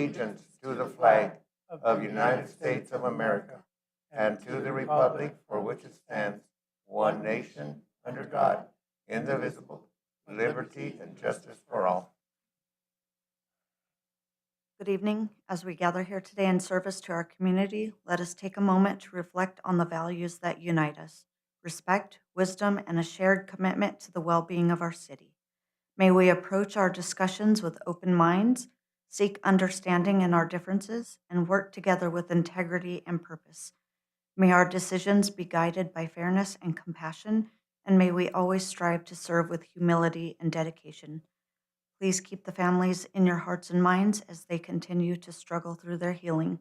allegiance to the flag of the United States of America and to the republic for which it stands, one nation, under God, indivisible, liberty and justice for all. Good evening. As we gather here today in service to our community, let us take a moment to reflect on the values that unite us: respect, wisdom, and a shared commitment to the well-being of our city. May we approach our discussions with open minds, seek understanding in our differences, and work together with integrity and purpose. May our decisions be guided by fairness and compassion, and may we always strive to serve with humility and dedication. Please keep the families in your hearts and minds as they continue to struggle through their healing.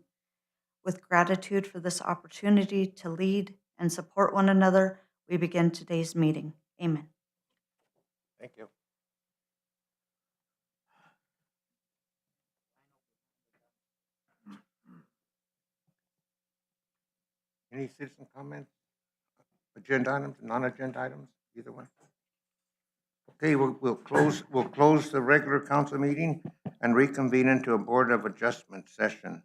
With gratitude for this opportunity to lead and support one another, we begin today's meeting. Amen. Thank you. Any citizen comments? Agenda items, non-agenda items, either one? Okay, we'll close the regular council meeting and reconvene into a Board of Adjustment session.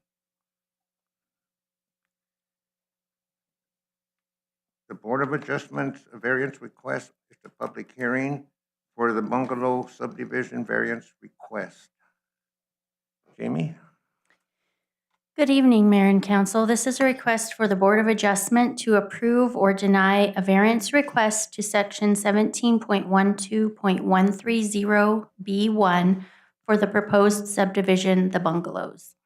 The Board of Adjustments variance request is the public hearing for the bungalow subdivision variance request. Jamie? Good evening, Mayor and Council. This is a request for the Board of Adjustment to approve or deny a variance request to Section 17.12.130B1 for the proposed subdivision, The Bungalows.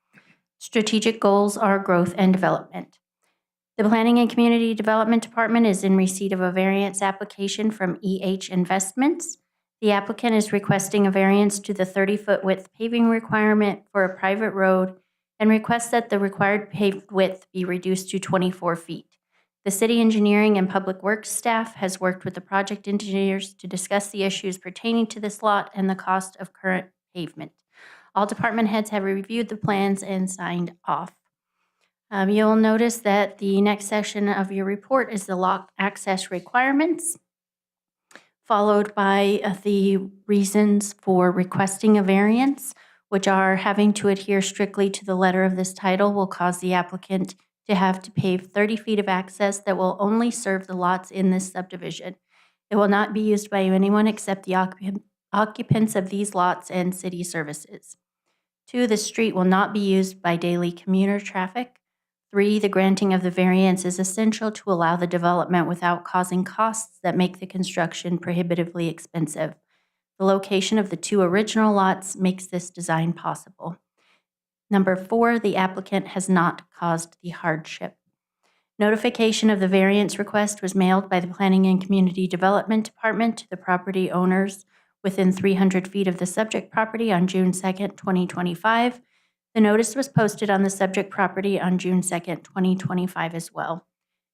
Strategic goals are growth and development. The Planning and Community Development Department is in receipt of a variance application from EH Investments. The applicant is requesting a variance to the 30-foot width paving requirement for a private road and requests that the required paved width be reduced to 24 feet. The city engineering and public works staff has worked with the project engineers to discuss the issues pertaining to this lot and the cost of current pavement. All department heads have reviewed the plans and signed off. You'll notice that the next section of your report is the lot access requirements, followed by the reasons for requesting a variance, which are having to adhere strictly to the letter of this title will cause the applicant to have to pave 30 feet of access that will only serve the lots in this subdivision. It will not be used by anyone except the occupants of these lots and city services. 2, the street will not be used by daily commuter traffic. 3, the granting of the variance is essential to allow the development without causing costs that make the construction prohibitively expensive. The location of the 2 original lots makes this design possible. Number 4, the applicant has not caused the hardship. Notification of the variance request was mailed by the Planning and Community Development Department to the property owners within 300 feet of the subject property on June 2nd, 2025. The notice was posted on the subject property on June 2nd, 2025 as well.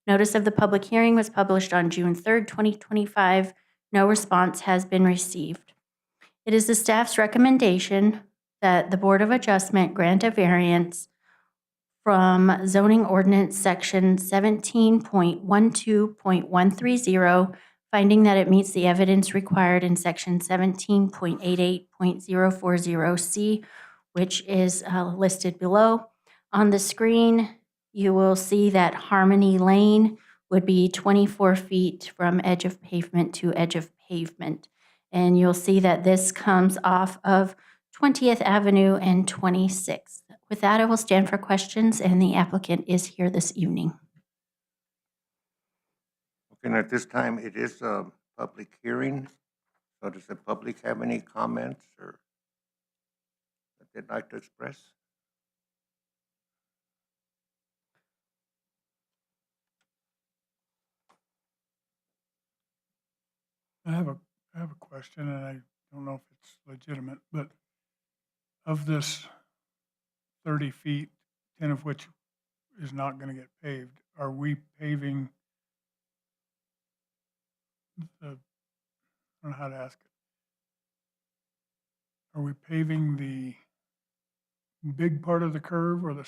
Notice of the public hearing was published on June 3rd, 2025. No response has been received. It is the staff's recommendation that the Board of Adjustment grant a variance from Zoning Ordinance Section 17.12.130, finding that it meets the evidence required in Section 17.88.040C, which is listed below. On the screen, you will see that Harmony Lane would be 24 feet from edge of pavement to edge of pavement. And you'll see that this comes off of 20th Avenue and 26th. With that, I will stand for questions, and the applicant is here this evening. Okay, and at this time, it is a public hearing. So does the public have any comments or that they'd like to express? I have a question, and I don't know if it's legitimate, but of this 30 feet, 10 of which is not going to get paved, are we paving I don't know how to ask it. Are we paving the big part of the curve or the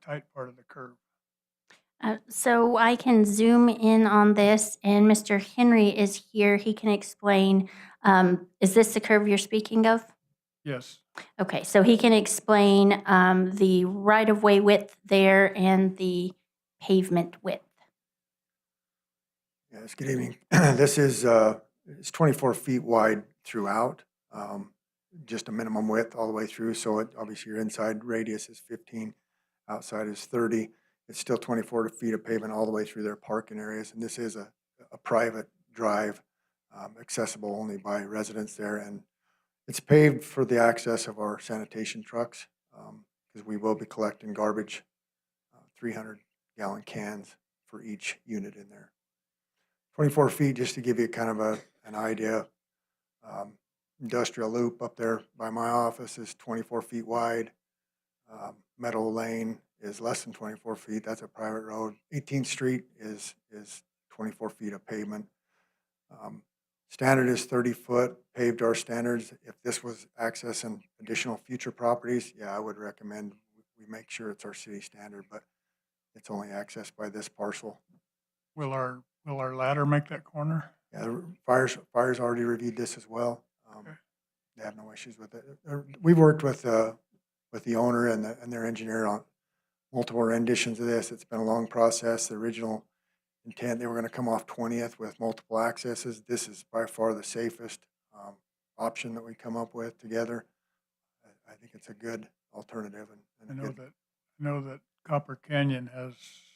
tight part of the curve? So I can zoom in on this, and Mr. Henry is here. He can explain. Is this the curve you're speaking of? Yes. Okay, so he can explain the right-of-way width there and the pavement width. Yes, good evening. This is, it's 24 feet wide throughout, just a minimum width all the way through. So obviously your inside radius is 15, outside is 30. It's still 24 feet of pavement all the way through their parking areas. And this is a private drive, accessible only by residents there. And it's paved for the access of our sanitation trucks, because we will be collecting garbage, 300-gallon cans for each unit in there. 24 feet, just to give you kind of an idea. Industrial loop up there by my office is 24 feet wide. Meadow Lane is less than 24 feet. That's a private road. 18th Street is 24 feet of pavement. Standard is 30 foot, paved our standards. If this was accessing additional future properties, yeah, I would recommend we make sure it's our city standard, but it's only accessed by this parcel. Will our ladder make that corner? Yeah, the fire's already reviewed this as well. Okay. They have no issues with it. We've worked with the owner and their engineer on multiple renditions of this. It's been a long process. The original intent, they were going to come off 20th with multiple accesses. This is by far the safest option that we come up with together. I think it's a good alternative. I know that Copper Canyon has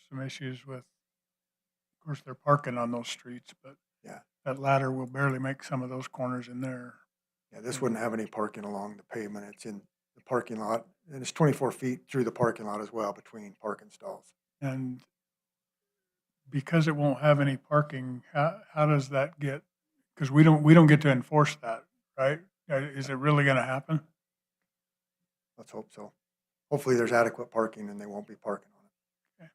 some issues with, of course, they're parking on those streets, but Yeah. that ladder will barely make some of those corners in there. Yeah, this wouldn't have any parking along the pavement. It's in the parking lot, and it's 24 feet through the parking lot as well between parking stalls. And because it won't have any parking, how does that get, because we don't get to enforce that, right? Is it really going to happen? Let's hope so. Hopefully there's adequate parking and they won't be parking on it.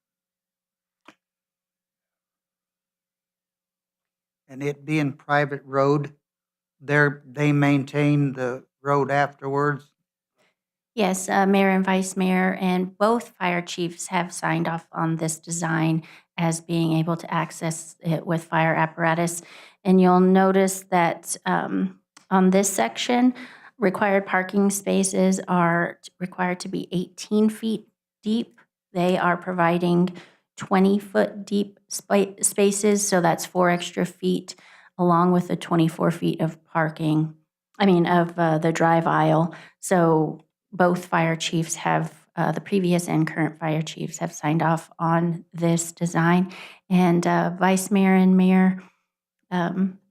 And it being private road, they maintain the road afterwards. Yes, Mayor and Vice Mayor and both fire chiefs have signed off on this design as being able to access it with fire apparatus. And you'll notice that on this section, required parking spaces are required to be 18 feet deep. They are providing 20-foot deep spaces, so that's 4 extra feet, along with the 24 feet of parking, of the drive aisle. So both fire chiefs have, the previous and current fire chiefs have signed off on this design. And Vice Mayor and Mayor,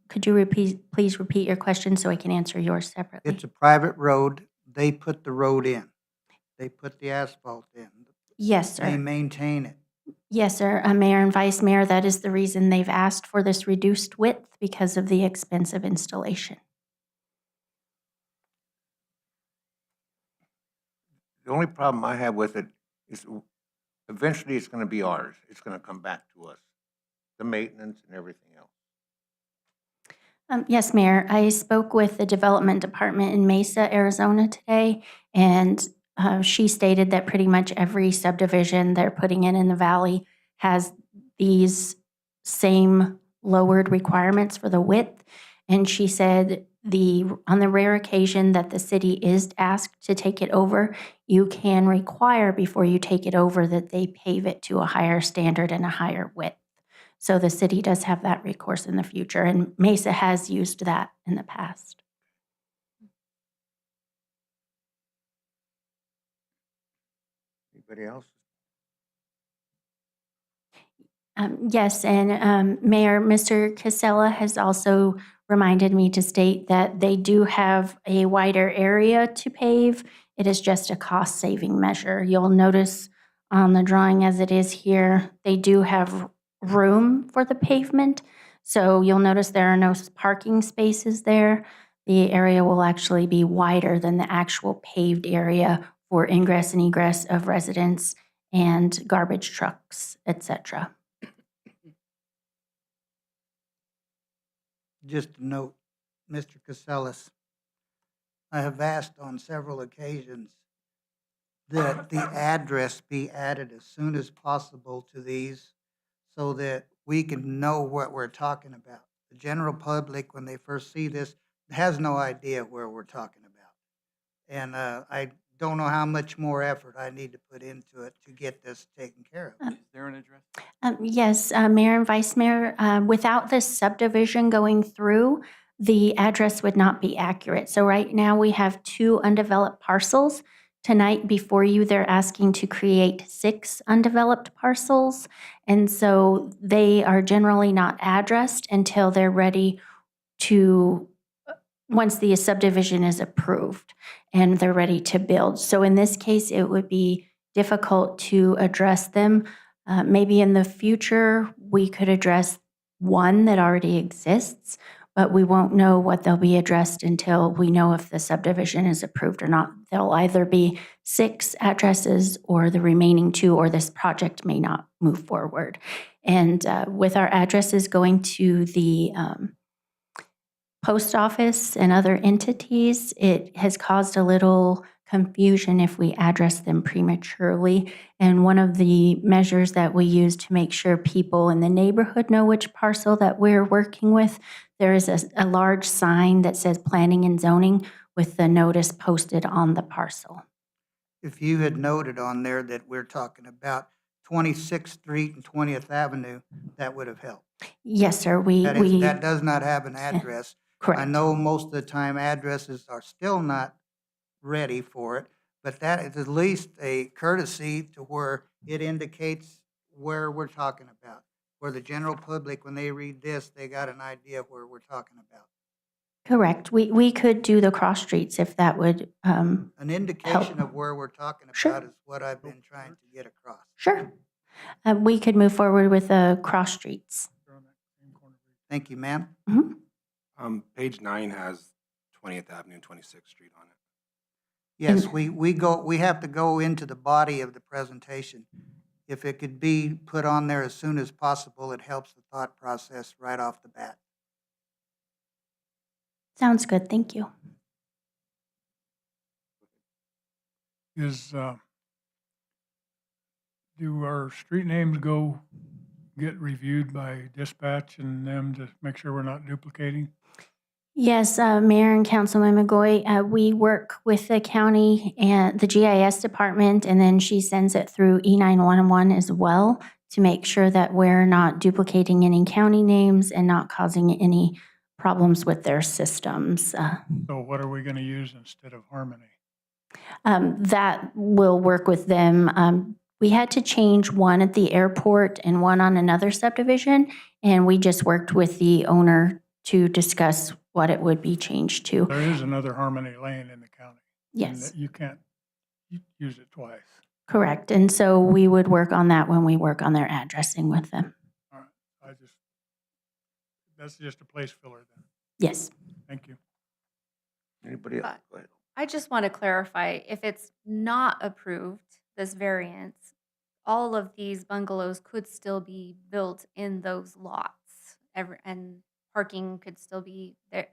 could you please repeat your question so I can answer yours separately? It's a private road. They put the road in. They put the asphalt in. Yes, They sir. maintain it. Yes, sir. Mayor and Vice Mayor, that is the reason they've asked for this reduced width because of the expensive installation. The only problem I have with it is eventually it's gonna be ours. It's gonna come back to us, the maintenance and everything else. Yes, Mayor. I spoke with the Development Department in Mesa, Arizona today, and she stated that pretty much every subdivision they're putting in the valley has these same lowered requirements for the width. And she said on the rare occasion that the city is asked to take it over, you can require before you take it over that they pave it to a higher standard and a higher width. So the city does have that recourse in the future, and Mesa has used that in the past. Anybody else? Yes, and Mayor, Mr. Casella has also reminded me to state that they do have a wider area to pave. It is just a cost-saving measure. You'll notice on the drawing as it is here, they do have room for the pavement. So you'll notice there are no parking spaces there. The area will actually be wider than the actual paved area for ingress and egress of residents and garbage trucks, etc. Just a note, Mr. Casellas, I have asked on several occasions that the address be added as soon as possible to these so that we can know what we're talking about. The general public, when they first see this, has no idea where we're talking about. And I don't know how much more effort I need to put into it to get this taken care of. Is there an address? Yes, Mayor and Vice Mayor, without this subdivision going through, the address would not be accurate. So right now, we have 2 undeveloped parcels. Tonight, before you, they're asking to create 6 undeveloped parcels. And so they are generally not addressed until they're ready to, once the subdivision is approved and they're ready to build. So in this case, it would be difficult to address them. Maybe in the future, we could address one that already exists, but we won't know what they'll be addressed until we know if the subdivision is approved or not. There'll either be 6 addresses or the remaining 2, or this project may not move forward. And with our addresses going to the post office and other entities, it has caused a little confusion if we address them prematurely. And one of the measures that we use to make sure people in the neighborhood know which parcel that we're working with, there is a large sign that says planning and zoning with the notice posted on the parcel. If you had noted on there that we're talking about 26th Street and 20th Avenue, that would have helped. Yes, sir, That does not have an address. I correct. know most of the time addresses are still not ready for it, but that is at least a courtesy to where it indicates where we're talking about. Where the general public, when they read this, they got an idea of where we're talking about. Correct. We could do the cross streets if that would, An indication of where we're talking Sure. about is what I've been trying to get across. sure. We could move forward with the cross streets. They're on that same corner. Thank you, ma'am. Mhm. Page 9 has 20th Avenue and 26th Street on it. Yes, we have to go into the body of the presentation. If it could be put on there as soon as possible, it helps the thought process right off the bat. Sounds good, thank you. Do our street names get reviewed by dispatch and them to make sure we're not duplicating? Yes, Mayor and Councilman McGoy, we work with the county and the GIS department, and then she sends it through E911 as well to make sure that we're not duplicating any county names and not causing any problems with their systems. So what are we going to use instead of Harmony? That will work with them. We had to change one at the airport and one on another subdivision, and we just worked with the owner to discuss what it would be changed to. There is another Harmony Lane in the county. and Yes, that you can't use it twice. correct. And so we would work on that when we work on their addressing with them. All right, that's just a place filler then. Yes. Thank you. Anybody else? Go ahead. I just want to clarify, if it's not approved, this variance, all of these bungalows could still be built in those lots. And parking could still be there.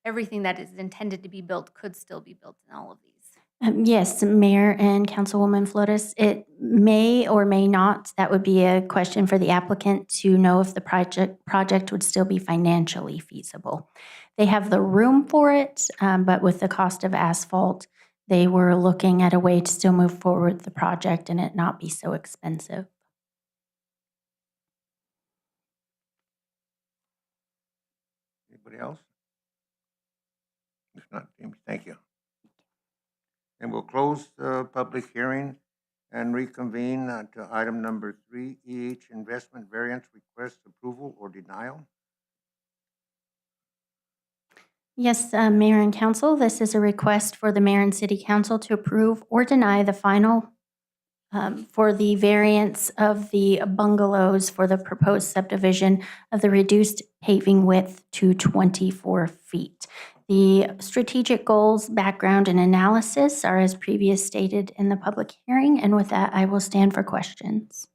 Everything that is intended to be built could still be built in all of these. Yes, Mayor and Councilwoman Flores, it may or may not, that would be a question for the applicant to know if the project would still be financially feasible. They have the room for it, but with the cost of asphalt, they were looking at a way to still move forward with the project and it not be so expensive. Anybody else? If not, Jamie, thank you. And we'll close the public hearing and reconvene to item number 3, EH Investment Variance Request Approval or Denial. Yes, Mayor and Council, this is a request for the Mayor and City Council to approve or deny the final for the variance of the bungalows for the proposed subdivision of the reduced paving width to 24 feet. The strategic goals, background, and analysis are as previous stated in the public hearing, and with that, I will stand for questions.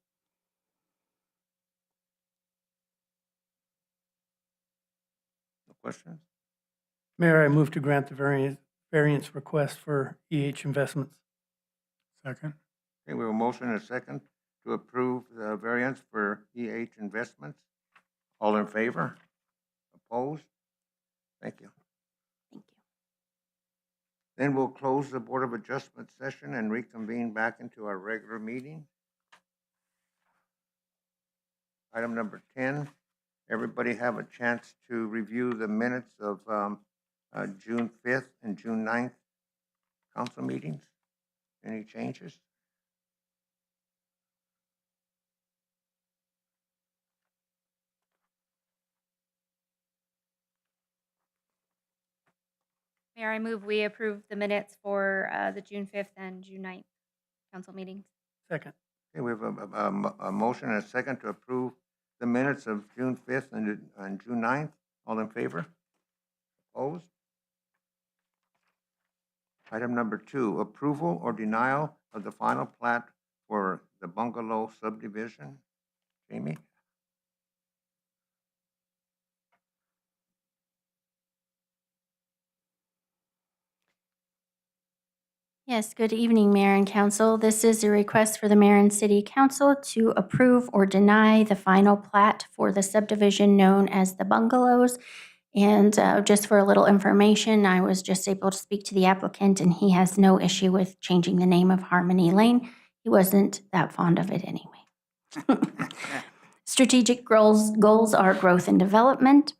No questions? Mayor, I move to grant the variance request for EH Investments. Second? Okay, we have a motion and a second to approve the variance for EH Investments. All in favor? Opposed? Thank you. Thank you. Then we'll close the Board of Adjustment session and reconvene back into our regular meeting. Item number 10, everybody have a chance to review the minutes of June 5th and June 9th council meetings. Any changes? Mayor, I move we approve the minutes for the June 5th and June 9th council meetings. Second. Okay, we have a motion and a second to approve the minutes of June 5th and June 9th. All in favor? Opposed? Item number 2, approval or denial of the final plat for the bungalow subdivision. Jamie? Yes, good evening, Mayor and Council. This is a request for the Mayor and City Council to approve or deny the final plat for the subdivision known as the Bungalows. And just for a little information, I was just able to speak to the applicant, and he has no issue with changing the name of Harmony Lane. He wasn't that fond of it anyway. Strategic goals are growth and development.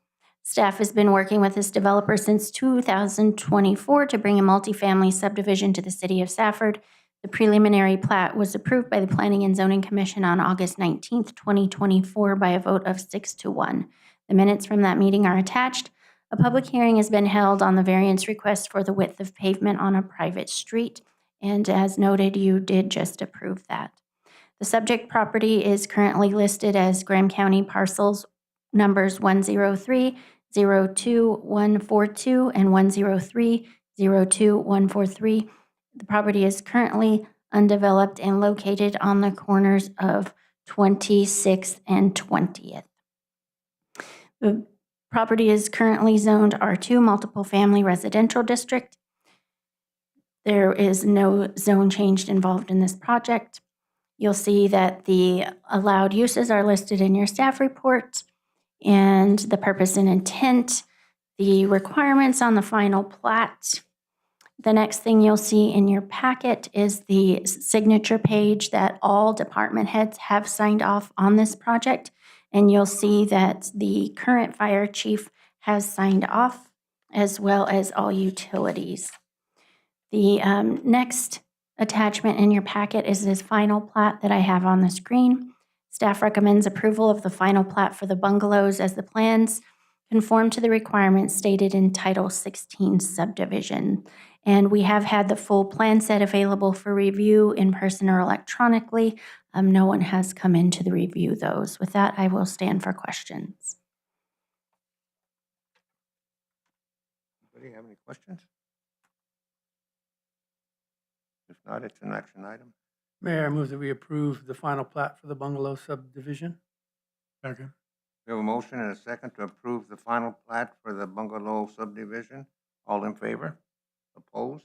Staff has been working with this developer since 2024 to bring a multifamily subdivision to the city of Safford. The preliminary plat was approved by the Planning and Zoning Commission on August 19th, 2024 by a vote of 6-1. The minutes from that meeting are attached. A public hearing has been held on the variance request for the width of pavement on a private street. And as noted, you did just approve that. The subject property is currently listed as Graham County parcels numbers 103, 02, 142, and 103, 02, 143. The property is currently undeveloped and located on the corners of 26th and 20th. The property is currently zoned R2, multiple family residential district. There is no zone change involved in this project. You'll see that the allowed uses are listed in your staff report, and the purpose and intent, the requirements on the final plat. The next thing you'll see in your packet is the signature page that all department heads have signed off on this project. And you'll see that the current fire chief has signed off, as well as all utilities. The next attachment in your packet is this final plat that I have on the screen. Staff recommends approval of the final plat for the bungalows as the plans conform to the requirements stated in Title 16 subdivision. And we have had the full plan set available for review in person or electronically. No one has come in to review those. With that, I will stand for questions. Anybody have any questions? If not, it's an action item. Mayor, I move that we approve the final plat for the bungalow subdivision. Second. We have a motion and a second to approve the final plat for the bungalow subdivision. All in favor? Opposed?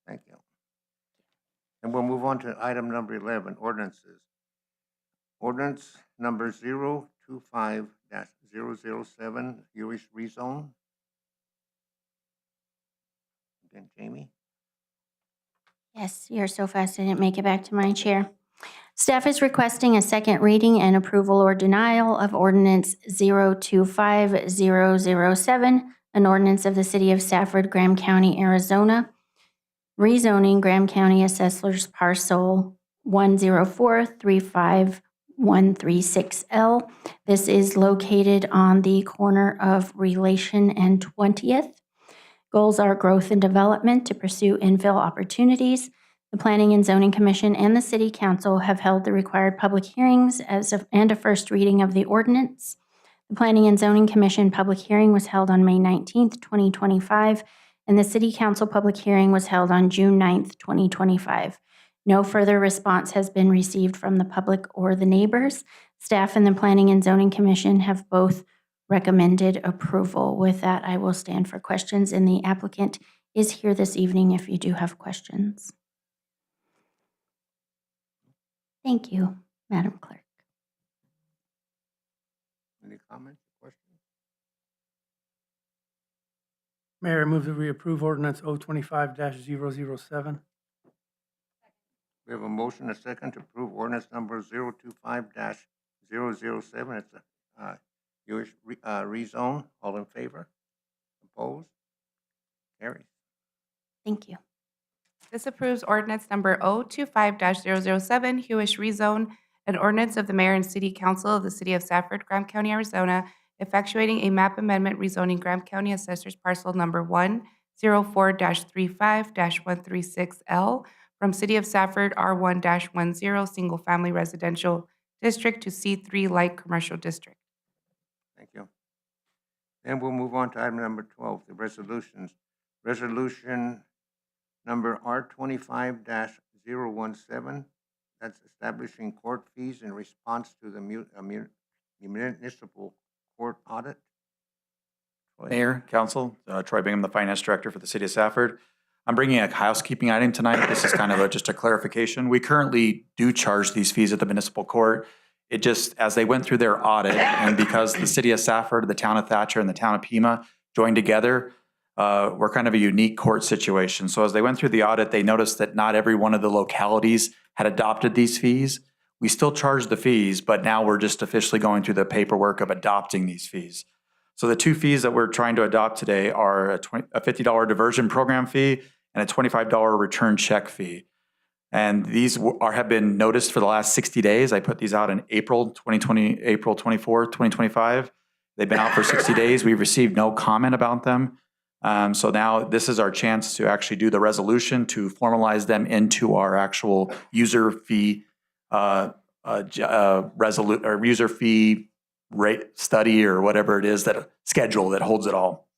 Thank you. And we'll move on to item number 11, ordinances. Ordinance number 025-007, Jewish rezone. Again, Jamie. Yes, you're so fast I didn't make it back to my chair. Staff is requesting a second reading and approval or denial of ordinance 025-007, an ordinance of the City of Safford, Graham County, Arizona, rezoning Graham County Assessor's Parcel 104-35136L. This is located on the corner of Relation and 20th. Goals are growth and development to pursue infill opportunities. The Planning and Zoning Commission and the City Council have held the required public hearings and a first reading of the ordinance. The Planning and Zoning Commission public hearing was held on May 19th, 2025, and the City Council public hearing was held on June 9th, 2025. No further response has been received from the public or the neighbors. Staff and the Planning and Zoning Commission have both recommended approval. With that, I will stand for questions, and the applicant is here this evening if you do have questions. Thank you, Madam Clerk. Any comments or questions? Mayor, I move that we approve ordinance O25-007. We have a motion, a second, to approve ordinance number 025-007. It's a Jewish rezone. All in favor? Opposed? Carries. Thank you. This approves ordinance number O25-007, Hewish rezone, an ordinance of the mayor and city council of the city of Safford, Graham County, Arizona, effectuating a map amendment rezoning Graham County Assessor's Parcel Number 104-35-136L from City of Safford R1-10 Single Family Residential District to C3 Light Commercial District. Thank you. Then we'll move on to item number 12, the resolutions. Resolution number R25-017, that's establishing court fees in response to the municipal court audit. Troy? Mayor, Council, Troy Bingham, the Finance Director for the City of Safford. I'm bringing a housekeeping item tonight. This is kind of just a clarification. We currently do charge these fees at the municipal court. It just, as they went through their audit, and because the City of Safford, the Town of Thatcher, and the Town of Pima joined together, we're kind of a unique court situation. So as they went through the audit, they noticed that not every one of the localities had adopted these fees. We still charge the fees, but now we're just officially going through the paperwork of adopting these fees. So the two fees that we're trying to adopt today are a $50 diversion program fee and a $25 return check fee. And these have been noticed for the last 60 days. I put these out in April 24, 2025. They've been out for 60 days. We've received no comment about them. So now this is our chance to actually do the resolution to formalize them into our actual user fee user fee rate study or whatever it is, that schedule that holds it all.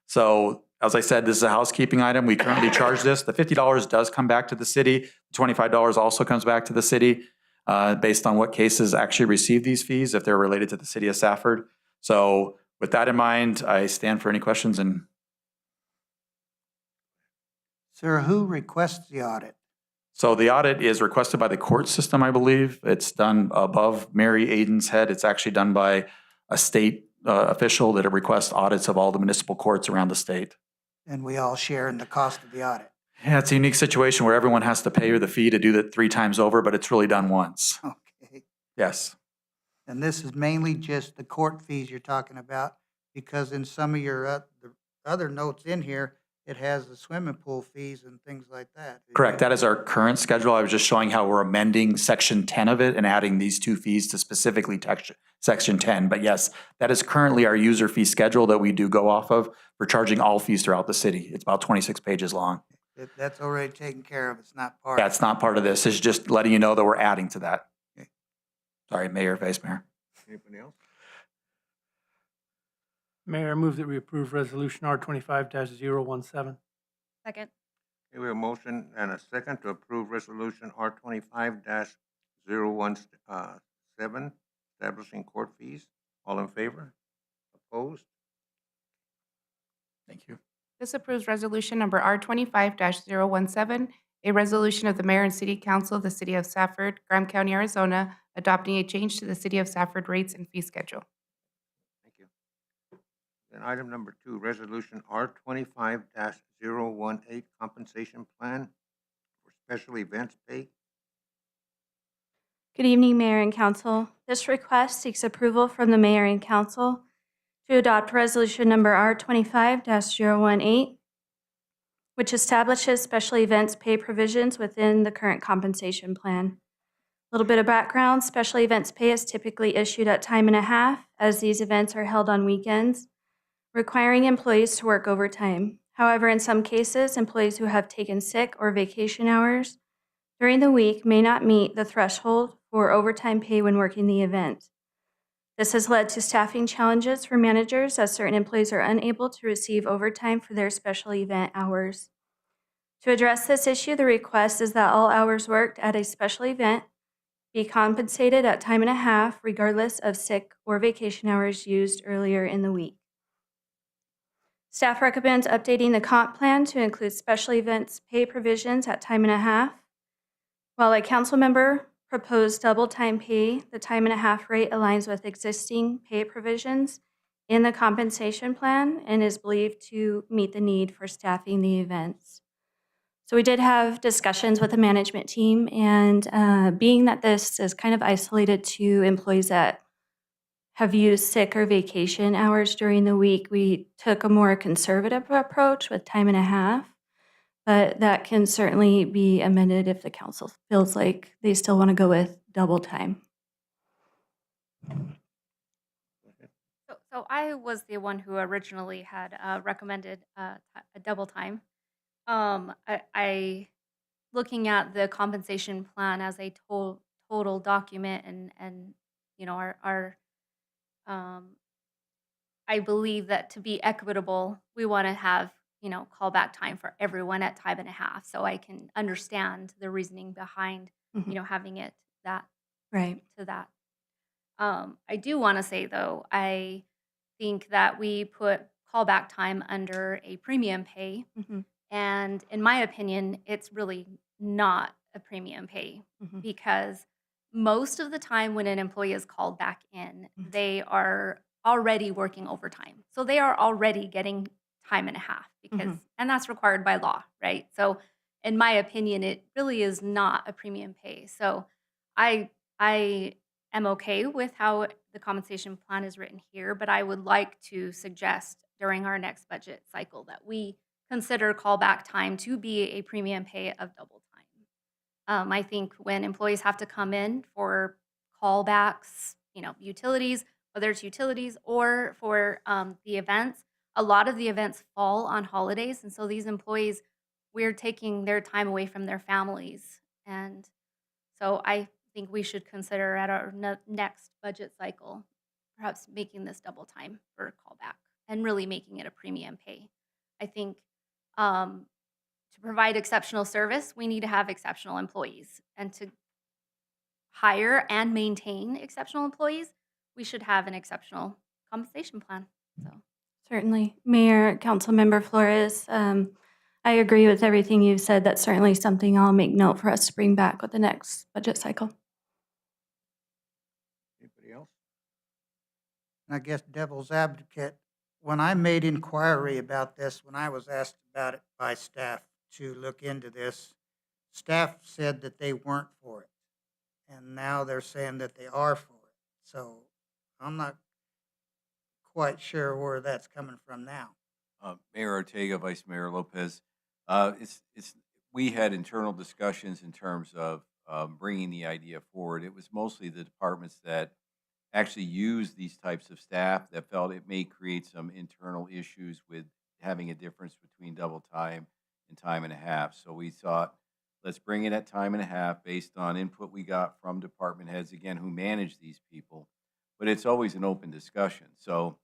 So as I said, this is a housekeeping item. We currently charge this. The $50 does come back to the city. $25 also comes back to the city based on what cases actually receive these fees, if they're related to the City of Safford. So with that in mind, I stand for any questions. And Sir, who requests the audit? so the audit is requested by the court system, I believe. It's done above Mary Aiden's head. It's actually done by a state official that requests audits of all the municipal courts around the state. And we all share in the cost of the audit. Yeah, it's a unique situation where everyone has to pay her the fee to do that 3 times over, but it's really done once. Okay. Yes. And this is mainly just the court fees you're talking about, because in some of your the other notes in here, it has the swimming pool fees and things like that. Correct. That is our current schedule. I was just showing how we're amending section 10 of it and adding these 2 fees to specifically section 10. But yes, that is currently our user fee schedule that we do go off of for charging all fees throughout the city. It's about 26 pages long. That's already taken care of. It's not part. That's not part of this. It's just letting you know that we're adding to that. Okay. Sorry, Mayor, Vice Mayor. Anybody else? Mayor, I move that we approve resolution R25-017. Second. Okay, we have a motion and a second to approve resolution R25-017, establishing court fees. All in favor? Opposed? Thank you. This approves resolution number R25-017, a resolution of the mayor and city council of the city of Safford, Graham County, Arizona, adopting a change to the city of Safford rates and fee schedule. Thank you. Then item number 2, resolution R25-018, compensation plan for special events pay. Good evening, Mayor and Council. This request seeks approval from the Mayor and Council to adopt Resolution Number R25-018, which establishes special events pay provisions within the current compensation plan. A little bit of background: special events pay is typically issued at time and a half, as these events are held on weekends, requiring employees to work overtime. However, in some cases, employees who have taken sick or vacation hours during the week may not meet the threshold for overtime pay when working the event. This has led to staffing challenges for managers, as certain employees are unable to receive overtime for their special event hours. To address this issue, the request is that all hours worked at a special event be compensated at time and a half, regardless of sick or vacation hours used earlier in the week. Staff recommends updating the comp plan to include special events pay provisions at time and a half. While a council member proposed double time pay, the time and a half rate aligns with existing pay provisions in the compensation plan and is believed to meet the need for staffing the events. So we did have discussions with the management team, and being that this is kind of isolated to employees that have used sick or vacation hours during the week, we took a more conservative approach with time and a half. But that can certainly be amended if the council feels like they still want to go with double time. So I was the one who originally had recommended a double time. I looking at the compensation plan as a total document, and our I believe that to be equitable, we want to have callback time for everyone at time and a half, so I can understand the reasoning behind Mhm. having it that Right. to that. I do want to say though, I think that we put callback time under a premium pay, Mhm. and in my opinion, it's really not a premium pay Mhm. because most of the time when an employee is called back in, Mhm. they are already working overtime. So they are already getting time and a half Mhm. and that's required by law, right? So in my opinion, it really is not a premium pay. So I am okay with how the compensation plan is written here, but I would like to suggest during our next budget cycle that we consider callback time to be a premium pay of double time. I think when employees have to come in for callbacks, utilities, whether it's utilities or for the events, a lot of the events fall on holidays. And so these employees, we're taking their time away from their families. And so I think we should consider at our next budget cycle, perhaps making this double time for callback and really making it a premium pay. I think um, to provide exceptional service, we need to have exceptional employees. And to hire and maintain exceptional employees, we should have an exceptional compensation plan. So, Certainly. Mayor, Councilmember Flores, I agree with everything you've said. That's certainly something I'll make note for us to bring back with the next budget cycle. Anybody else? And I guess devil's advocate, when I made inquiry about this, when I was asked about it by staff to look into this, staff said that they weren't for it. And now they're saying that they are for it. So I'm not quite sure where that's coming from now. Mayor Ortega, Vice Mayor Lopez. We had internal discussions in terms of bringing the idea forward. It was mostly the departments that actually use these types of staff that felt it may create some internal issues with having a difference between double time and time and a half. So we thought, let's bring it at time and a half based on input we got from department heads, again, who manage these people. But it's always an open discussion. So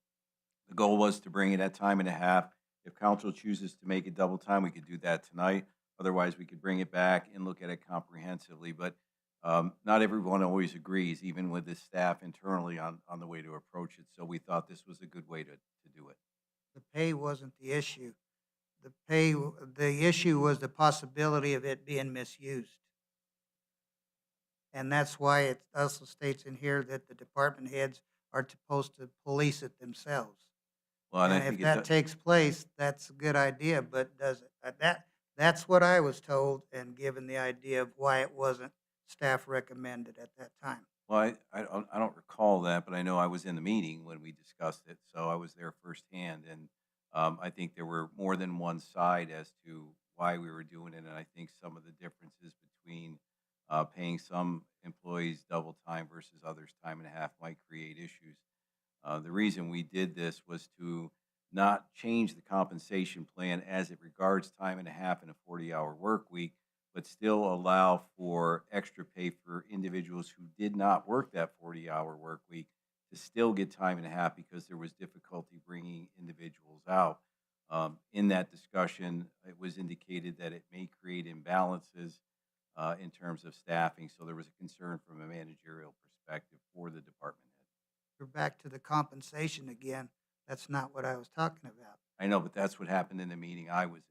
the goal was to bring it at time and a half. If council chooses to make it double time, we could do that tonight. Otherwise, we could bring it back and look at it comprehensively. But not everyone always agrees, even with the staff internally on the way to approach it. So we thought this was a good way to do it. The pay wasn't the issue. The issue was the possibility of it being misused. And that's why it also states in here that the department heads are supposed to police it themselves. Well, and I And think if it that does. takes place, that's a good idea, but does it? That's what I was told and given the idea of why it wasn't staff recommended at that time. Well, I don't recall that, but I know I was in the meeting when we discussed it, so I was there firsthand. And I think there were more than one side as to why we were doing it. And I think some of the differences between paying some employees double time versus others time and a half might create issues. The reason we did this was to not change the compensation plan as it regards time and a half in a 40-hour work week, but still allow for extra pay for individuals who did not work that 40-hour work week to still get time and a half because there was difficulty bringing individuals out. In that discussion, it was indicated that it may create imbalances in terms of staffing, so there was a concern from a managerial perspective for the department head. We're back to the compensation again. That's not what I was talking about. I know, but that's what happened in the meeting I was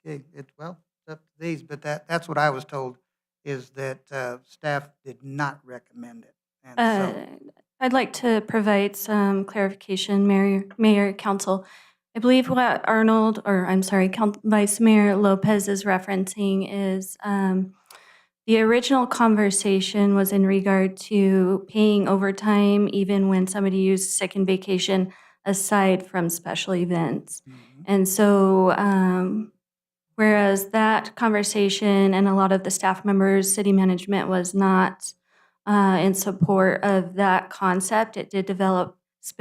in. Okay, it's up to these, but that's what I was told, is that staff did not recommend it. And so, I'd like to provide some clarification, Mayor, Council. I believe what Arnold, or I'm sorry, Vice Mayor Lopez is referencing is the original conversation was in regard to paying overtime even when somebody used sick and vacation aside from special events. And so, whereas that conversation and a lot of the staff members, city management was not in support of that concept, it did develop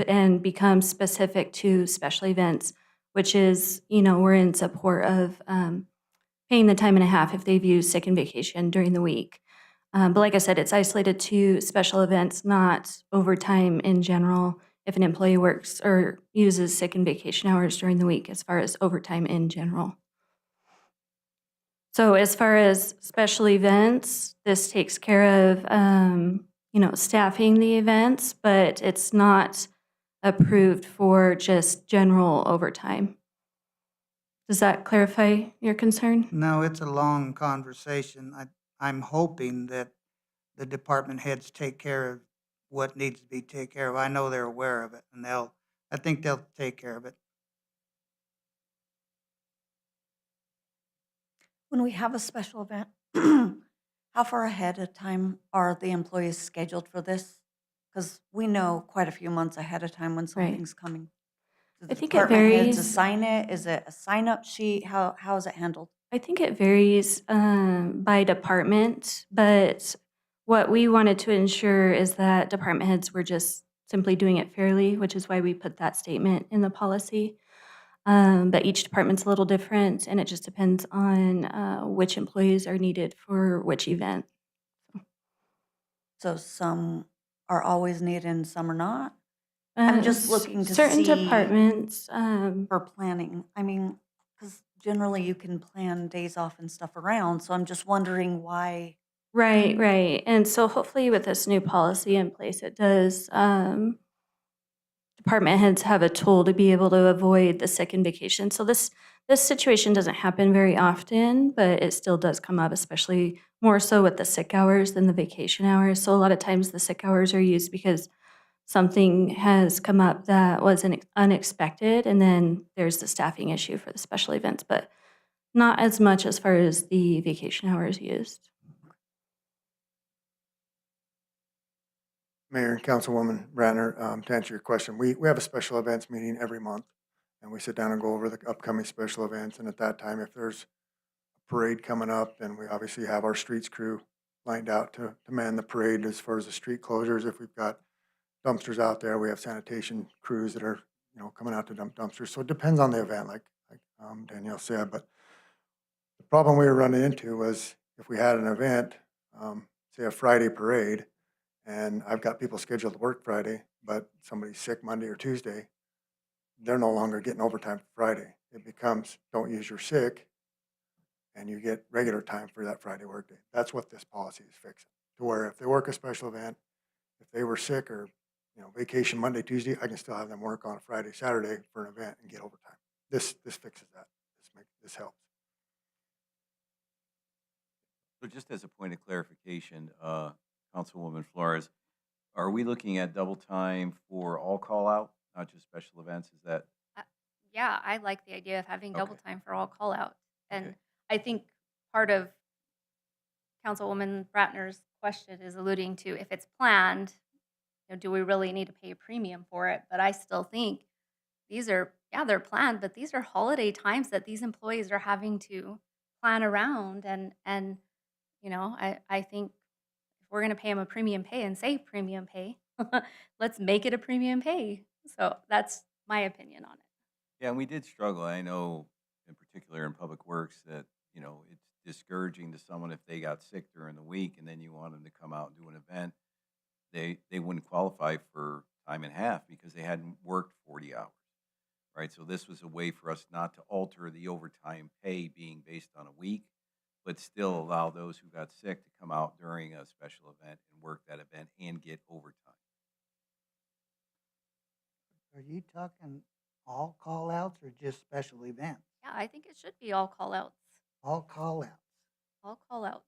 and become specific to special events, which is, we're in support of paying the time and a half if they've used sick and vacation during the week. But like I said, it's isolated to special events, not overtime in general. If an employee works or uses sick and vacation hours during the week, as far as overtime in general. So as far as special events, this takes care of, staffing the events, but it's not approved for just general overtime. Does that clarify your concern? No, it's a long conversation. I'm hoping that the department heads take care of what needs to be taken care of. I know they're aware of it, and I think they'll take care of it. When we have a special event, how far ahead of time are the employees scheduled for this? Because we know quite a few months ahead of time when something's coming. Do I the think it department heads varies. assign it? Is it a sign-up sheet? How is it handled? I think it varies by department, but what we wanted to ensure is that department heads were just simply doing it fairly, which is why we put that statement in the policy. But each department's a little different, and it just depends on which employees are needed for which event. So some are always needed and some are not? I'm just looking to certain see departments. for planning. I mean, because generally you can plan days off and stuff around, so I'm just wondering why. Right, right. And so hopefully with this new policy in place, it does, department heads have a tool to be able to avoid the sick and vacation. So this situation doesn't happen very often, but it still does come up, especially more so with the sick hours than the vacation hours. So a lot of times the sick hours are used because something has come up that was unexpected, and then there's the staffing issue for the special events, but not as much as far as the vacation hours used. Mayor and Councilwoman Ratner, to answer your question, we have a special events meeting every month, and we sit down and go over the upcoming special events. And at that time, if there's a parade coming up, then we obviously have our streets crew lined out to man the parade. As far as the street closures, if we've got dumpsters out there, we have sanitation crews that are, coming out to dump dumpsters. So it depends on the event, like Danielle said. But the problem we were running into was if we had an event, say a Friday parade, and I've got people scheduled to work Friday, but somebody's sick Monday or Tuesday, they're no longer getting overtime for Friday. It becomes, don't use your sick, and you get regular time for that Friday workday. That's what this policy is fixing. To where if they work a special event, if they were sick or vacation Monday, Tuesday, I can still have them work on a Friday, Saturday for an event and get overtime. This fixes that. This helps. So just as a point of clarification, Councilwoman Flores, are we looking at double time for all call out, not just special events? Is that? Yeah, I like the idea of having double Okay. time for all call out. And Okay. I think part of Councilwoman Bratner's question is alluding to if it's planned, do we really need to pay a premium for it? But I still think these are, they're planned, but these are holiday times that these employees are having to plan around. And I think if we're going to pay them a premium pay and say premium pay, let's make it a premium pay. So that's my opinion on it. Yeah, and we did struggle. I know in particular in Public Works that, it's discouraging to someone if they got sick during the week and then you want them to come out and do an event. They wouldn't qualify for time and a half because they hadn't worked 40 hours, right? So this was a way for us not to alter the overtime pay being based on a week, but still allow those who got sick to come out during a special event and work that event and get overtime. Are you talking all call-outs or just special events? Yeah, I think it should be all call outs. All call-outs. All call outs.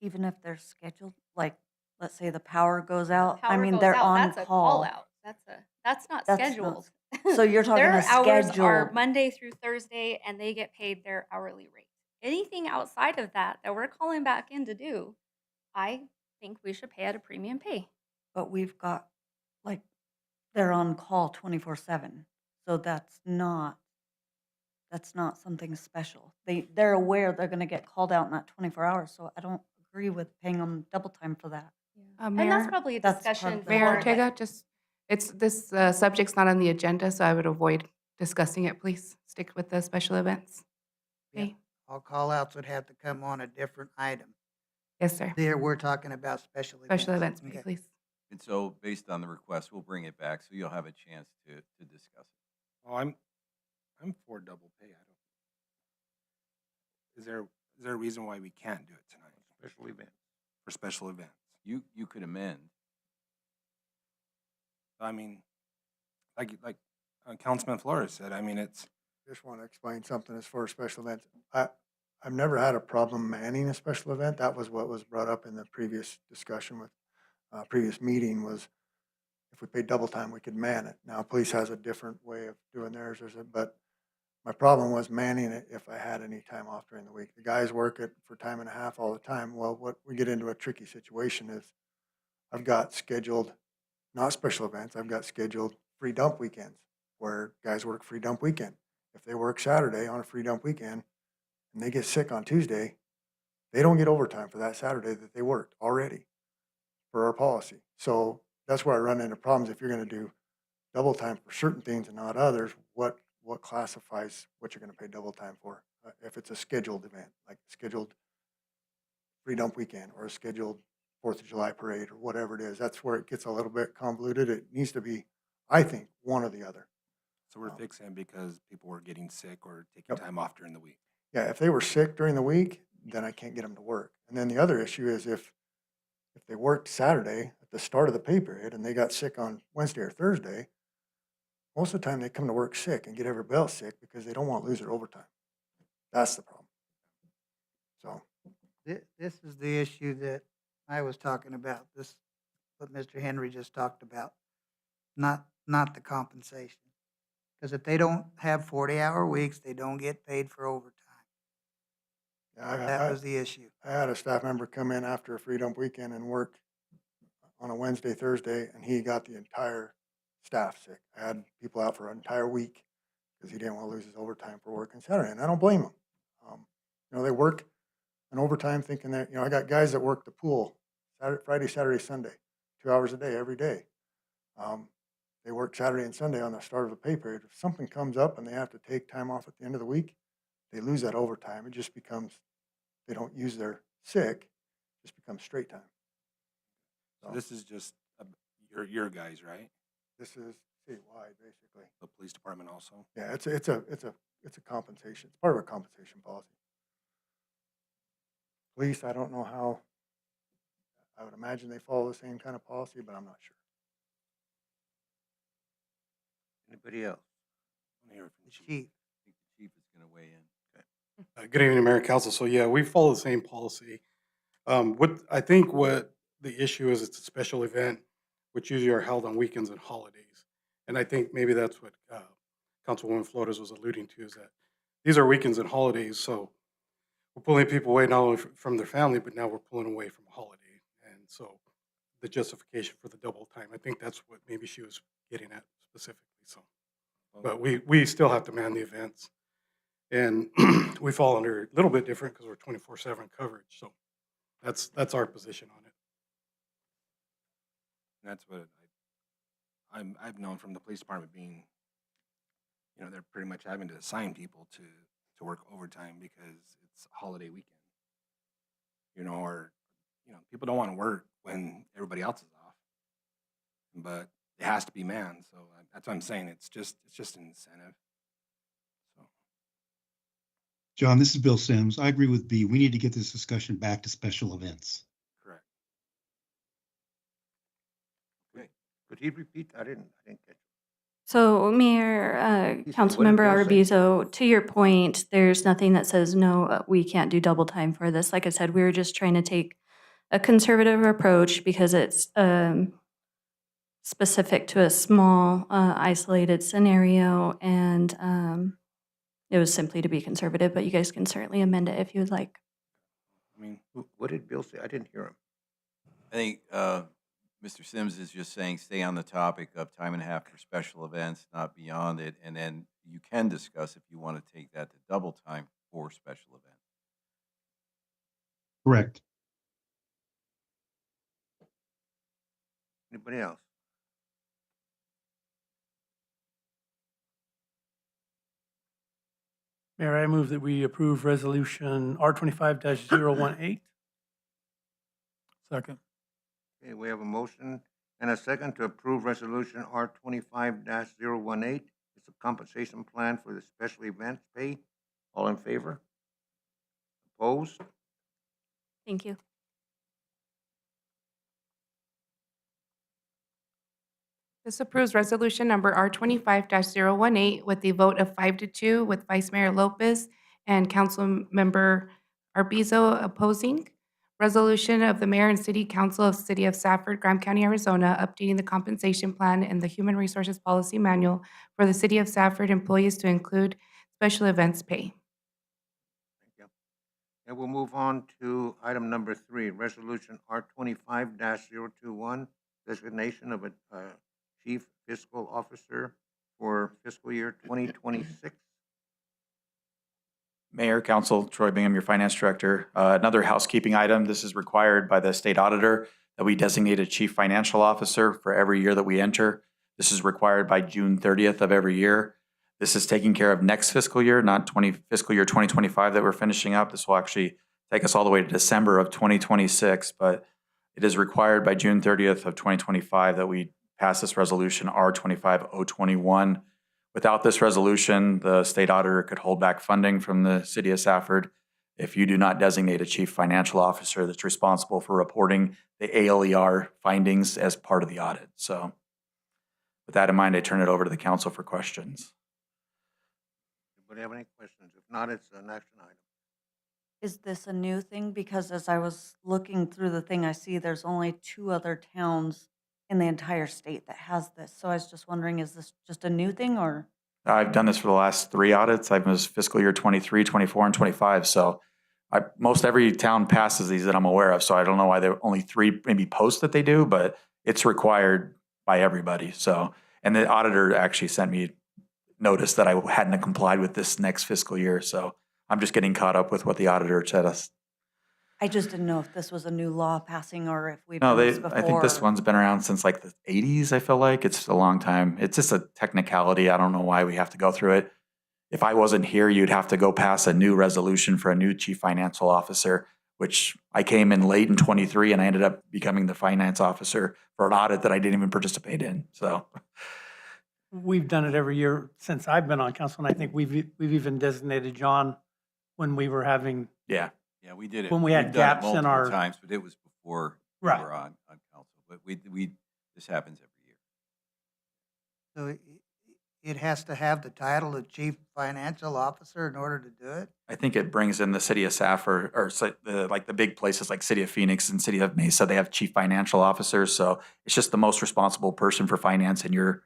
Even if they're scheduled, like let's say the power goes out, I Power mean, goes they're out, on that's a call. call out. That's not That's not scheduled. So you're talking Their a hours are scheduled. Monday through Thursday, and they get paid their hourly rate. Anything outside of that that we're calling back in to do, I think we should pay at a premium pay. But we've got, like, they're on call 24/7. So that's not something special. They're aware they're gonna get called out in that 24 hours, so I don't agree with paying them double time for that. And that's Mayor, probably a That's part discussion of the- Mayor for Ortega, just, it's, this subject's not on the agenda, so I would avoid discussing it, please. Stick with the special events. Yeah. Okay? All call-outs would have to come on a different item. Yes, sir. There, we're talking about special events. Special events, Okay. please. And so based on the request, we'll bring it back so you'll have a chance to discuss it. Oh, I'm for double pay. I don't. Is there a reason why we can't do it tonight Special event. for special events? You could amend. I mean, like Councilman Flores said, I mean, it's, Just want to explain something as far as special events. I've never had a problem manning a special event. That was what was brought up in the previous discussion with, previous meeting was if we paid double time, we could man it. Now, police has a different way of doing theirs, but my problem was manning it if I had any time off during the week. The guys work it for time and a half all the time. Well, what we get into a tricky situation is I've got scheduled, not special events, I've got scheduled free dump weekends where guys work free dump weekend. If they work Saturday on a free dump weekend and they get sick on Tuesday, they don't get overtime for that Saturday that they worked already for our policy. So that's where I run into problems. If you're going to do double time for certain things and not others, what classifies what you're going to pay double time for? If it's a scheduled event, like scheduled free dump weekend or a scheduled 4th of July parade or whatever it is, that's where it gets a little bit convoluted. It needs to be, I think, one or the other. so we're fixing it because people were getting sick or taking Yep. time off during the week. Yeah, if they were sick during the week, then I can't get them to work. And then the other issue is if they worked Saturday at the start of the pay period and they got sick on Wednesday or Thursday, most of the time they come to work sick and get everybody else sick because they don't want to lose their overtime. That's the problem. So, This is the issue that I was talking about, this, what Mr. Henry just talked about, not the compensation. Because if they don't have 40-hour weeks, they don't get paid for overtime. yeah, That was the issue. I had a staff member come in after a free dump weekend and work on a Wednesday, Thursday, and he got the entire staff sick. I had people out for an entire week because he didn't want to lose his overtime for working Saturday, and I don't blame him. They work an overtime thinking that, I got guys that work the pool Friday, Saturday, Sunday, 2 hours a day, every day. They work Saturday and Sunday on the start of the pay period. If something comes up and they have to take time off at the end of the week, they lose that overtime. It just becomes, they don't use their sick, it just becomes straight time. So this is just your guys, right? This is statewide, basically. The police department also. Yeah, it's a compensation. It's part of a compensation policy. Police, I don't know how. I would imagine they follow the same kind of policy, but I'm not sure. Anybody else? I wanna hear from The the chief. chief. I think the chief is going to weigh in. Good evening, Mayor and Council. So yeah, we follow the same policy. I think what the issue is, it's a special event, which usually are held on weekends and holidays. And I think maybe that's what Councilwoman Flores was alluding to, is that these are weekends and holidays. So we're pulling people away not only from their family, but now we're pulling away from a holiday. And so the justification for the double time, I think that's what maybe she was getting at specifically. So, but we still have to man the events. And we fall under a little bit different because we're 24/7 coverage. So that's our position on it. And that's what I've known from the police department being, they're pretty much having to assign people to work overtime because it's a holiday weekend. Or people don't want to work when everybody else is off, but it has to be manned. So that's what I'm saying. It's just an incentive. So John, this is Bill Sims. I agree with B. We need to get this discussion back to special events. correct. Could he repeat? I didn't catch it. So, Mayor, He said, what did Councilmember Bill say? Arvizo, to your point, there's nothing that says, no, we can't do double time for this. Like I said, we were just trying to take a conservative approach because it's specific to a small, isolated scenario, and it was simply to be conservative, but you guys can certainly amend it if you would like. I mean, What did Bill say? I didn't hear him. I think Mr. Sims is just saying, stay on the topic of time and a half for special events, not beyond it. And then you can discuss if you want to take that to double time for special events. Correct. Anybody else? Mayor, I move that we approve Resolution R25-018. Second. Okay, we have a motion and a second to approve Resolution R25-018. It's a compensation plan for the special events pay. All in favor? Opposed? Thank you. This approves resolution number R25-018 with the vote of 5-2 with Vice Mayor Lopez and Councilmember Arbizo opposing. Resolution of the Mayor and City Council of City of Safford, Graham County, Arizona, updating the compensation plan and the Human Resources Policy Manual for the City of Safford employees to include special events pay. Thank you. And we'll move on to item number 3, Resolution R25-021, designation of a Chief Fiscal Officer for fiscal year 2026. Mayor, Council, Troy Bingham, your Finance Director. Another housekeeping item. This is required by the State Auditor that we designate a Chief Financial Officer for every year that we enter. This is required by June 30th of every year. This is taking care of next fiscal year, not fiscal year 2025 that we're finishing up. This will actually take us all the way to December of 2026, but it is required by June 30th of 2025 that we pass this resolution R25-021. Without this resolution, the state auditor could hold back funding from the city of Safford if you do not designate a chief financial officer that's responsible for reporting the ALER findings as part of the audit. So with that in mind, I turn it over to the council for questions. Anybody have any questions? If not, it's an action item. Is this a new thing? Because as I was looking through the thing, I see there's only 2 other towns in the entire state that has this. So I was just wondering, is this just a new thing or? I've done this for the last 3 audits. I was fiscal year 23, 24, and 25. So most every town passes these that I'm aware of. So I don't know why there are only 3 maybe posts that they do, but it's required by everybody. So, and the auditor actually sent me notice that I hadn't complied with this next fiscal year. So I'm just getting caught up with what the auditor said us. I just didn't know if this was a new law passing or if we've No, done this before. I think this one's been around since like the 80s, I feel like. It's a long time. It's just a technicality. I don't know why we have to go through it. If I wasn't here, you'd have to go pass a new resolution for a new chief financial officer, which I came in late in 23 and I ended up becoming the finance officer for an audit that I didn't even participate in. So We've done it every year since I've been on council, and I think we've even designated John when we were having, yeah. Yeah, we did it. When we had We've done it gaps in multiple our- times, but it was before we Right. were on council. But this happens every year. So it has to have the title of Chief Financial Officer in order to do it? I think it brings in the city of Safford or like the big places like City of Phoenix and City of Mesa. They have chief financial officers. So it's just the most responsible person for finance in your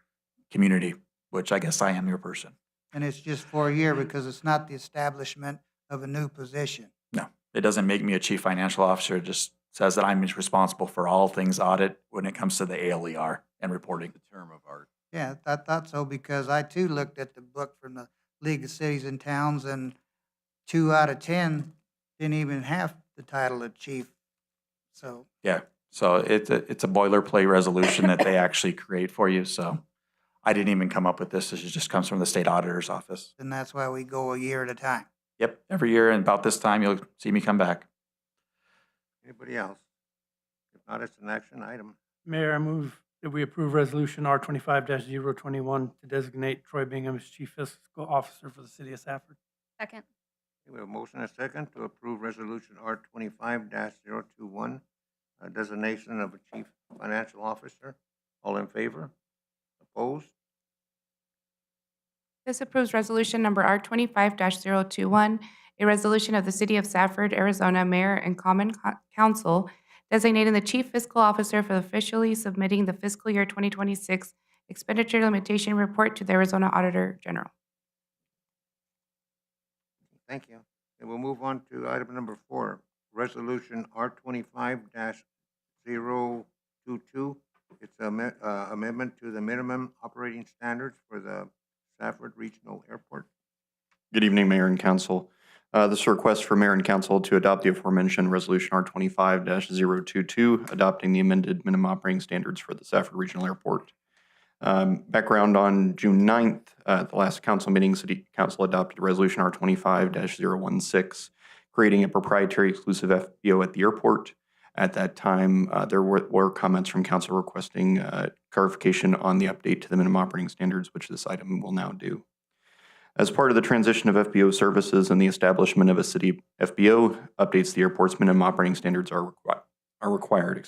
community, which I guess I am your person. And it's just for a year because it's not the establishment of a new position. No, it doesn't make me a chief financial officer. It just says that I'm responsible for all things audit when it comes to the ALER and reporting. The term of art. Yeah, I thought so because I too looked at the book from the League of Cities and Towns and 2 out of 10 didn't even have the title of chief. So, Yeah, so it's a boilerplate resolution that they actually create for you. So I didn't even come up with this. This just comes from the state auditor's office. and that's why we go a year at a time. Yep, every year and about this time, you'll see me come back. Anybody else? If not, it's an action item. Mayor, I move that we approve Resolution R25-021 to designate Troy Bingham as Chief Fiscal Officer for the city of Safford. Second. We have a motion and a second to approve Resolution R25-021, designation of a chief financial officer. All in favor? Opposed? This approves resolution number R25-021, a resolution of the City of Safford, Arizona Mayor and Common Council designating the Chief Fiscal Officer for officially submitting the fiscal year 2026 expenditure limitation report to the Arizona Auditor General. Thank you. And we'll move on to item number 4, Resolution R25-022. It's an amendment to the minimum operating standards for the Safford Regional Airport. Good evening, Mayor and Council. This is a request for Mayor and Council to adopt the aforementioned Resolution R25-022, adopting the amended minimum operating standards for the Safford Regional Airport. Background: on June 9th, at the last council meeting, City Council adopted Resolution R25-016, creating a proprietary exclusive FBO at the airport. At that time, there were comments from council requesting clarification on the update to the minimum operating standards, which this item will now do. As part of the transition of FBO services and the establishment of a city FBO, updates to the airport's minimum operating standards are required.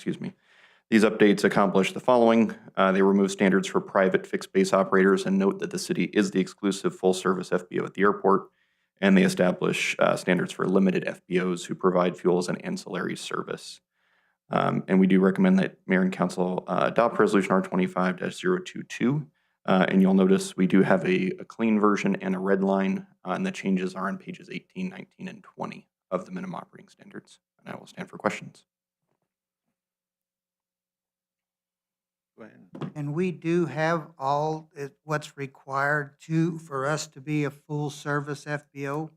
These updates accomplish the following. They remove standards for private fixed base operators and note that the city is the exclusive full-service FBO at the airport, and they establish standards for limited FBOs who provide fuels and ancillary service. And we do recommend that Mayor and Council adopt Resolution R25-022. And you'll notice we do have a clean version and a red line, and the changes are on pages 18, 19, and 20 of the minimum operating standards. And I will stand for questions. Go ahead. And we do have what's required for us to be a full-service FBO?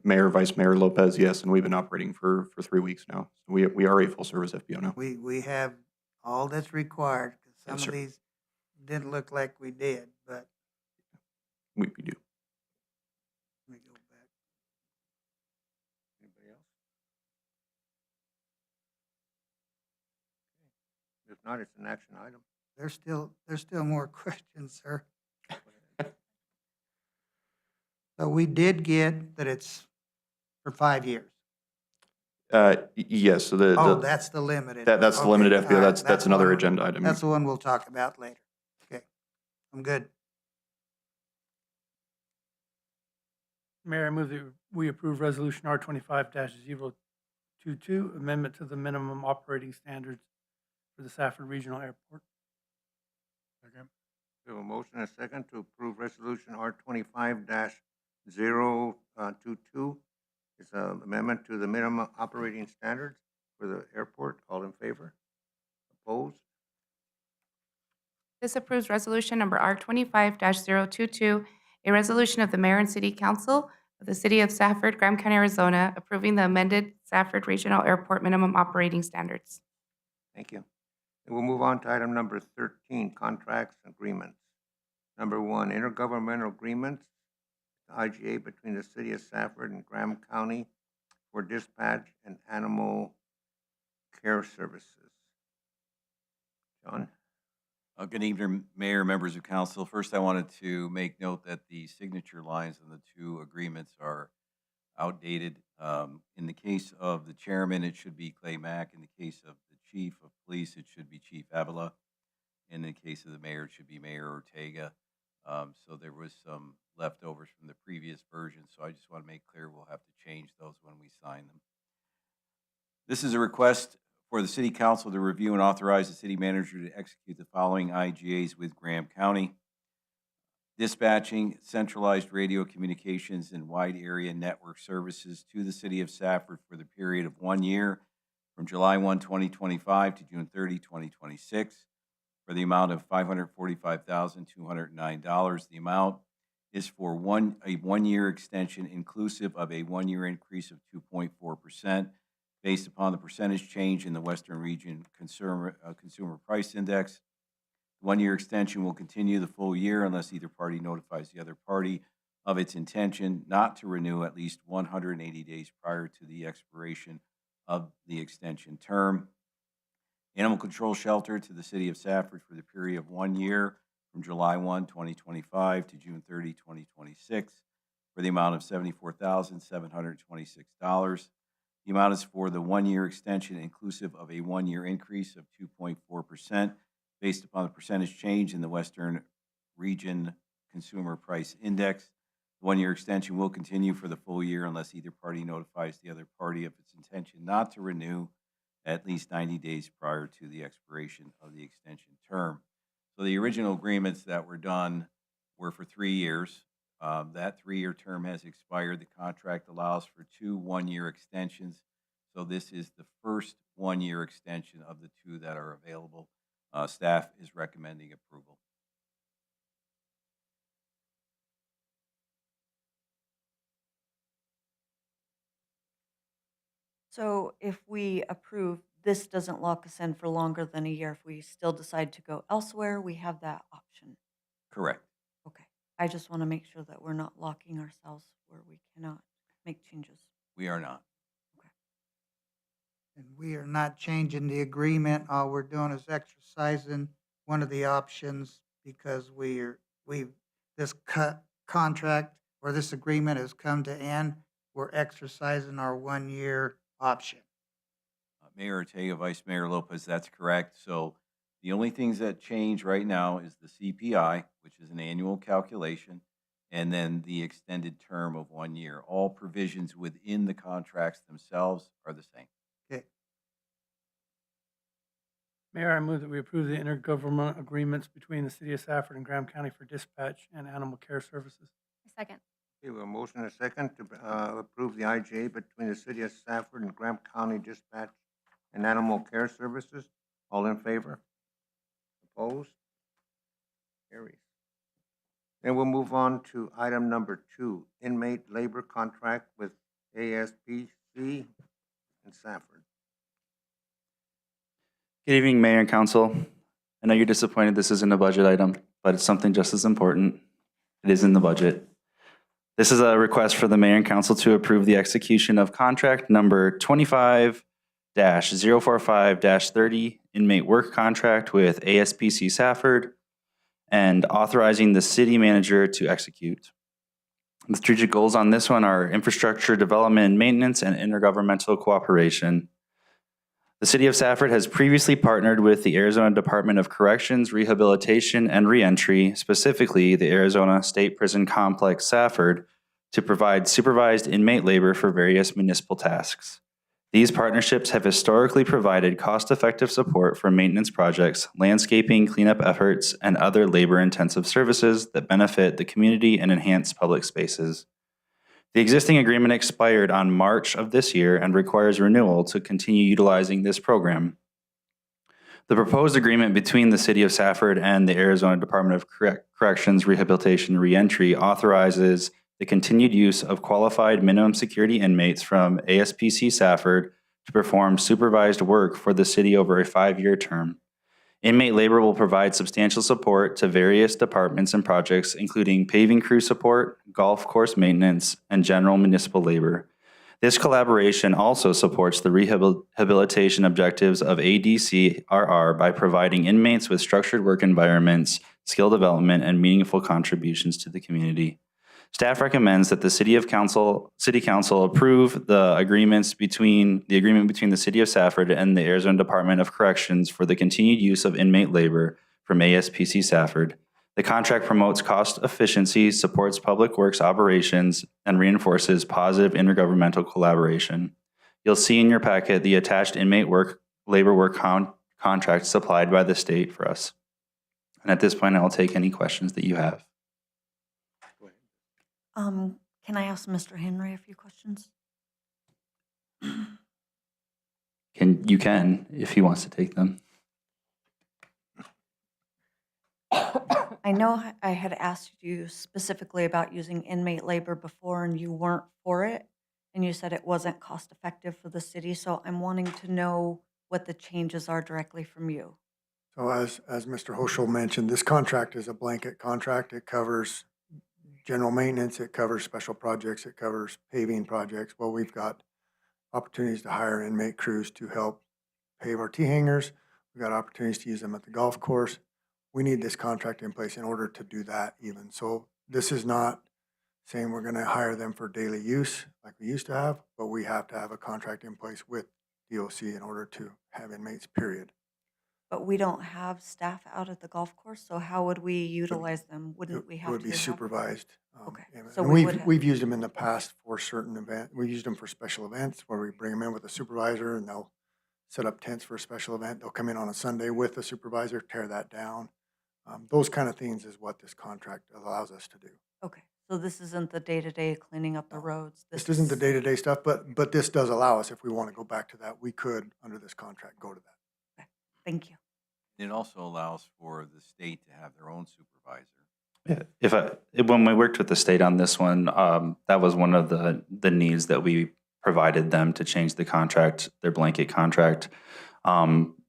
Mayor, Vice Mayor Lopez, yes, and we've been operating for 3 weeks now. So we are a full-service FBO now. We have all that's required, because Yes, some sir. of these didn't look like we did, but We do. let me go back. Anybody else? If not, it's an action item. There's still more questions, sir. So we did get that it's for 5 years. Yes, so That's the limited. that's the Okay, limited all FBO. right, That's another one- agenda item. That's the one we'll talk about later. Okay, I'm good. Mayor, I move that we approve Resolution R25-022, amendment to the minimum operating standards for the Safford Regional Airport. Second. We have a motion and a second to approve Resolution R25-022. It's an amendment to the minimum operating standards for the airport. All in favor? Opposed? This approves Resolution Number R25-022, a resolution of the Mayor and City Council of the City of Safford, Graham County, Arizona, approving the amended Safford Regional Airport minimum operating standards. Thank you. And we'll move on to item number 13, contracts and agreements. Number 1, intergovernmental agreements, IGA between the City of Safford and Graham County for dispatch and animal care services. John? Good evening, Mayor, members of council. First, I wanted to make note that the signature lines on the 2 agreements are outdated. In the case of the chairman, it should be Clay Mack. In the case of the chief of police, it should be Chief Avila. In the case of the mayor, it should be Mayor Ortega. So there was some leftovers from the previous version, so I just want to make clear we'll have to change those when we sign them. This is a request for the city council to review and authorize the city manager to execute the following IGAs with Graham County: dispatching centralized radio communications and wide area network services to the city of Safford for the period of 1 year from July 1, 2025 to June 30, 2026 for the amount of $545,209. The amount is for a 1-year extension inclusive of a 1-year increase of 2.4% based upon the percentage change in the Western Region Consumer Price Index. The 1-year extension will continue the full year unless either party notifies the other party of its intention not to renew at least 180 days prior to the expiration of the extension term. Animal control shelter to the city of Safford for the period of 1 year from July 1, 2025 to June 30, 2026 for the amount of $74,726. The amount is for the 1-year extension inclusive of a 1-year increase of 2.4% based upon the percentage change in the Western Region Consumer Price Index. The 1-year extension will continue for the full year unless either party notifies the other party of its intention not to renew at least 90 days prior to the expiration of the extension term. So the original agreements that were done were for 3 years. That 3-year term has expired. The contract allows for 2 one-year extensions. So this is the first 1-year extension of the 2 that are available. Staff is recommending approval. So if we approve, this doesn't lock us in for longer than a year. If we still decide to go elsewhere, we have that option. Correct. Okay. I just want to make sure that we're not locking ourselves where we cannot make changes. We are not. And we are not changing the agreement. All we're doing is exercising one of the options because this contract or this agreement has come to end. We're exercising our 1-year option. Mayor Ortega, Vice Mayor Lopez, that's correct. So the only things that change right now is the CPI, which is an annual calculation, and then the extended term of 1 year. All provisions within the contracts themselves are the same. Okay. Mayor, I move that we approve the intergovernmental agreements between the City of Safford and Graham County for dispatch and animal care services. Second. Okay, we have a motion and a second to approve the IJ between the City of Safford and Graham County Dispatch and Animal Care Services. All in favor? Opposed? Carries. Then we'll move on to item number 2, inmate labor contract with ASPC in Safford. Good evening, Mayor and Council. I know you're disappointed this isn't a budget item, but it's something just as important. It is in the budget. This is a request for the Mayor and Council to approve the execution of contract number 25-045-30 inmate work contract with ASPC Safford and authorizing the city manager to execute. The strategic goals on this one are infrastructure development and maintenance and intergovernmental cooperation. The City of Safford has previously partnered with the Arizona Department of Corrections, Rehabilitation, and Reentry, specifically the Arizona State Prison Complex Safford, to provide supervised inmate labor for various municipal tasks. These partnerships have historically provided cost-effective support for maintenance projects, landscaping, cleanup efforts, and other labor-intensive services that benefit the community and enhance public spaces. The existing agreement expired on March of this year and requires renewal to continue utilizing this program. The proposed agreement between the City of Safford and the Arizona Department of Corrections, Rehabilitation, and Reentry authorizes the continued use of qualified minimum security inmates from ASPC Safford to perform supervised work for the city over a 5-year term. Inmate labor will provide substantial support to various departments and projects, including paving crew support, golf course maintenance, and general municipal labor. This collaboration also supports the rehabilitation objectives of ADCRR by providing inmates with structured work environments, skill development, and meaningful contributions to the community. Staff recommends that the City Council approve the agreement between the City of Safford and the Arizona Department of Corrections for the continued use of inmate labor from ASPC Safford. The contract promotes cost efficiency, supports public works operations, and reinforces positive intergovernmental collaboration. You'll see in your packet the attached inmate labor contract supplied by the state for us. And at this point, I'll take any questions that you have. Can I ask Mr. Henry a few questions? You can, if he wants to take them. I know I had asked you specifically about using inmate labor before and you weren't for it, and you said it wasn't cost effective for the city, so I'm wanting to know what the changes are directly from you. So as Mr. Hoschel mentioned, this contract is a blanket contract. It covers general maintenance, it covers special projects, it covers paving projects. Well, we've got opportunities to hire inmate crews to help pave our T-hangers. We've got opportunities to use them at the golf course. We need this contract in place in order to do that even. So this is not saying we're going to hire them for daily use like we used to have, but we have to have a contract in place with DOC in order to have inmates, period. But we don't have staff out at the golf course, so how would we utilize them? Wouldn't we have to? It would be have- supervised. Okay, And so we would we've, have- we've used them in the past for certain events. We used them for special events where we bring them in with a supervisor and they'll set up tents for a special event. They'll come in on a Sunday with the supervisor, tear that down. Those kind of things is what this contract allows us to do. Okay, so this isn't the day-to-day cleaning up the roads? This isn't the day-to-day stuff, but this does allow us, if we want to go back to that, we could, under this contract, go to that. Thank you. It also allows for the state to have their own supervisor. Yeah, when we worked with the state on this one, that was one of the needs that we provided them to change the contract, their blanket contract,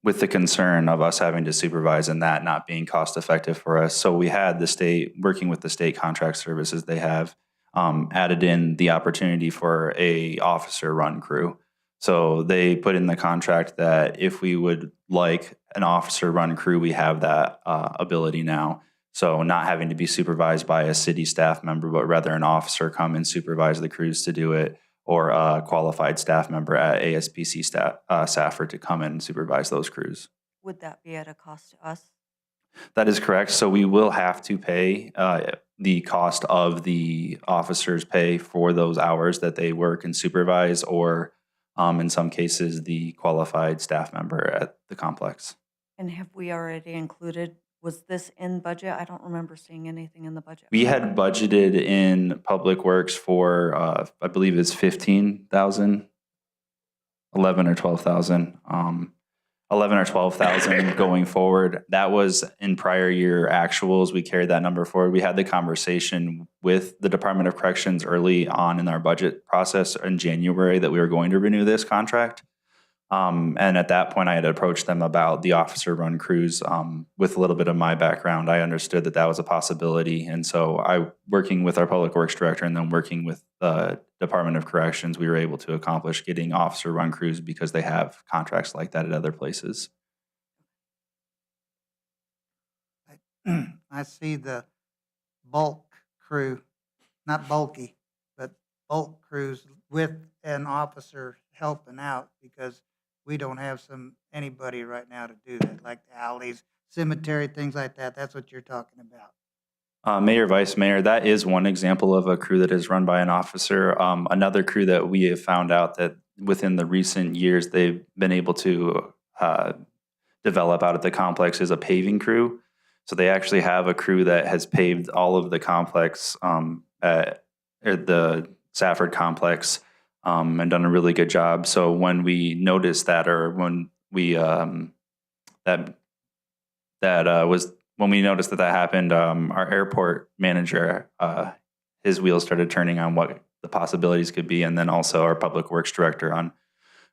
with the concern of us having to supervise and that not being cost effective for us. So we had the state, working with the state contract services they have, added in the opportunity for a officer run crew. So they put in the contract that if we would like an officer run crew, we have that ability now. So not having to be supervised by a city staff member, but rather an officer come and supervise the crews to do it, or a qualified staff member at ASPC Safford to come and supervise those crews. Would that be at a cost to us? That is correct. So we will have to pay the cost of the officers' pay for those hours that they work and supervise, or in some cases, the qualified staff member at the complex. And have we already included, was this in budget? I don't remember seeing anything in the budget. We had budgeted in Public Works for, I believe it's 15,000, 11 or 12,000, 11 or 12,000 going forward. That was in prior year actuals. We carried that number forward. We had the conversation with the Department of Corrections early on in our budget process in January that we were going to renew this contract. And at that point, I had approached them about the officer run crews. With a little bit of my background, I understood that that was a possibility. And so working with our Public Works Director and then working with the Department of Corrections, we were able to accomplish getting officer run crews because they have contracts like that at other places. I see the bulk crew, not bulky, but bulk crews with an officer helping out, because we don't have anybody right now to do that, like the alleys, cemetery, things like that. That's what you're talking about. Mayor, Vice Mayor, that is one example of a crew that is run by an officer. Another crew that we have found out that within the recent years they've been able to develop out at the complex is a paving crew. So they actually have a crew that has paved all of the complex at the Safford complex and done a really good job. So when we noticed that, or when we when we noticed that happened, our airport manager, his wheels started turning on what the possibilities could be, and then also our Public Works Director on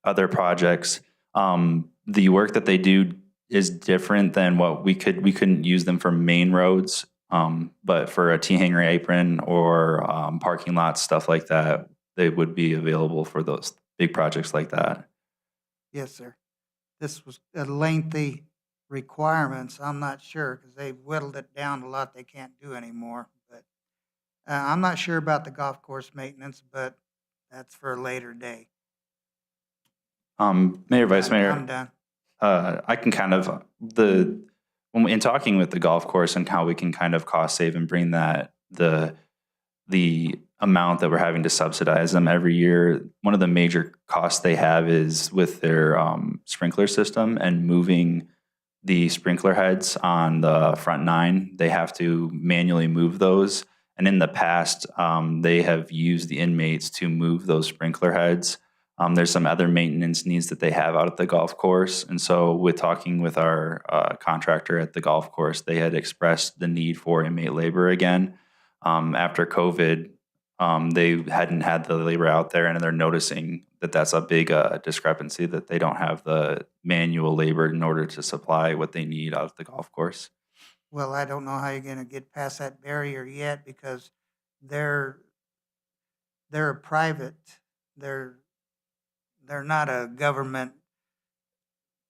other projects. The work that they do is different than what we couldn't use them for main roads, but for a T-hanger apron or parking lots, stuff like that, they would be available for those big projects like that. Yes, sir. This was a lengthy requirements. I'm not sure, because they've whittled it down a lot they can't do anymore. But I'm not sure about the golf course maintenance, but that's for a later day. Mayor, Vice Mayor, I'm done. I can kind of in talking with the golf course and how we can kind of cost save and bring that the amount that we're having to subsidize them every year. One of the major costs they have is with their sprinkler system and moving the sprinkler heads on the front 9. They have to manually move those. And in the past, they have used the inmates to move those sprinkler heads. There's some other maintenance needs that they have out at the golf course. And so with talking with our contractor at the golf course, they had expressed the need for inmate labor again. After COVID, they hadn't had the labor out there, and they're noticing that that's a big discrepancy, that they don't have the manual labor in order to supply what they need out at the golf course. Well, I don't know how you're going to get past that barrier yet, because they're a private, they're not a government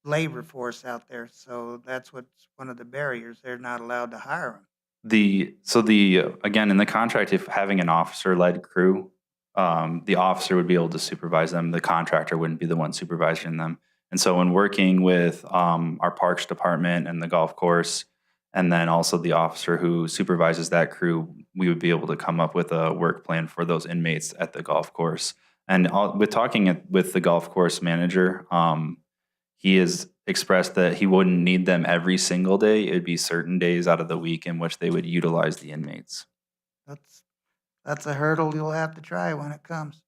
labor force out there. So that's what's one of the barriers. They're not allowed to hire them. Again, in the contract, if having an officer-led crew, the officer would be able to supervise them. The contractor wouldn't be the one supervising them. And so when working with our parks department and the golf course, and then also the officer who supervises that crew, we would be able to come up with a work plan for those inmates at the golf course. And with talking with the golf course manager, he has expressed that he wouldn't need them every single day. It would be certain days out of the week in which they would utilize the inmates. That's a hurdle you'll have to try when it comes.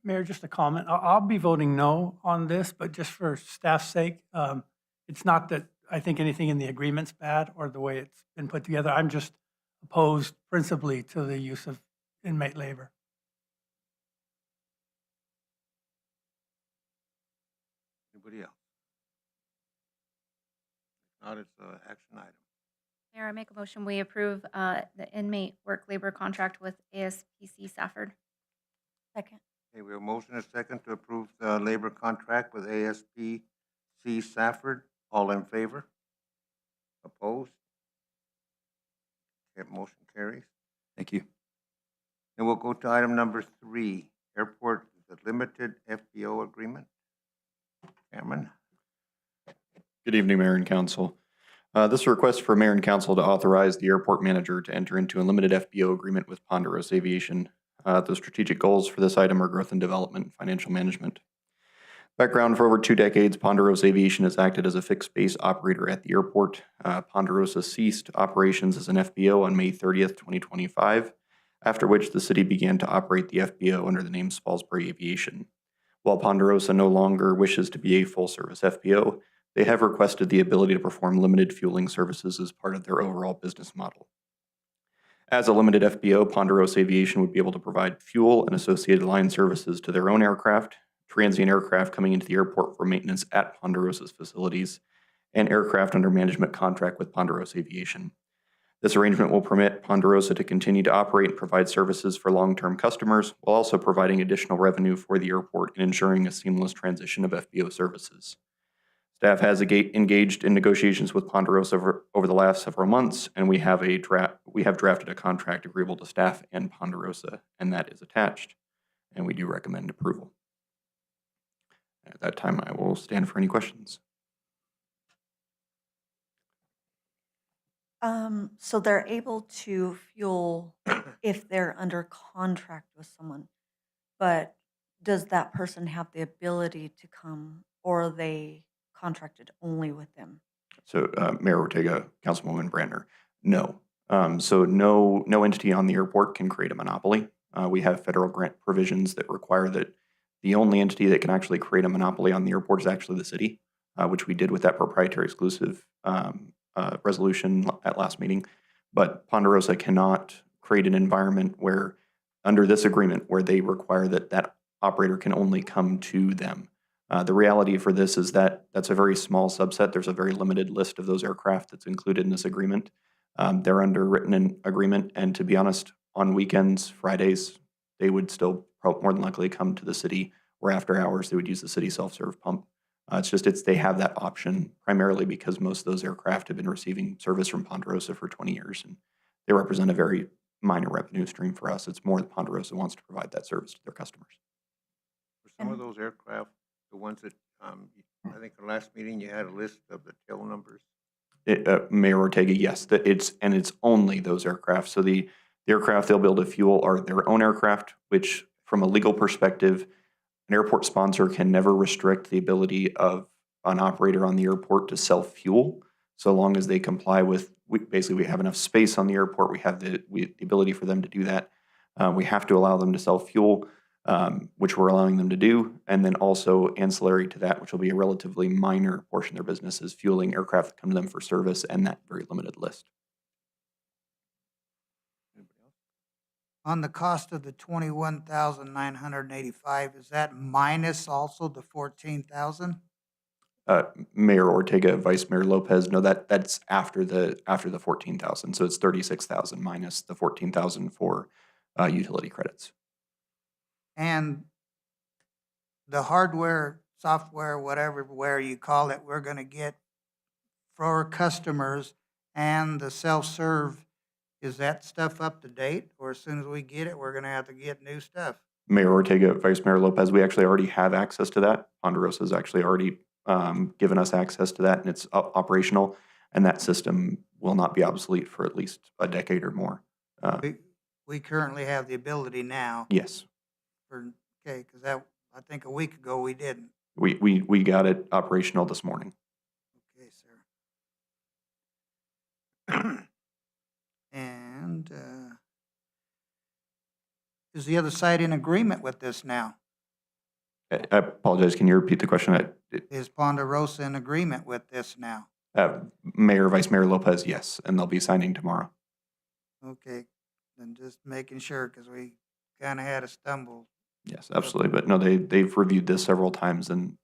Mayor, just a comment. I'll be voting no on this, but just for staff's sake, it's not that I think anything in the agreement's bad or the way it's been put together. I'm just opposed principally to the use of inmate labor. Anybody else? If not, it's an action item. Mayor, I make a motion, we approve the inmate work labor contract with ASPC Safford. Second. Okay, we have a motion and a second to approve the labor contract with ASPC Safford. All in favor? Opposed? Okay, motion carries. Thank you. Then we'll go to item number 3, airport, the limited FBO agreement. Cameron? Good evening, Mayor and Council. This is a request for Mayor and Council to authorize the airport manager to enter into a limited FBO agreement with Ponderosa Aviation. The strategic goals for this item are growth and development and financial management. Background: for over 2 decades, Ponderosa Aviation has acted as a fixed-base operator at the airport. Ponderosa ceased operations as an FBO on May 30th, 2025, after which the city began to operate the FBO under the name Salisbury Aviation. While Ponderosa no longer wishes to be a full-service FBO, they have requested the ability to perform limited fueling services as part of their overall business model. As a limited FBO, Ponderosa Aviation would be able to provide fuel and associated line services to their own aircraft, transient aircraft coming into the airport for maintenance at Ponderosa's facilities, and aircraft under management contract with Ponderosa Aviation. This arrangement will permit Ponderosa to continue to operate and provide services for long-term customers, while also providing additional revenue for the airport and ensuring a seamless transition of FBO services. Staff has engaged in negotiations with Ponderosa over the last several months, and we have drafted a contract agreeable to staff and Ponderosa, and that is attached, and we do recommend approval. At that time, I will stand for any questions. So they're able to fuel if they're under contract with someone, but does that person have the ability to come, or are they contracted only with them? So Mayor Ortega, Councilwoman Brandner, no. So no entity on the airport can create a monopoly. We have federal grant provisions that require that the only entity that can actually create a monopoly on the airport is actually the city, which we did with that proprietary exclusive resolution at last meeting. But Ponderosa cannot create an environment where, under this agreement, where they require that that operator can only come to them. The reality for this is that that's a very small subset. There's a very limited list of those aircraft that's included in this agreement. They're under written agreement, and to be honest, on weekends, Fridays, they would still more than likely come to the city, or after hours, they would use the city self-serve pump. They have that option primarily because most of those aircraft have been receiving service from Ponderosa for 20 years, and they represent a very minor revenue stream for us. It's more that Ponderosa wants to provide that service to their customers. For some of those aircraft, the ones that, I think the last meeting you had a list of the tail numbers. Mayor Ortega, yes, it's only those aircraft. So the aircraft they'll be able to fuel are their own aircraft, which from a legal perspective, an airport sponsor can never restrict the ability of an operator on the airport to sell fuel, so long as they comply with, we have enough space on the airport, we have the ability for them to do that. We have to allow them to sell fuel, which we're allowing them to do, and then also ancillary to that, which will be a relatively minor portion of their business, is fueling aircraft that come to them for service, and that very limited list. On the cost of the 21,985, is that minus also the 14,000? Mayor Ortega, Vice Mayor Lopez, no, that's after the 14,000, so it's 36,000 minus the 14,000 for utility credits. And the hardware, software, whatever you call it, we're going to get for our customers, and the self-serve, is that stuff up to date? Or as soon as we get it, we're going to have to get new stuff? Mayor Ortega, Vice Mayor Lopez, we actually already have access to that. Ponderosa has actually already given us access to that, and it's operational, and that system will not be obsolete for at least a decade or more. We currently have the ability now. Yes. Okay, because I think a week ago we didn't. We got it operational this morning. Okay, sir. And is the other side in agreement with this now? I apologize, can you repeat the question? Is Ponderosa in agreement with this now? Mayor, Vice Mayor Lopez, yes, and they'll be signing tomorrow. Okay, then just making sure, because we kind of had a stumble. Yes, absolutely. But no, they've reviewed this several times and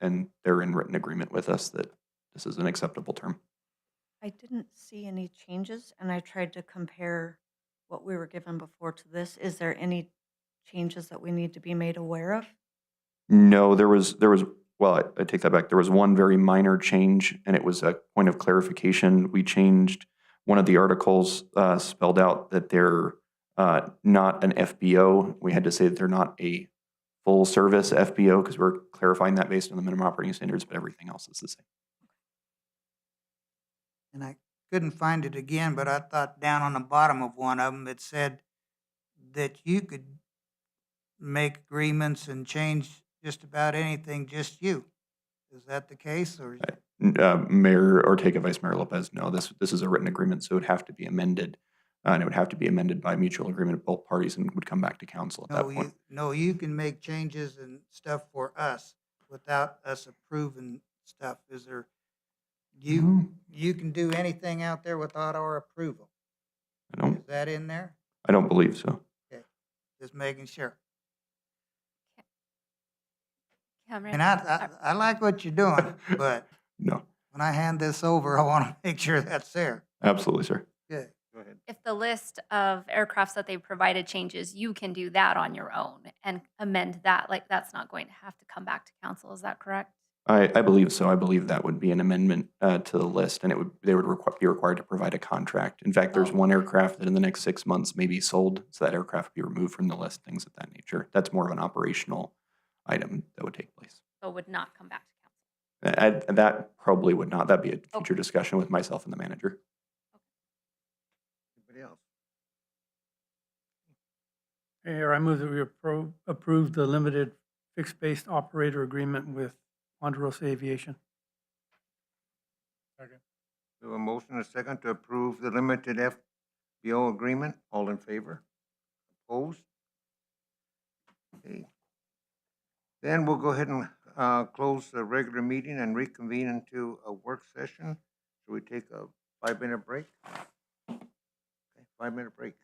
they're in written agreement with us that this is an acceptable term. I didn't see any changes, and I tried to compare what we were given before to this. Is there any changes that we need to be made aware of? No, there was, well, I take that back. There was one very minor change, and it was a point of clarification. We changed one of the articles, spelled out that they're not an FBO. We had to say that they're not a full service FBO because we're clarifying that based on the minimum operating standards, but everything else is the same. And I couldn't find it again, but I thought down on the bottom of one of them, it said that you could make agreements and change just about anything, just you. Is that the case, or? Mayor Ortega, Vice Mayor Lopez, no, this is a written agreement, so it would have to be amended. And it would have to be amended by mutual agreement of both parties and would come back to council at that point. No, you can make changes and stuff for us without us approving stuff. Is there, you can do anything out there without our approval? Is that in there? I don't believe so. Okay, just making sure. Cameron, And I like what you're doing, but No, when I hand this over, I want to make sure that's there. absolutely, sir. Good. Go ahead. if the list of aircrafts that they provided changes, you can do that on your own and amend that. Like, that's not going to have to come back to council. Is that correct? I believe so. I believe that would be an amendment to the list, and they would be required to provide a contract. In fact, there's one aircraft that in the next 6 months may be sold, so that aircraft be removed from the list, things of that nature. That's more of an operational item that would take place. So it would not come back to council. That probably would not. That'd be a future discussion with myself and the manager. Anybody else? Mayor, I move that we approve the limited fixed-based operator agreement with Ponderosa Aviation. We have a motion and a second to approve the limited FBO agreement. All in favor? Opposed? Okay. Then we'll go ahead and close the regular meeting and reconvene into a work session. So we take a 5-minute break? Okay, 5-minute break.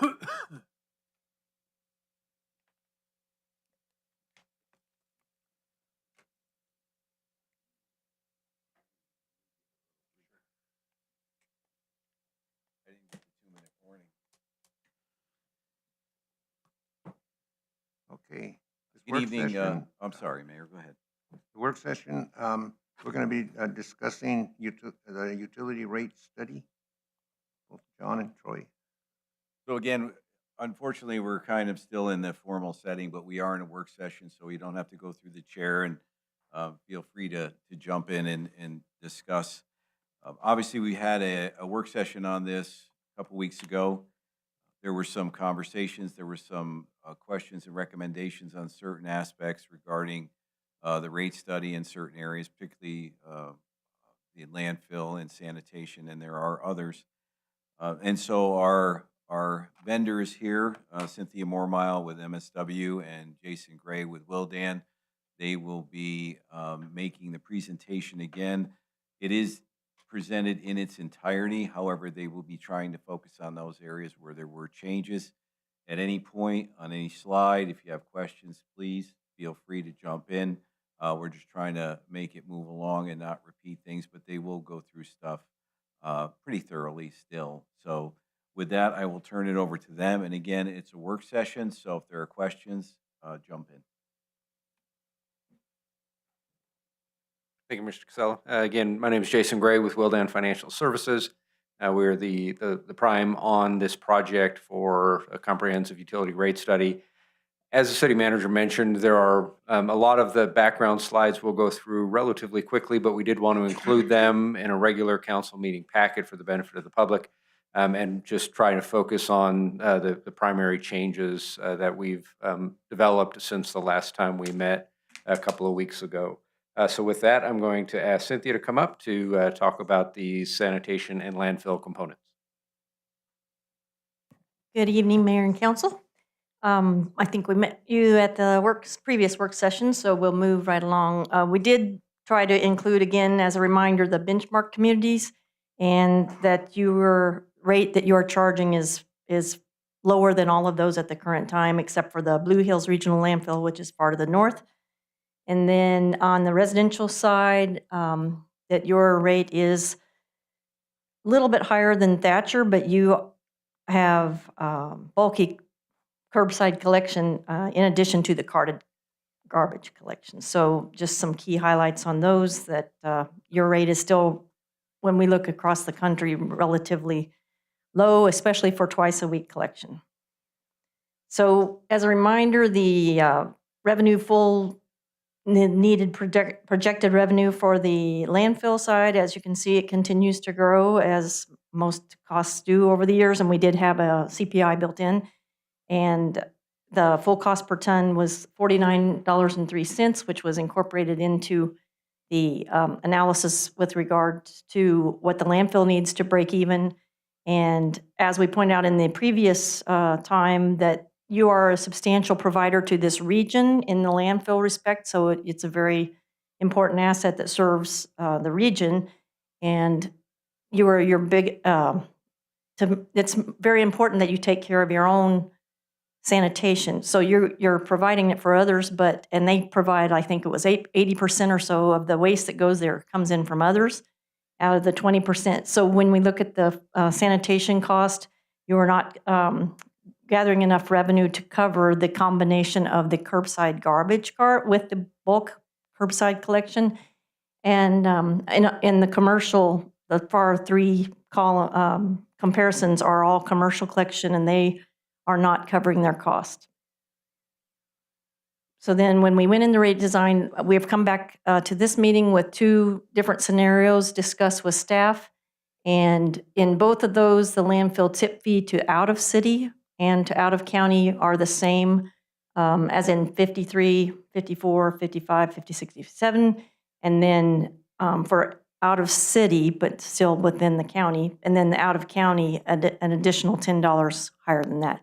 I didn't get the 2-minute warning. Okay. This Good work evening, session- I'm sorry, Mayor, go ahead. The work session, we're going to be discussing the utility rate study. Both John and Troy. So again, unfortunately, we're kind of still in the formal setting, but we are in a work session, so you don't have to go through the chair, and feel free to jump in and discuss. Obviously, we had a work session on this a couple weeks ago. There were some conversations, there were some questions and recommendations on certain aspects regarding the rate study in certain areas, particularly the landfill and sanitation, and there are others. And so our vendors here, Cynthia Mormile with MSW and Jason Gray with Wildan, they will be making the presentation again. It is presented in its entirety. However, they will be trying to focus on those areas where there were changes. At any point on any slide, if you have questions, please feel free to jump in. We're just trying to make it move along and not repeat things, but they will go through stuff pretty thoroughly still. So with that, I will turn it over to them. And again, it's a work session, so if there are questions, jump in. Thank you, Mr. Casella. Again, my name is Jason Gray with Wildan Financial Services. We're the prime on this project for a comprehensive utility rate study. As the city manager mentioned, there are a lot of the background slides we'll go through relatively quickly, but we did want to include them in a regular council meeting packet for the benefit of the public, and just try to focus on the primary changes that we've developed since the last time we met a couple of weeks ago. So with that, I'm going to ask Cynthia to come up to talk about the sanitation and landfill components. Good evening, Mayor and Council. I think we met you at the previous work session, so we'll move right along. We did try to include, again, as a reminder, the benchmark communities, and that your rate that you're charging is lower than all of those at the current time, except for the Blue Hills Regional Landfill, which is part of the north. And then on the residential side, that your rate is a little bit higher than Thatcher, but you have bulky curbside collection in addition to the carted garbage collection. So just some key highlights on those, that your rate is still, when we look across the country, relatively low, especially for twice a week collection. So as a reminder, the revenue needed projected revenue for the landfill side, as you can see, it continues to grow as most costs do over the years, and we did have a CPI built in. And the full cost per ton was $49.03, which was incorporated into the analysis with regard to what the landfill needs to break even. And as we pointed out in the previous time, that you are a substantial provider to this region in the landfill respect, so it's a very important asset that serves the region. And you are your big, it's very important that you take care of your own sanitation. So you're providing it for others, and they provide, I think it was 80% or so of the waste that goes there comes in from others out of the 20%. So when we look at the sanitation cost, you are not gathering enough revenue to cover the combination of the curbside garbage cart with the bulk curbside collection. And in the commercial, the FAR 3 comparisons are all commercial collection, and they are not covering their cost. So then when we went into rate design, we have come back to this meeting with 2 different scenarios discussed with staff. And in both of those, the landfill tip fee to out of city and to out of county are the same as in 53, 54, 55, 56, 57. And then for out of city, but still within the county, and then the out of county, an additional $10 higher than that.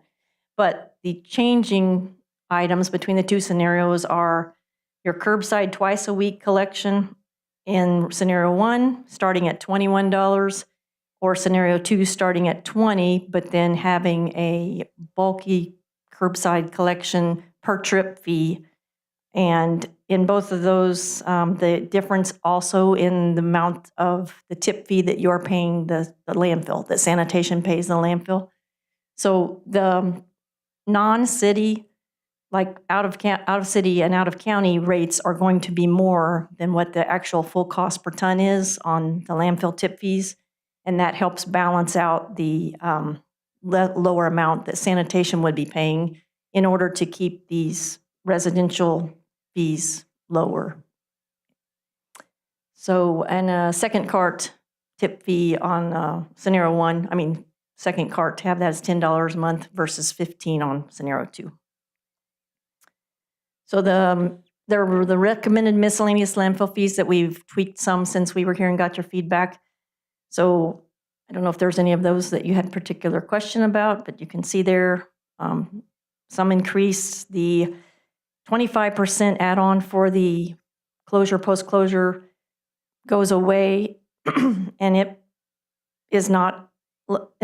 But the changing items between the 2 scenarios are your curbside twice a week collection in scenario 1, starting at $21, or scenario 2 starting at 20, but then having a bulky curbside collection per trip fee. And in both of those, the difference also in the amount of the tip fee that you're paying the landfill, that sanitation pays the landfill. So the non-city, like out of city and out of county rates are going to be more than what the actual full cost per ton is on the landfill tip fees. And that helps balance out the lower amount that sanitation would be paying in order to keep these residential fees lower. So, and a second cart tip fee on scenario 1, second cart to have that is $10 a month versus $15 on scenario 2. So there were the recommended miscellaneous landfill fees that we've tweaked some since we were here and got your feedback. So I don't know if there's any of those that you had particular question about, but you can see there some increase. The 25% add-on for the closure, post-closure goes away, and it is no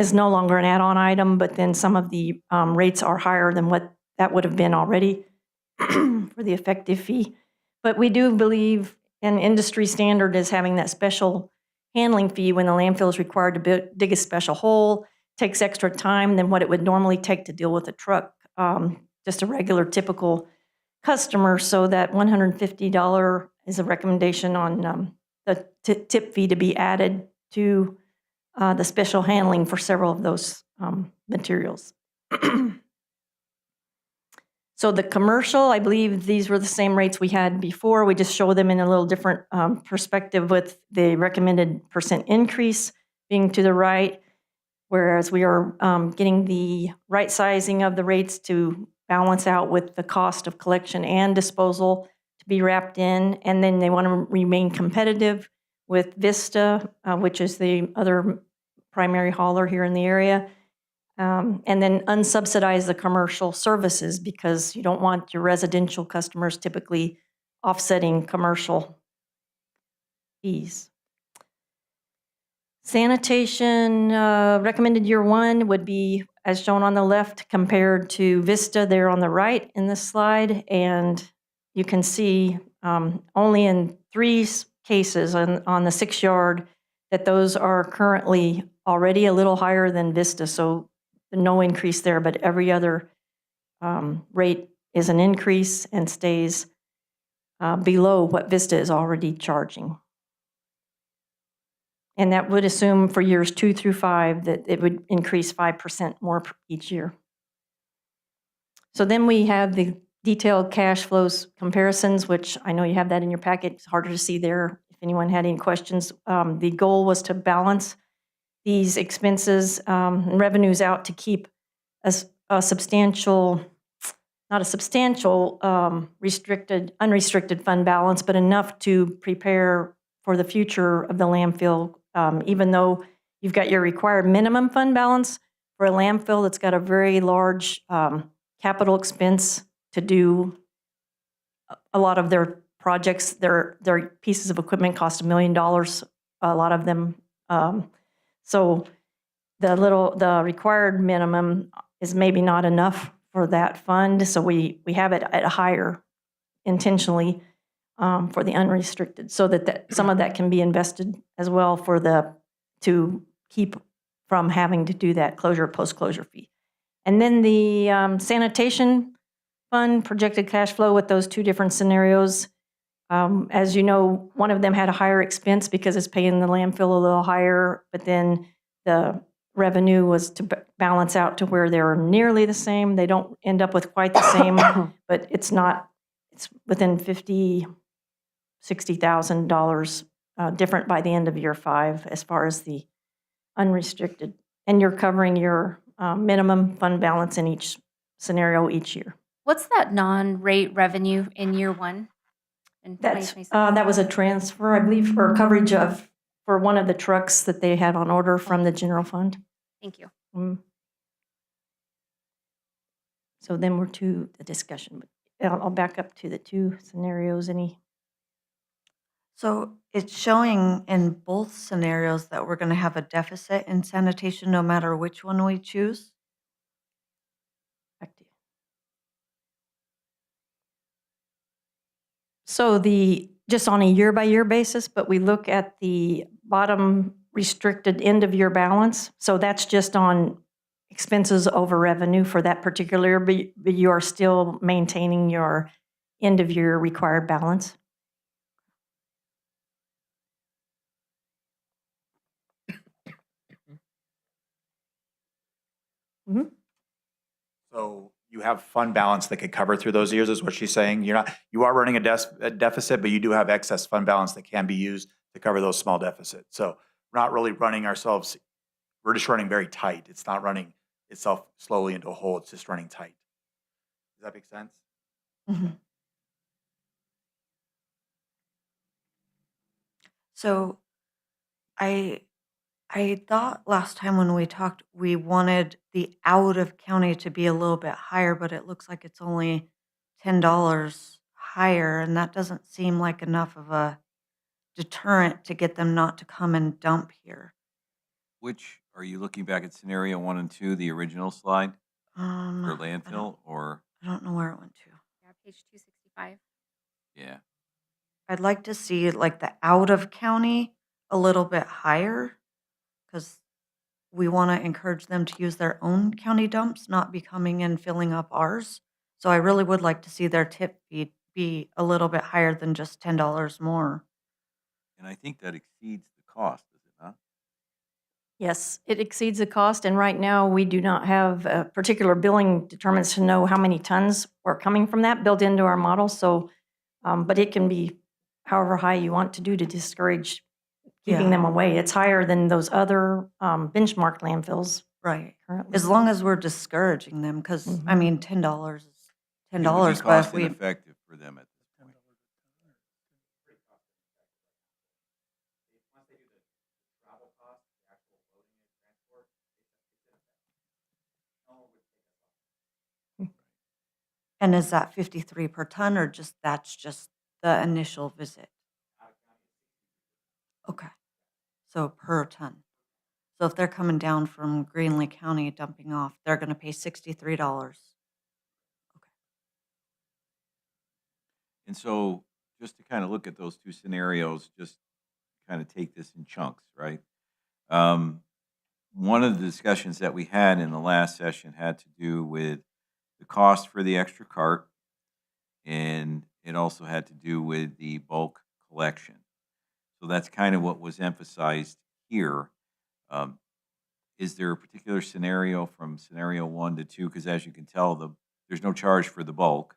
longer an add-on item, but then some of the rates are higher than what that would have been already for the effective fee. But we do believe an industry standard is having that special handling fee when the landfill is required to dig a special hole, takes extra time than what it would normally take to deal with a truck, just a regular typical customer. So that $150 is a recommendation on the tip fee to be added to the special handling for several of those materials. So the commercial, I believe these were the same rates we had before. We just show them in a little different perspective with the recommended percent increase being to the right, whereas we are getting the right sizing of the rates to balance out with the cost of collection and disposal to be wrapped in. And then they want to remain competitive with Vista, which is the other primary hauler here in the area. And then unsubsidize the commercial services because you don't want your residential customers typically offsetting commercial fees. Sanitation recommended year 1 would be as shown on the left compared to Vista there on the right in this slide. And you can see only in 3 cases on the 6-yard that those are currently already a little higher than Vista. So no increase there, but every other rate is an increase and stays below what Vista is already charging. And that would assume for years 2 through 5 that it would increase 5% more each year. So then we have the detailed cash flows comparisons, which I know you have that in your packet. It's harder to see there if anyone had any questions. The goal was to balance these expenses and revenues out to keep a substantial, not a substantial unrestricted fund balance, but enough to prepare for the future of the landfill. Even though you've got your required minimum fund balance for a landfill that's got a very large capital expense to do a lot of their projects. Their pieces of equipment cost $1 million, a lot of them. So the required minimum is maybe not enough for that fund. So we have it at a higher intentionally for the unrestricted, so that some of that can be invested as well to keep from having to do that closure post-closure fee. And then the sanitation fund projected cash flow with those 2 different scenarios. As you know, one of them had a higher expense because it's paying the landfill a little higher, but then the revenue was to balance out to where they're nearly the same. They don't end up with quite the same, but it's within $60,000 different by the end of year 5 as far as the unrestricted. And you're covering your minimum fund balance in each scenario each year. What's that non-rate revenue in year 1? In That's 2027? that was a transfer, I believe, for coverage for one of the trucks that they had on order from the general fund. Thank you. So then we're to the discussion. I'll back up to the 2 scenarios. So it's showing in both scenarios that we're going to have a deficit in sanitation no matter which one we choose. So just on a year-by-year basis, but we look at the bottom restricted end-of-year balance. So that's just on expenses over revenue for that particular year, but you are still maintaining your end-of-year required balance. Mhm. So you have fund balance that could cover through those years, is what she's saying. You are running a deficit, but you do have excess fund balance that can be used to cover those small deficits. So we're not really running ourselves, we're just running very tight. It's not running itself slowly into a hole, it's just running tight. Does that make sense? Mhm. So I thought last time when we talked, we wanted the out of county to be a little bit higher, but it looks like it's only $10 higher, and that doesn't seem like enough of a deterrent to get them not to come and dump here. Which, are you looking back at scenario 1 and 2, the original slide for I landfill, or? don't know where it went to. Yeah, page 265. Yeah. I'd like to see like the out of county a little bit higher because we want to encourage them to use their own county dumps, not be coming and filling up ours. So I really would like to see their tip fee be a little bit higher than just $10 more. And I think that exceeds the cost, does it not? Yes, it exceeds the cost, and right now, we do not have a particular billing determinants to know how many tons are coming from that built into our model, so, but it can be however high you want to do to discourage keeping Yeah. them away. It's higher than those other benchmark landfills Right. currently. As long as we're discouraging them, because I Mhm. mean, $10 is It would be $10, but cost if we, ineffective for them at this point. and is that 53 per ton or just, that's just the initial visit? Okay. So per ton. So if they're coming down from Greenlee County dumping off, they're gonna pay $63. And so, just to kind of look at those two scenarios, just kind of take this in chunks, right? One of the discussions that we had in the last session had to do with the cost for the extra cart, and it also had to do with the bulk collection. So that's kind of what was emphasized here. Um, is there a particular scenario from scenario 1 to 2? Because as you can tell, there's no charge for the bulk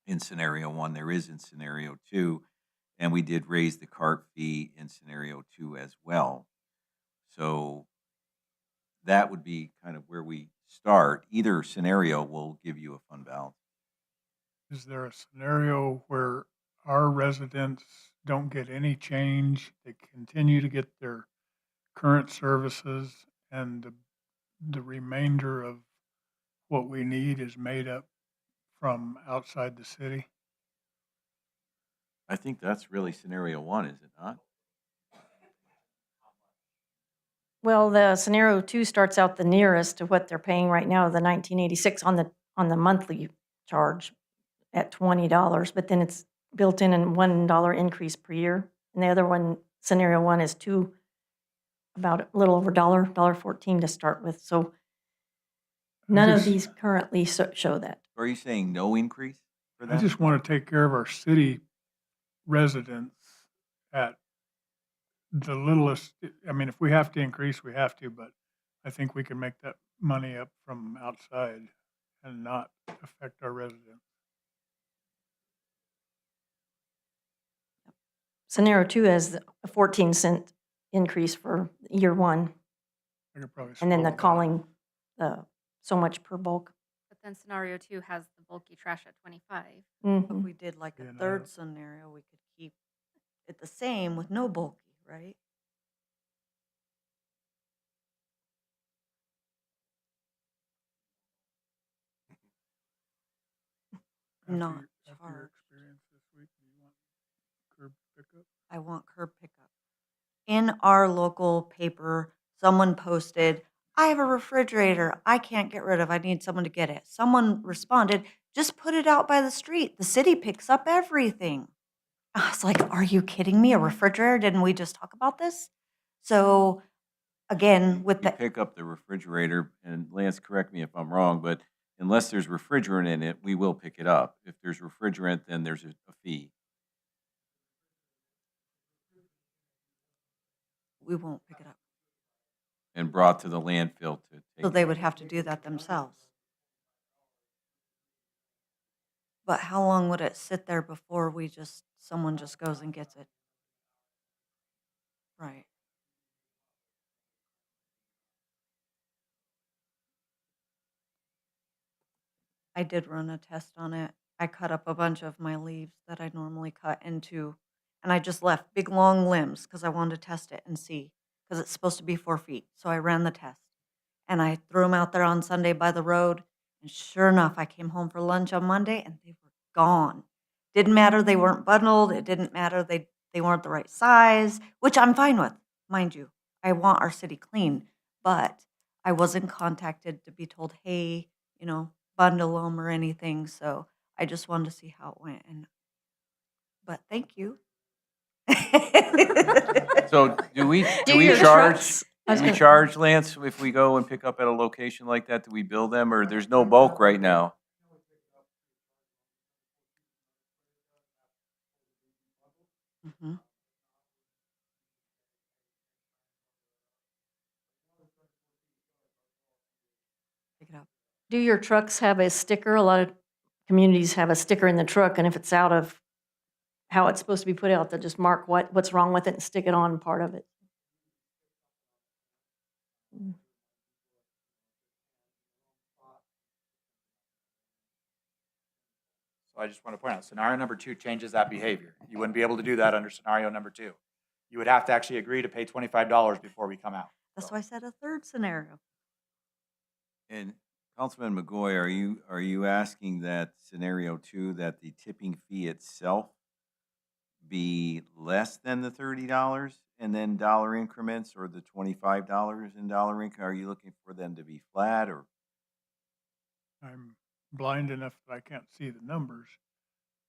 in scenario 1. There is in scenario 2, and we did raise the cart fee in scenario 2 as well. So that would be kind of where we start. Either scenario will give you a fund balance. Is there a scenario where our residents don't get any change? They continue to get their current services and the remainder of what we need is made up from outside the city? I think that's really scenario 1, is it not? Well, the scenario 2 starts out the nearest to what they're paying right now, the 1986 on the monthly charge at $20, but then it's built in and $1 increase per year. And the other one, scenario 1 is about a little over $1.14 to start with. So none of just- these currently show that. Are you saying no increase for I that? just want to take care of our city residents at the littlest. I mean, if we have to increase, we have to, but I think we can make that money up from outside and not affect our residents. Scenario 2 has a 14-cent increase for year 1, I could probably and then swallow the that. calling, so much per bulk. But then scenario 2 has the bulky trash at 25. If Mhm. we did like Yeah, a no, third scenario, we could keep it the same with no bulky, right? Not After your charged. experience this week, do you want curb pickup? I want curb pickup. In our local paper, someone posted, I have a refrigerator I can't get rid of. I need someone to get it. Someone responded, just put it out by the street. The city picks up everything. I was like, are you kidding me? A refrigerator? Didn't we just talk about this? So again, with You the, pick up the refrigerator, and Lance, correct me if I'm wrong, but unless there's refrigerant in it, we will pick it up. If there's refrigerant, then there's a fee. we won't pick it up. And brought to the landfill to take. So they would have to do that themselves. But how long would it sit there before someone just goes and gets it? Right. I did run a test on it. I cut up a bunch of my leaves that I normally cut into, and I just left big long limbs because I wanted to test it and see, because it's supposed to be 4 feet. So I ran the test, and I threw them out there on Sunday by the road, and sure enough, I came home for lunch on Monday, and they were gone. Didn't matter they weren't bundled. It didn't matter they weren't the right size, which I'm fine with, mind you. I want our city clean, but I wasn't contacted to be told, hey, bundle them or anything. So I just wanted to see how it went. But thank you. So do we your charge, trucks. I was do we gonna- charge, Lance, if we go and pick up at a location like that? Do we bill them, or there's no bulk right now? Mhm. Pick it up. Do your trucks have a sticker? A lot of communities have a sticker in the truck, and if it's out of how it's supposed to be put out, they'll just mark what's wrong with it and stick it on part of it. So I just want to point out, scenario number 2 changes that behavior. You wouldn't be able to do that under scenario number 2. You would have to actually agree to pay $25 before we come out. That's why I said a third scenario. And Councilman McGoy, are you asking that scenario 2, that the tipping fee itself be less than the $30 and then dollar increments, or the $25 in dollar increments? Are you looking for them to be flat, or? I'm blind enough that I can't see the numbers,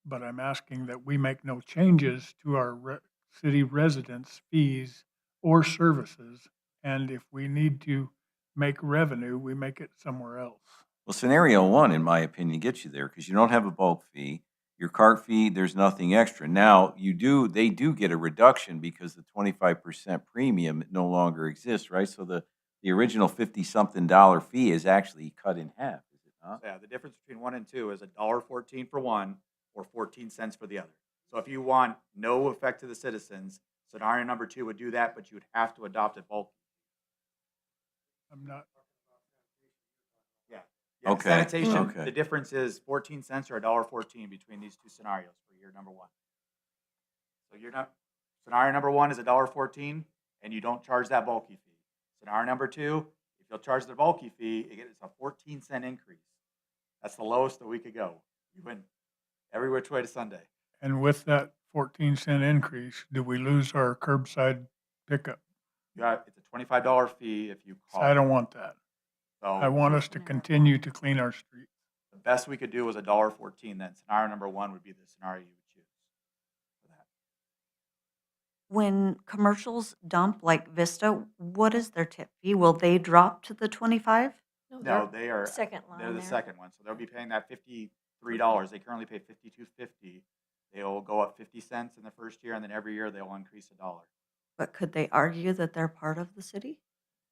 but I'm asking that we make no changes to our city residents' fees or services. And if we need to make revenue, we make it somewhere else. Well, scenario 1, in my opinion, gets you there because you don't have a bulk fee. Your cart fee, there's nothing extra. Now, they do get a reduction because the 25% premium no longer exists, right? So the original $50-something fee is actually cut in half, is it not? Yeah, the difference between 1 and 2 is $1.14 for one or 14 cents for the other. So if you want no effect to the citizens, scenario number 2 would do that, but you would have to adopt a bulk. I'm not, Yeah. Okay, Sanitation, okay. the difference is 14 cents or $1.14 between these 2 scenarios for year number 1. So scenario number 1 is $1.14, and you don't charge that bulky fee. Scenario number 2, if you'll charge the bulky fee, it's a 14-cent increase. That's the lowest that we could go. You went every which way to Sunday. and with that 14-cent increase, do we lose our curbside pickup? It's a $25 fee if you call. I don't want that. So I want us to continue to clean our streets. the best we could do was $1.14. Then scenario number 1 would be the scenario you would choose for that. When commercials dump like Vista, what is their tip fee? Will they drop to the 25? No, they are second line They're the there. second one, so they'll be paying that $53. They currently pay $52.50. They'll go up 50 cents in the first year, and then every year they'll increase $1. But could they argue that they're part of the city?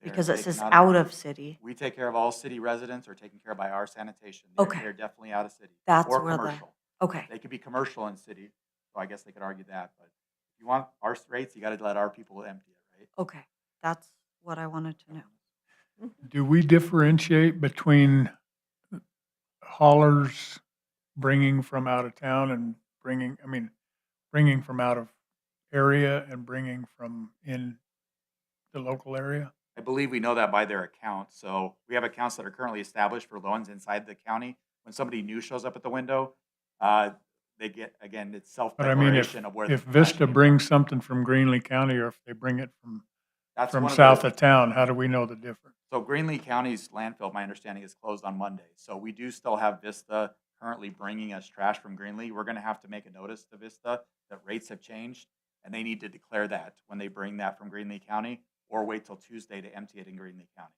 Because They it says cannot- out of city. We take care of all city residents are taken care of by our sanitation. Okay. They're definitely out of city. That's or where commercial. Okay, They could be commercial in city, so I guess they could argue that. But if you want our rates, you got to let our people empty it, right? okay. That's what I wanted to know. Do we differentiate between haulers bringing from out of town and bringing from out of area and bringing from in the local area? I believe we know that by their accounts. So we have accounts that are currently established for loans inside the county. When somebody new shows up at the window, they get, again, it's But I mean, if, self-declaration of where the if trash Vista came from. brings something from Greenlee County, or if they bring it That's from one of south the- of town, how do we know the difference? So Greenlee County's landfill, my understanding, is closed on Monday. So we do still have Vista currently bringing us trash from Greenlee. We're gonna have to make a notice to Vista that rates have changed, and they need to declare that when they bring that from Greenlee County, or wait till Tuesday to empty it in Greenlee County.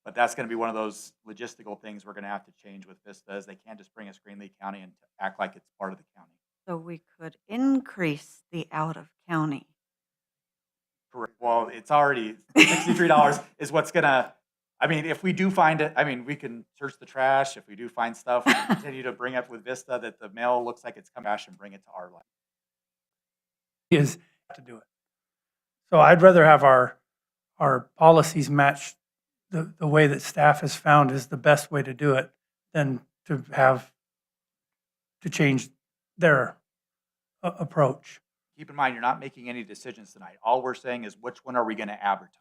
But that's gonna be one of those logistical things we're gonna have to change with Vista, is they can't just bring us Greenlee County and act like it's part of the county. So we could increase the out-of-county. Correct. Well, it's already $63 is what's gonna, I mean, if we do find it, I mean, we can search the trash. If we do find stuff, we can continue to bring up with Vista that the mail looks like it's come trash and bring it to our line. Is to do it. So I'd rather have our policies match the way that staff has found is the best way to do it than to change their approach. Keep in mind, you're not making any decisions tonight. All we're saying is which one are we gonna advertise?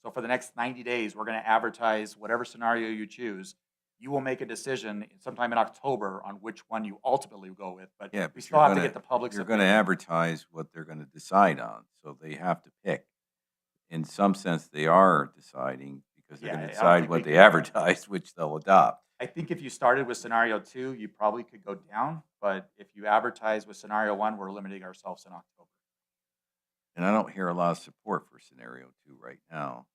So for the next 90 days, we're gonna advertise whatever scenario you choose. You will make a decision sometime in October on which one you ultimately go with, but Yeah, we but still you're have to gonna- get the public's You're gonna opinion. advertise what they're gonna decide on, so they have to pick. In some sense, they are deciding, because they're Yeah, I gonna don't decide think what we they can- advertise, which they'll adopt. I think if you started with scenario 2, you probably could go down, but if you advertise with scenario 1, we're limiting ourselves in October. And I don't hear a lot of support for scenario 2 right now,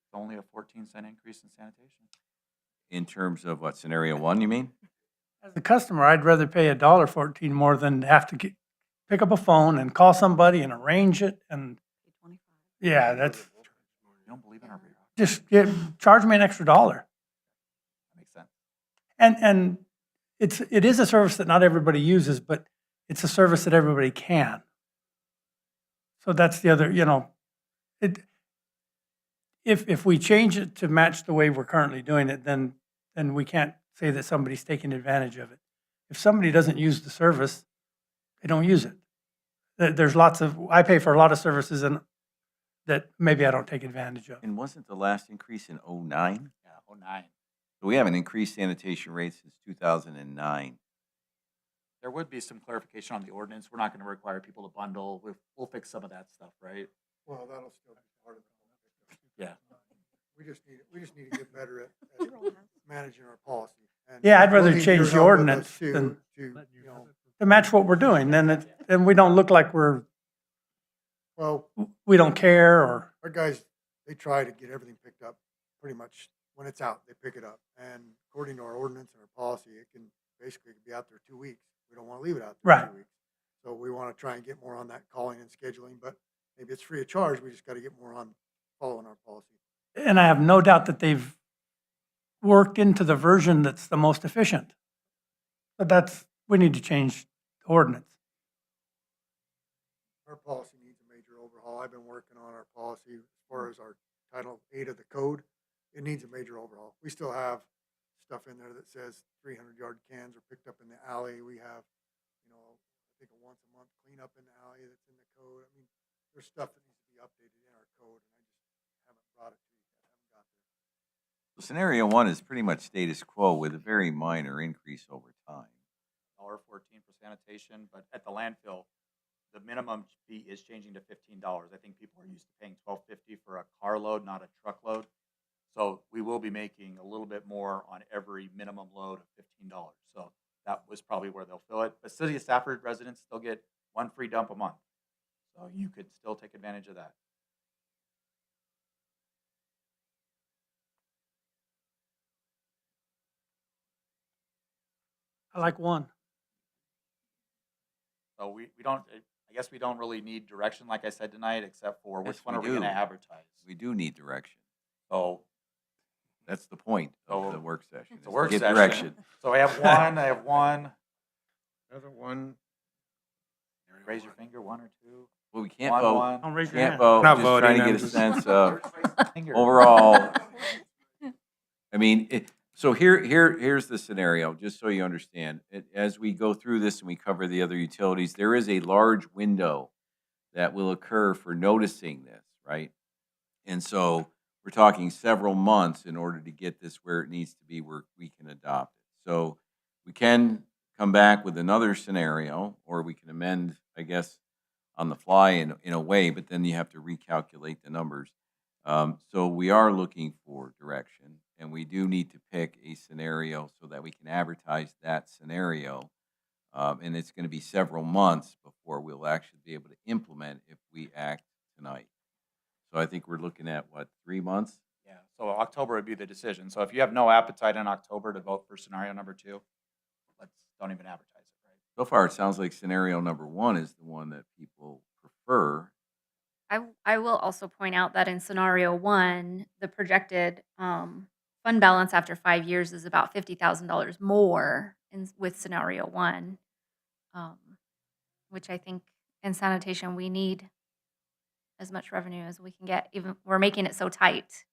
It's only a 14-cent increase in sanitation. in terms of what, scenario 1, you mean? As a customer, I'd rather pay $1.14 more than have to pick up a phone and call somebody and arrange it. And yeah, that's You don't believe in our bureaucracy? just charge me an extra $1. That makes sense. And it is a service that not everybody uses, but it's a service that everybody can. So that's the other, if we change it to match the way we're currently doing it, then we can't say that somebody's taking advantage of it. If somebody doesn't use the service, they don't use it. There's I pay for a lot of services and that maybe I don't take advantage of. And wasn't the last increase in '09? Yeah, 09. So we haven't increased sanitation rates since 2009. There would be some clarification on the ordinance. We're not going to require people to bundle. We'll fix some of that stuff, right? Well, that'll still be part of it. Yeah. We just need to get better at managing our policy. And Yeah, I'd rather we'll need change your the help with ordinance us too, than- to To match what we're doing, then we don't look like well, we don't care or. our guys, they try to get everything picked up pretty much when it's out, they pick it up. And according to our ordinance and our policy, it can basically be out there 2 weeks. We don't want to leave it out there Right. 2 weeks. So we want to try and get more on that calling and scheduling, but maybe it's free of charge. We just got to get more on following our policy. And I have no doubt that they've worked into the version that's the most efficient. But we need to change the ordinance. Our policy needs a major overhaul. I've been working on our policy as far as our Title 8 of the code. It needs a major overhaul. We still have stuff in there that says 300-yard cans are picked up in the alley. We have, I think a once a month cleanup in the alley that's in the code. I mean, there's stuff that needs to be updated in our code, and I just haven't brought it to you yet. I haven't got there. So scenario 1 is pretty much status quo with a very minor increase over time. $1.14 for sanitation, but at the landfill, the minimum fee is changing to $15. I think people are used to paying $12.50 for a carload, not a truckload. So we will be making a little bit more on every minimum load of $15. So that was probably where they'll fill it. But City of Stafford residents still get 1 free dump a month. So you could still take advantage of that. I like one. So we don't, I guess we don't really need direction, like I said tonight, except for which Yes, one we are we going to do. advertise? We do need direction. So That's the point of So, the work session. it's is a to work get session. direction. So I have one. Another one. Raise your finger, 1 or 2. Well, we can't One, vote. one. Don't raise your Can't hand. vote. Not Just trying to voting, get a I'm sense of Finger. overall. I mean, so here's the scenario, just so you understand. As we go through this and we cover the other utilities, there is a large window that will occur for noticing this, right? And so we're talking several months in order to get this where it needs to be, where we can adopt it. So we can come back with another scenario, or we can amend, I guess, on the fly in a way, but then you have to recalculate the numbers. So we are looking for direction, and we do need to pick a scenario so that we can advertise that scenario. And it's going to be several months before we'll actually be able to implement if we act tonight. So I think we're looking at, what, 3 months? Yeah, so October would be the decision. So if you have no appetite in October to vote for scenario number 2, don't even advertise it, right? So far, it sounds like scenario number 1 is the one that people prefer. I will also point out that in scenario 1, the projected fund balance after 5 years is about $50,000 more with scenario 1, which I think in sanitation we need as much revenue as we can get. Even we're making it so tight.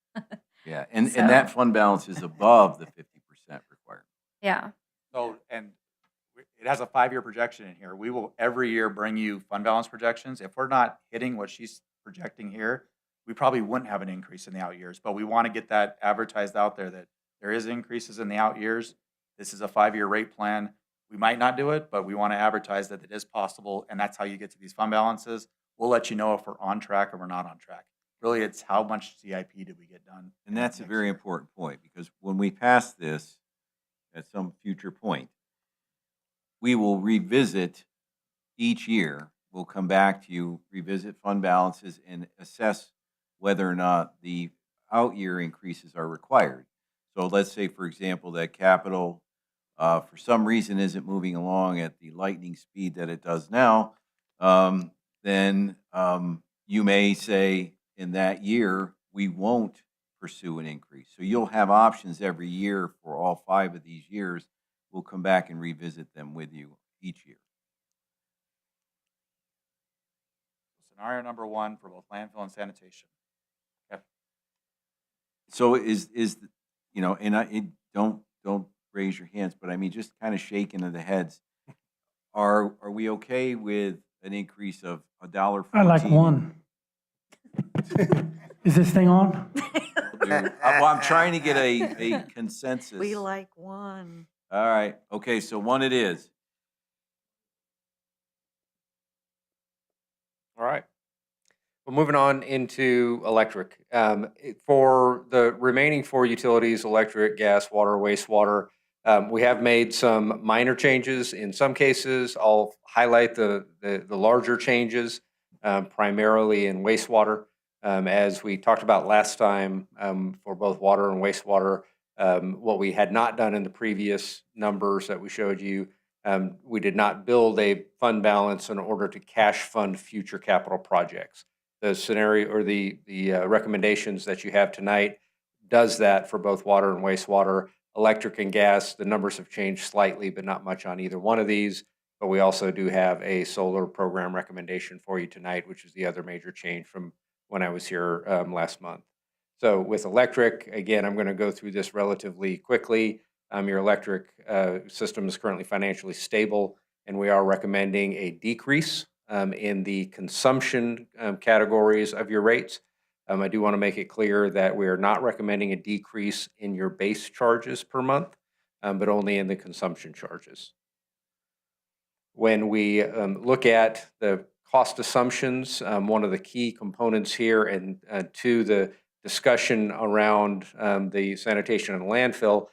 Yeah, and So- that fund balance is above the 50% requirement. Yeah. So, and it has a 5-year projection in here. We will every year bring you fund balance projections. If we're not hitting what she's projecting here, we probably wouldn't have an increase in the out years, but we want to get that advertised out there that there is increases in the out years. This is a 5-year rate plan. We might not do it, but we want to advertise that it is possible, and that's how you get to these fund balances. We'll let you know if we're on track or we're not on track. Really, it's how much CIP did we get done. And that's a very important point, because when we pass this at some future point, we will revisit each year. We'll come back to you, revisit fund balances, and assess whether or not the out-year increases are required. So let's say, for example, that capital, for some reason, isn't moving along at the lightning speed that it does now, then you may say in that year, we won't pursue an increase. So you'll have options every year for all 5 of these years. We'll come back and revisit them with you each year. Scenario number 1 for both landfill and sanitation. Okay. So is you know, and don't raise your hands, but I mean, just kind of shaking of the heads. Are we okay with an increase of $1.14? I like 1. Is this thing on? Well, I'm trying to get a consensus. We like 1. All right. Okay, so 1 it is. All right. Well, moving on into electric. For the remaining 4 utilities, electric, gas, water, wastewater, we have made some minor changes. In some cases, I'll highlight the larger changes, primarily in wastewater. As we talked about last time, for both water and wastewater, what we had not done in the previous numbers that we showed you, we did not build a fund balance in order to cash fund future capital projects. The scenario or the recommendations that you have tonight does that for both water and wastewater. Electric and gas, the numbers have changed slightly, but not much on either one of these. But we also do have a solar program recommendation for you tonight, which is the other major change from when I was here last month. So with electric, again, I'm going to go through this relatively quickly. Your electric system is currently financially stable, and we are recommending a decrease in the consumption categories of your rates. I do want to make it clear that we are not recommending a decrease in your base charges per month, but only in the consumption charges. When we look at the cost assumptions, one of the key components here and to the discussion around the sanitation and landfill,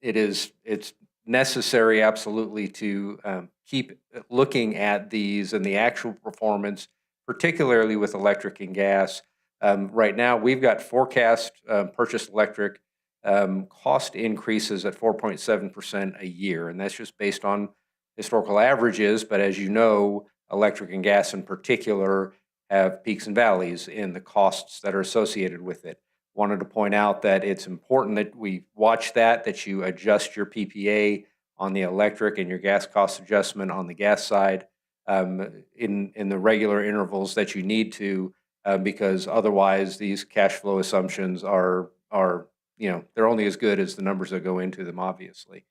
it's necessary absolutely to keep looking at these and the actual performance, particularly with electric and gas. Right now, we've got forecast purchased electric cost increases at 4.7% a year, and that's just based on historical averages. But as you know, electric and gas in particular have peaks and valleys in the costs that are associated with it. Wanted to point out that it's important that we watch that you adjust your PPA on the electric and your gas cost adjustment on the gas side in the regular intervals that you need to, because otherwise these cash flow assumptions are they're only as good as the numbers that go into them, obviously.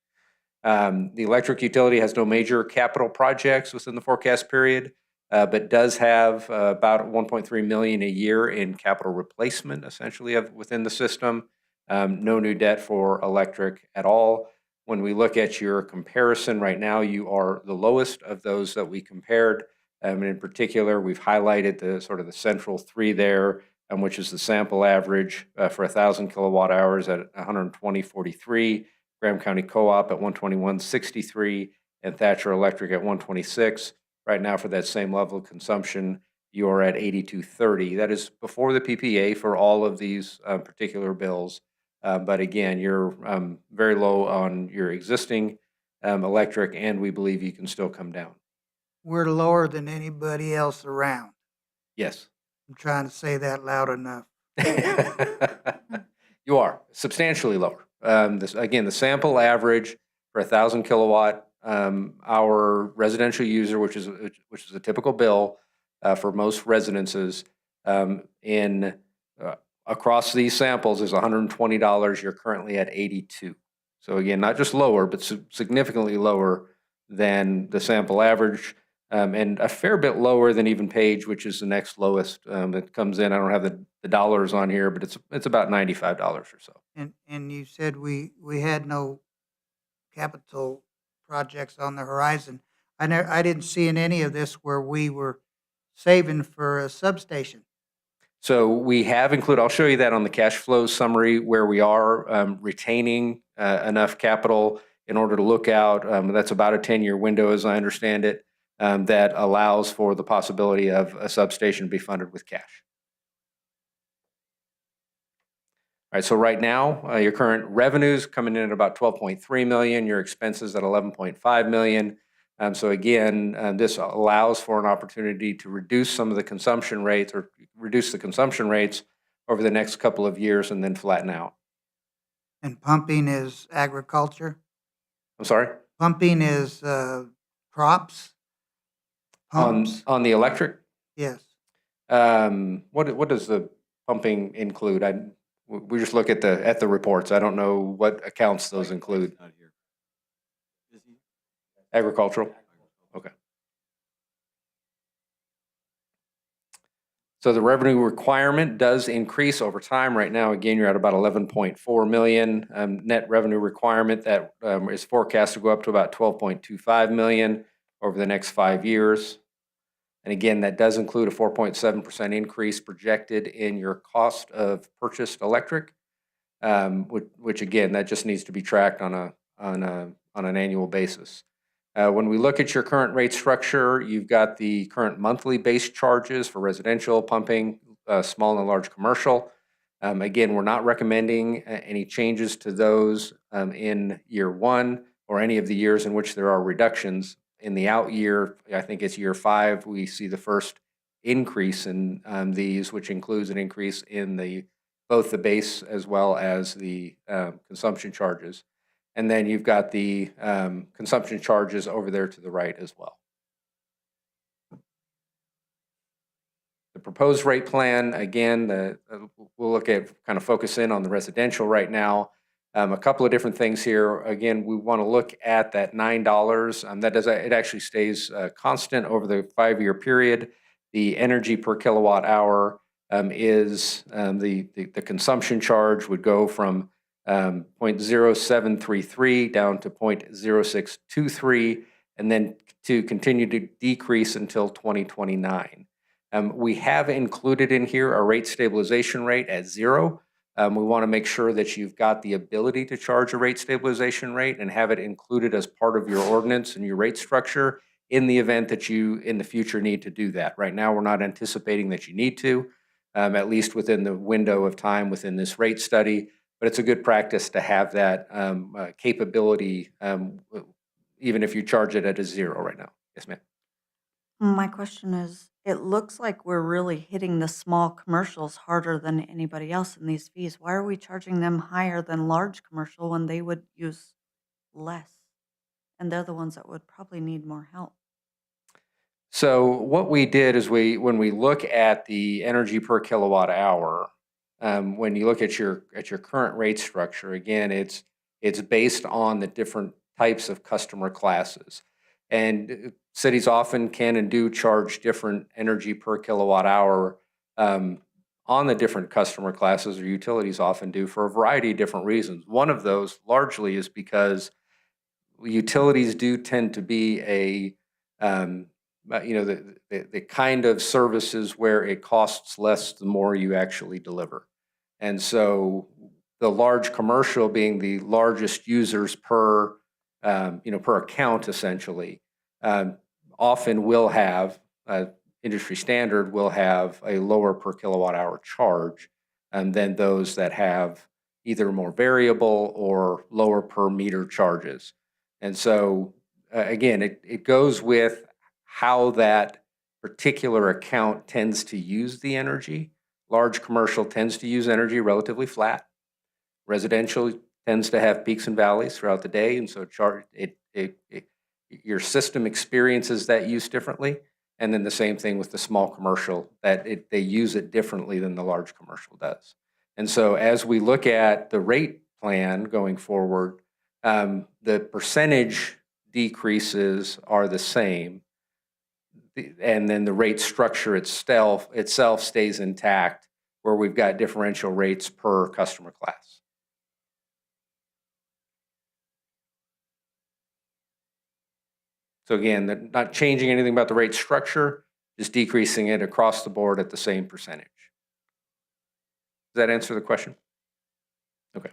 The electric utility has no major capital projects within the forecast period, but does have about $1.3 million a year in capital replacement, essentially, within the system. No new debt for electric at all. When we look at your comparison right now, you are the lowest of those that we compared. And in particular, we've highlighted the sort of the central three there, which is the sample average for 1,000 kilowatt hours at 120.43, Graham County Co-op at 121.63, and Thatcher Electric at 126. Right now, for that same level of consumption, you're at 82.30. That is before the PPA for all of these particular bills. But again, you're very low on your existing electric, and we believe you can still come down. We're lower than anybody else around. Yes. I'm trying to say that loud enough. You are substantially lower. Again, the sample average for 1,000 kilowatt hour residential user, which is a typical bill for most residences, across these samples is $120. You're currently at 82. So again, not just lower, but significantly lower than the sample average, and a fair bit lower than even Page, which is the next lowest. It comes in. I don't have the dollars on here, but it's about $95 or so. And you said we had no capital projects on the horizon. I didn't see in any of this where we were saving for a substation. So we have included, I'll show you that on the cash flow summary, where we are retaining enough capital in order to look out. That's about a 10-year window, as I understand it, that allows for the possibility of a substation to be funded with cash. All right, so right now, your current revenues coming in at about 12.3 million, your expenses at 11.5 million. So again, this allows for an opportunity to reduce some of the consumption rates, or reduce the consumption rates over the next couple of years and then flatten out. And pumping is agriculture? I'm sorry? Pumping is crops? Pumps? On the electric? Yes. What does the pumping include? We just look at the reports. I don't know what accounts those include. Agricultural? Okay. So the revenue requirement does increase over time. Right now, again, you're at about 11.4 million net revenue requirement. That is forecast to go up to about 12.25 million over the next 5 years. And again, that does include a 4.7% increase projected in your cost of purchased electric, which again, that just needs to be tracked on an annual basis. When we look at your current rate structure, you've got the current monthly base charges for residential pumping, small and large commercial. Again, we're not recommending any changes to those in year one or any of the years in which there are reductions. In the out year, I think it's year 5, we see the first increase in these, which includes an increase in both the base as well as the consumption charges. And then you've got the consumption charges over there to the right as well. The proposed rate plan, again, we'll look at kind of focus in on the residential right now. A couple of different things here. Again, we want to look at that $9. It actually stays constant over the 5-year period. The energy per kilowatt hour is the consumption charge would go from 0.0733 down to 0.0623, and then to continue to decrease until 2029. We have included in here a rate stabilization rate at 0. We want to make sure that you've got the ability to charge a rate stabilization rate and have it included as part of your ordinance and your rate structure in the event that you in the future need to do that. Right now, we're not anticipating that you need to, at least within the window of time within this rate study. But it's a good practice to have that capability, even if you charge it at a 0 right now. Yes, ma'am. My question is, it looks like we're really hitting the small commercials harder than anybody else in these fees. Why are we charging them higher than large commercial when they would use less? And they're the ones that would probably need more help. So what we did is when we look at the energy per kilowatt hour, when you look at your current rate structure, again, it's based on the different types of customer classes. And cities often can and do charge different energy per kilowatt hour on the different customer classes, or utilities often do, for a variety of different reasons. One of those largely is because utilities do tend to be the kind of services where it costs less the more you actually deliver. And so the large commercial being the largest users per account essentially, often will have, industry standard will have a lower per kilowatt hour charge than those that have either more variable or lower per meter charges. And so again, it goes with how that particular account tends to use the energy. Large commercial tends to use energy relatively flat. Residential tends to have peaks and valleys throughout the day, and so your system experiences that use differently. And then the same thing with the small commercial, that they use it differently than the large commercial does. And so as we look at the rate plan going forward, the percentage decreases are the same, and then the rate structure itself stays intact, where we've got differential rates per customer class. So again, they're not changing anything about the rate structure, just decreasing it across the board at the same percentage. Does that answer the question? Okay.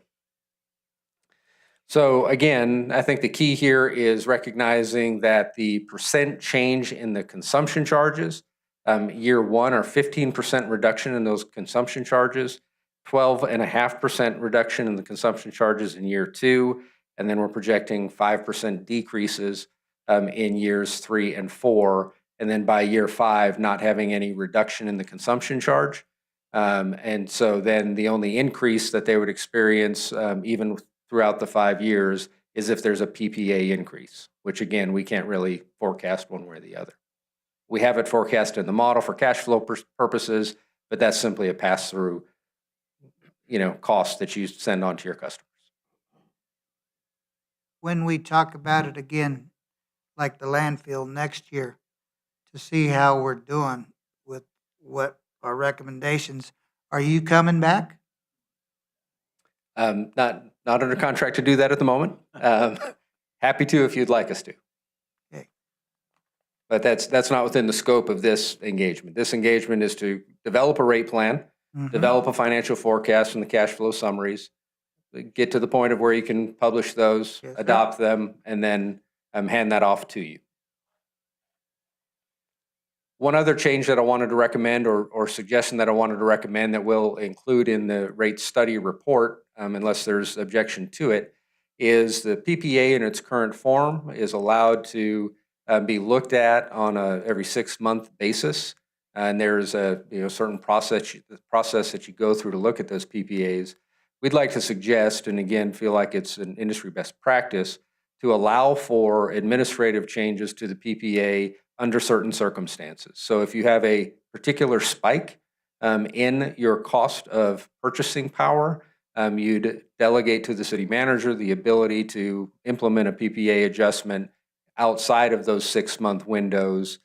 So again, I think the key here is recognizing that the percent change in the consumption charges, year one are 15% reduction in those consumption charges, 12.5% reduction in the consumption charges in year two, and then we're projecting 5% decreases in years 3 and 4, and then by year 5, not having any reduction in the consumption charge. And so then the only increase that they would experience, even throughout the 5 years, is if there's a PPA increase, which again, we can't really forecast one way or the other. We have it forecast in the model for cash flow purposes, but that's simply a pass-through, cost that you send on to your customers. When we talk about it again, like the landfill next year, to see how we're doing with what our recommendations, are you coming back? Not under contract to do that at the moment. Happy to if you'd like us to. Okay. But that's not within the scope of this engagement. This engagement is to develop a rate plan, develop a financial forecast and the cash flow summaries, get to the point of where you can publish those, Yes, sir. adopt them, and then hand that off to you. One other change that I wanted to recommend, or suggestion that I wanted to recommend that we'll include in the rate study report, unless there's objection to it, is the PPA in its current form is allowed to be looked at on a every 6-month basis. And there's a certain process that you go through to look at those PPAs. We'd like to suggest, and again, feel like it's an industry best practice, to allow for administrative changes to the PPA under certain circumstances. So if you have a particular spike in your cost of purchasing power, you'd delegate to the city manager the ability to implement a PPA adjustment outside of those 6-month windows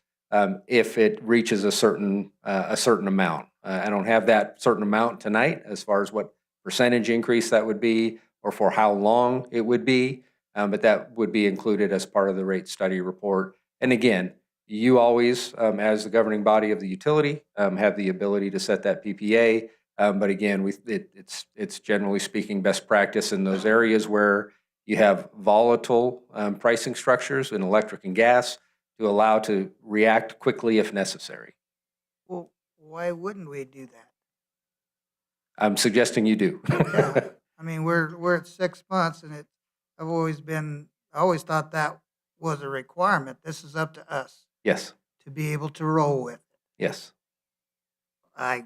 if it reaches a certain amount. I don't have that certain amount tonight as far as what percentage increase that would be or for how long it would be, but that would be included as part of the rate study report. And again, you always, as the governing body of the utility, have the ability to set that PPA. But again, it's generally speaking best practice in those areas where you have volatile pricing structures in electric and gas to allow to react quickly if necessary. Well, why wouldn't we do that? I'm suggesting you do. Yeah. I mean, we're at 6 months, and I always thought that was a requirement. This is up to us. Yes. To be able to roll with it. Yes. I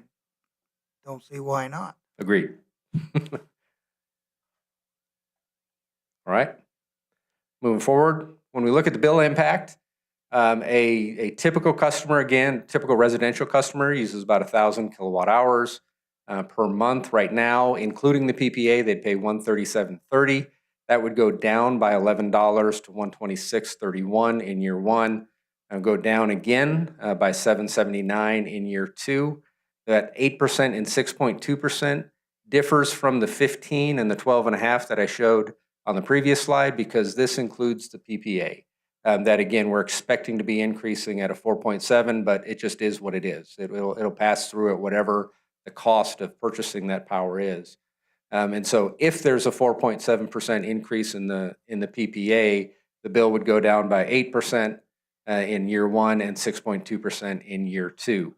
don't see why not. Agreed. All right. Moving forward, when we look at the bill impact, a typical customer, again, typical residential customer uses about 1,000 kilowatt hours per month right now, including the PPA. They'd pay $137.30. That would go down by $11 to $126.31 in year one, and go down again by $7.79 in year two. That 8% and 6.2% differs from the 15 and the 12.5 that I showed on the previous slide because this includes the PPA. That again, we're expecting to be increasing at a 4.7, but it just is what it is. It'll pass through at whatever the cost of purchasing that power is. And so if there's a 4.7% increase in the PPA, the bill would go down by 8% in year one and 6.2% in year two.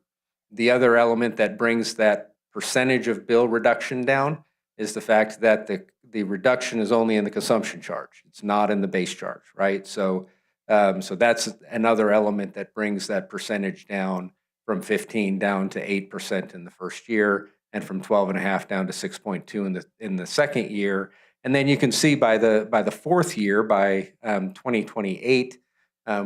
The other element that brings that percentage of bill reduction down is the fact that the reduction is only in the consumption charge. It's not in the base charge, right? So that's another element that brings that percentage down from 15 down to 8% in the first year, and from 12.5 down to 6.2 in the second year. And then you can see by the fourth year, by 2028,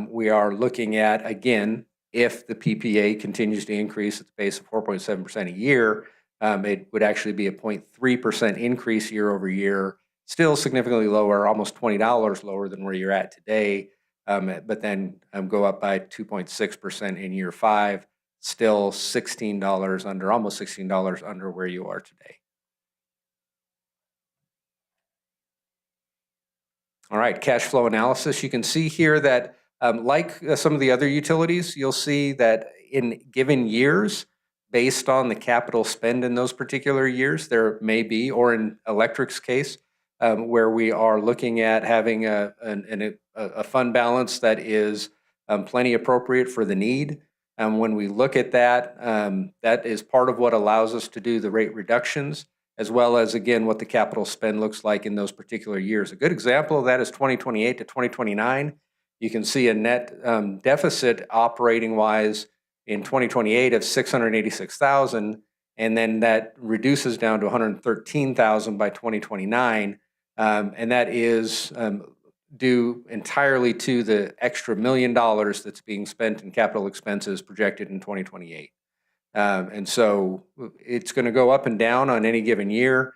we are looking at, again, if the PPA continues to increase at the pace of 4.7% a year, it would actually be a 0.3% increase year over year, still significantly lower, almost $20 lower than where you're at today, but then go up by 2.6% in year 5, still $16 under, almost $16 under where you are today. All right, cash flow analysis. You can see here that like some of the other utilities, you'll see that in given years, based on the capital spend in those particular years, there may be, or in electric's case, where we are looking at having a fund balance that is plenty appropriate for the need. When we look at that, that is part of what allows us to do the rate reductions, as well as, again, what the capital spend looks like in those particular years. A good example of that is 2028 to 2029. You can see a net deficit operating-wise in 2028 of $686,000, and then that reduces down to $113,000 by 2029, and that is due entirely to the extra $1 million that's being spent in capital expenses projected in 2028. And so it's going to go up and down on any given year,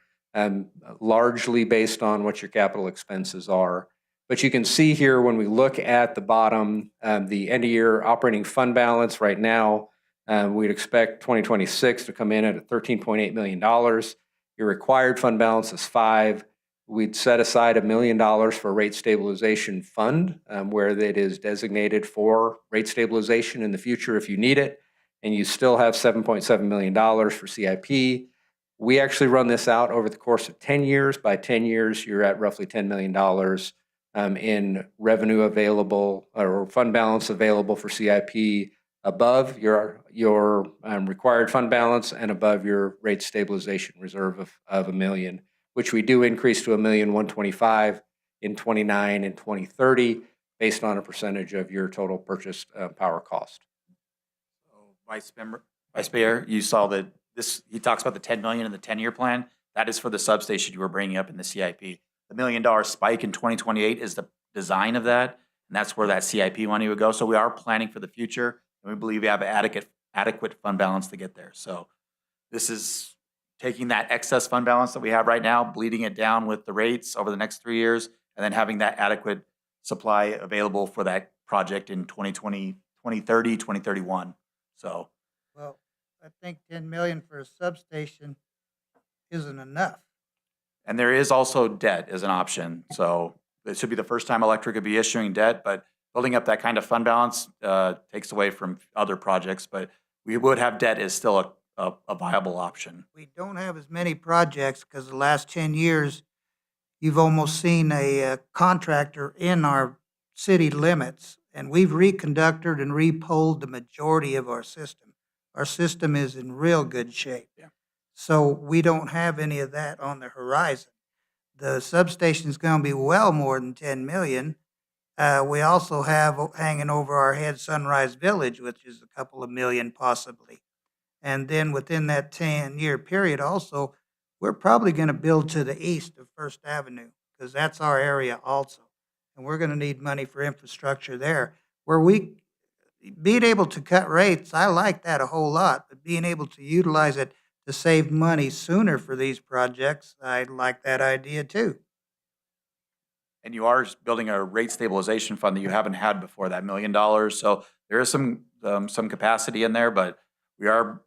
largely based on what your capital expenses are. But you can see here when we look at the bottom, the end of year operating fund balance right now, we'd expect 2026 to come in at $13.8 million. Your required fund balance is $5 million. We'd set aside $1 million for rate stabilization fund, where it is designated for rate stabilization in the future if you need it, and you still have $7.7 million for CIP. We actually run this out over the course of 10 years. By 10 years, you're at roughly $10 million in revenue available or fund balance available for CIP above your required fund balance and above your rate stabilization reserve of $1 million, which we do increase to $1,125,000 in 29 and 2030 based on a percentage of your total purchased power cost. Vice Mayor, you saw that he talks about the $10 million in the 10-year plan. That is for the substation you were bringing up in the CIP. The $1 million spike in 2028 is the design of that, and that's where that CIP money would go. So we are planning for the future, and we believe we have adequate fund balance to get there. So this is taking that excess fund balance that we have right now, bleeding it down with the rates over the next 3 years, and then having that adequate supply available for that project in 2020, 2030, 2031. So, Well, I think 10 million for a substation isn't enough. and there is also debt as an option. So it should be the first time electric could be issuing debt, but building up that kind of fund balance takes away from other projects. But we would have debt as still a viable option. We don't have as many projects because the last 10 years, you've almost seen a contractor in our city limits, and we've reconductored and repoled the majority of our system. Our system is in real good shape. Yeah. So we don't have any of that on the horizon. The substation's going to be well more than 10 million. We also have hanging over our head Sunrise Village, which is a couple of million possibly. And then within that 10-year period also, we're probably going to build to the east of First Avenue because that's our area also. And we're going to need money for infrastructure there. Where we being able to cut rates, I like that a whole lot, but being able to utilize it to save money sooner for these projects, I like that idea too. And you are building a rate stabilization fund that you haven't had before, that $1 million. So there is some capacity in there, but we are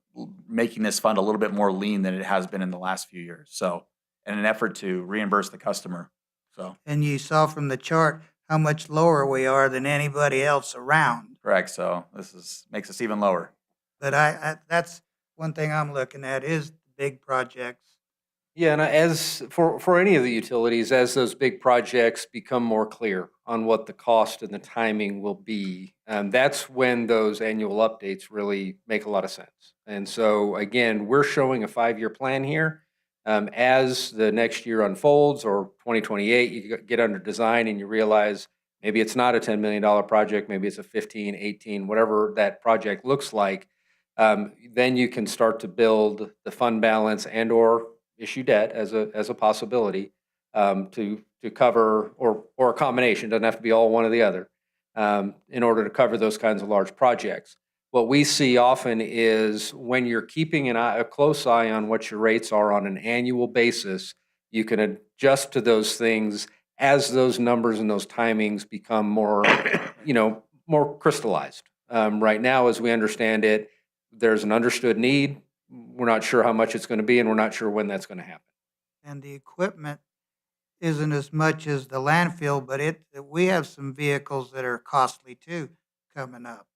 making this fund a little bit more lean than it has been in the last few years. So in an effort to reimburse the customer. So, And you saw from the chart how much lower we are than anybody else around. correct. So makes us even lower. But that's one thing I'm looking at is the big projects. Yeah, and as for any of the utilities, as those big projects become more clear on what the cost and the timing will be, that's when those annual updates really make a lot of sense. And so again, we're showing a 5-year plan here. As the next year unfolds, or 2028, you get under design and you realize maybe it's not a $10 million project, maybe it's a 15, 18, whatever that project looks like. Then you can start to build the fund balance and or issue debt as a possibility to cover, or a combination, doesn't have to be all one or the other, in order to cover those kinds of large projects. What we see often is when you're keeping a close eye on what your rates are on an annual basis, you can adjust to those things as those numbers and those timings become more, more crystallized. Right now, as we understand it, there's an understood need. We're not sure how much it's going to be, and we're not sure when that's going to happen. And the equipment isn't as much as the landfill, but we have some vehicles that are costly too coming up.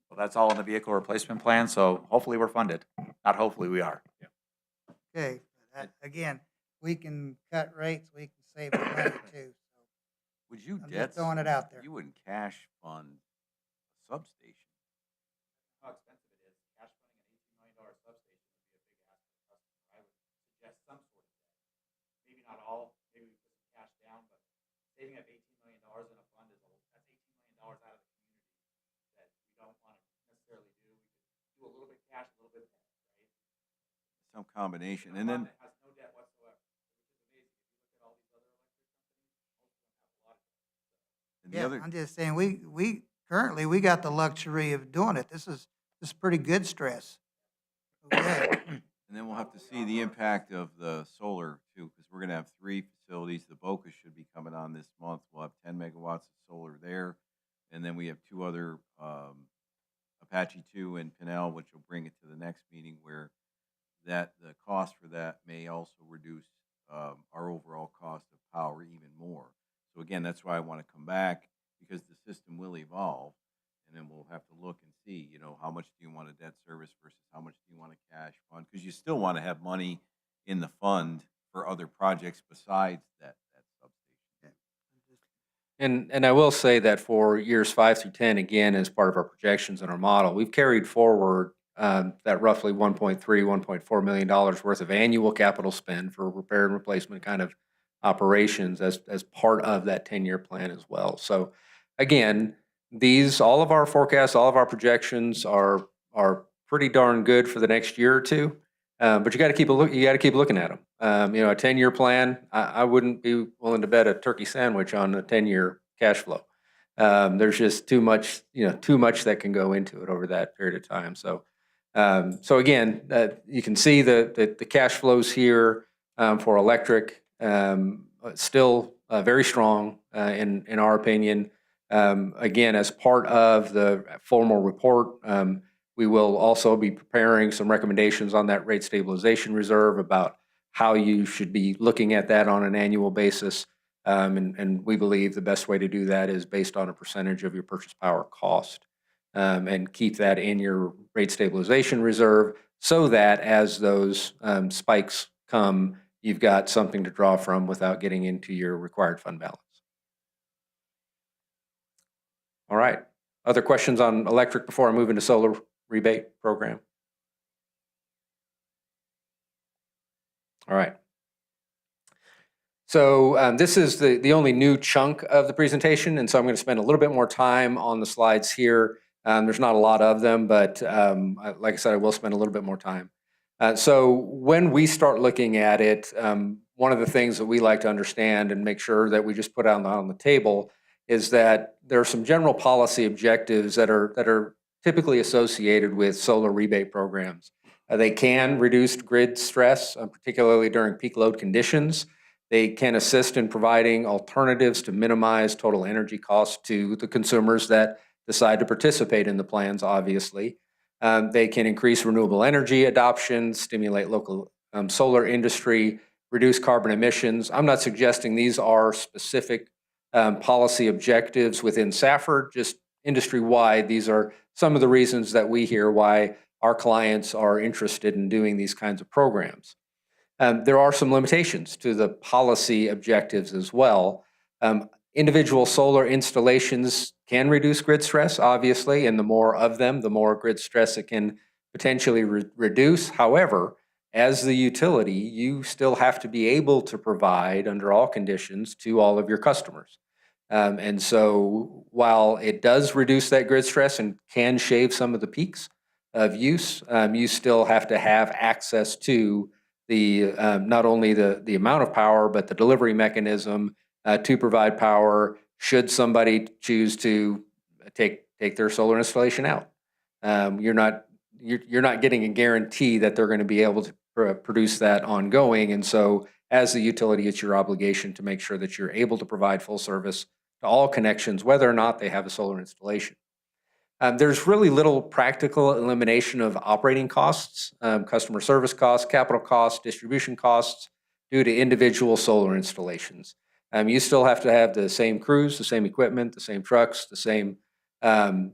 Well, that's all in the vehicle replacement plan. So hopefully we're funded. Not hopefully, we are. Okay, again, we can cut rates, we can save money too. Would you I'm debt? just throwing it out there. You wouldn't cash fund a substation. How expensive it is. Cash funding an $18 million substation would be a big ask for the customer. I would suggest some sort of debt. Maybe not all, maybe we put some cash down, but saving up $18 million in a fund that's $18 million out of the community that we don't want to necessarily do. We could do a little bit cash, a little bit debt, right? Some combination, A and fund then that has no debt whatsoever, which is amazing. If you look at all these other electric companies, most of them have a lot of debt. and the Yeah, other. I'm just saying, we currently, we got the luxury of doing it. This is pretty good stress. Okay. And then we'll have to see the impact of the solar too, because we're gonna have 3 facilities. The Boca should be coming on this month. We'll have 10 megawatts of solar there. And then we have 2 other, Apache 2 and Pinell, which will bring it to the next meeting where the cost for that may also reduce, our overall cost of power even more. So again, that's why I want to come back, because the system will evolve. And then we'll have to look and see, how much do you want a debt service versus how much do you want a cash fund? Because you still want to have money in the fund for other projects besides that substation. And I will say that for years 5 through 10, again, as part of our projections and our model, we've carried forward that roughly $1.3, $1.4 million worth of annual capital spend for repair and replacement kind of operations as part of that 10-year plan as well. So again, all of our forecasts, all of our projections are pretty darn good for the next year or two. But you got to keep looking at them. A 10-year plan, I wouldn't be willing to bet a turkey sandwich on a 10-year cash flow. There's just too much that can go into it over that period of time. So again, you can see the cash flows here for electric still very strong in our opinion. Again, as part of the formal report, we will also be preparing some recommendations on that rate stabilization reserve about how you should be looking at that on an annual basis. And we believe the best way to do that is based on a percentage of your purchase power cost. And keep that in your rate stabilization reserve so that as those spikes come, you've got something to draw from without getting into your required fund balance. All right. Other questions on electric before I move into solar rebate program? All right. So this is the only new chunk of the presentation, and so I'm going to spend a little bit more time on the slides here. There's not a lot of them, but like I said, I will spend a little bit more time. So when we start looking at it, one of the things that we like to understand and make sure that we just put out on the table is that there are some general policy objectives that are typically associated with solar rebate programs. They can reduce grid stress, particularly during peak load conditions. They can assist in providing alternatives to minimize total energy costs to the consumers that decide to participate in the plans, obviously. They can increase renewable energy adoption, stimulate local solar industry, reduce carbon emissions. I'm not suggesting these are specific policy objectives within Safford, just industry-wide. These are some of the reasons that we hear why our clients are interested in doing these kinds of programs. There are some limitations to the policy objectives as well. Individual solar installations can reduce grid stress, obviously, and the more of them, the more grid stress it can potentially reduce. However, as the utility, you still have to be able to provide under all conditions to all of your customers. And so while it does reduce that grid stress and can shave some of the peaks of use, you still have to have access to the not only the amount of power, but the delivery mechanism to provide power should somebody choose to take their solar installation out. You're not getting a guarantee that they're going to be able to produce that ongoing. And so as the utility, it's your obligation to make sure that you're able to provide full service to all connections, whether or not they have a solar installation. There's really little practical elimination of operating costs, customer service costs, capital costs, distribution costs due to individual solar installations. You still have to have the same crews, the same equipment, the same trucks, the same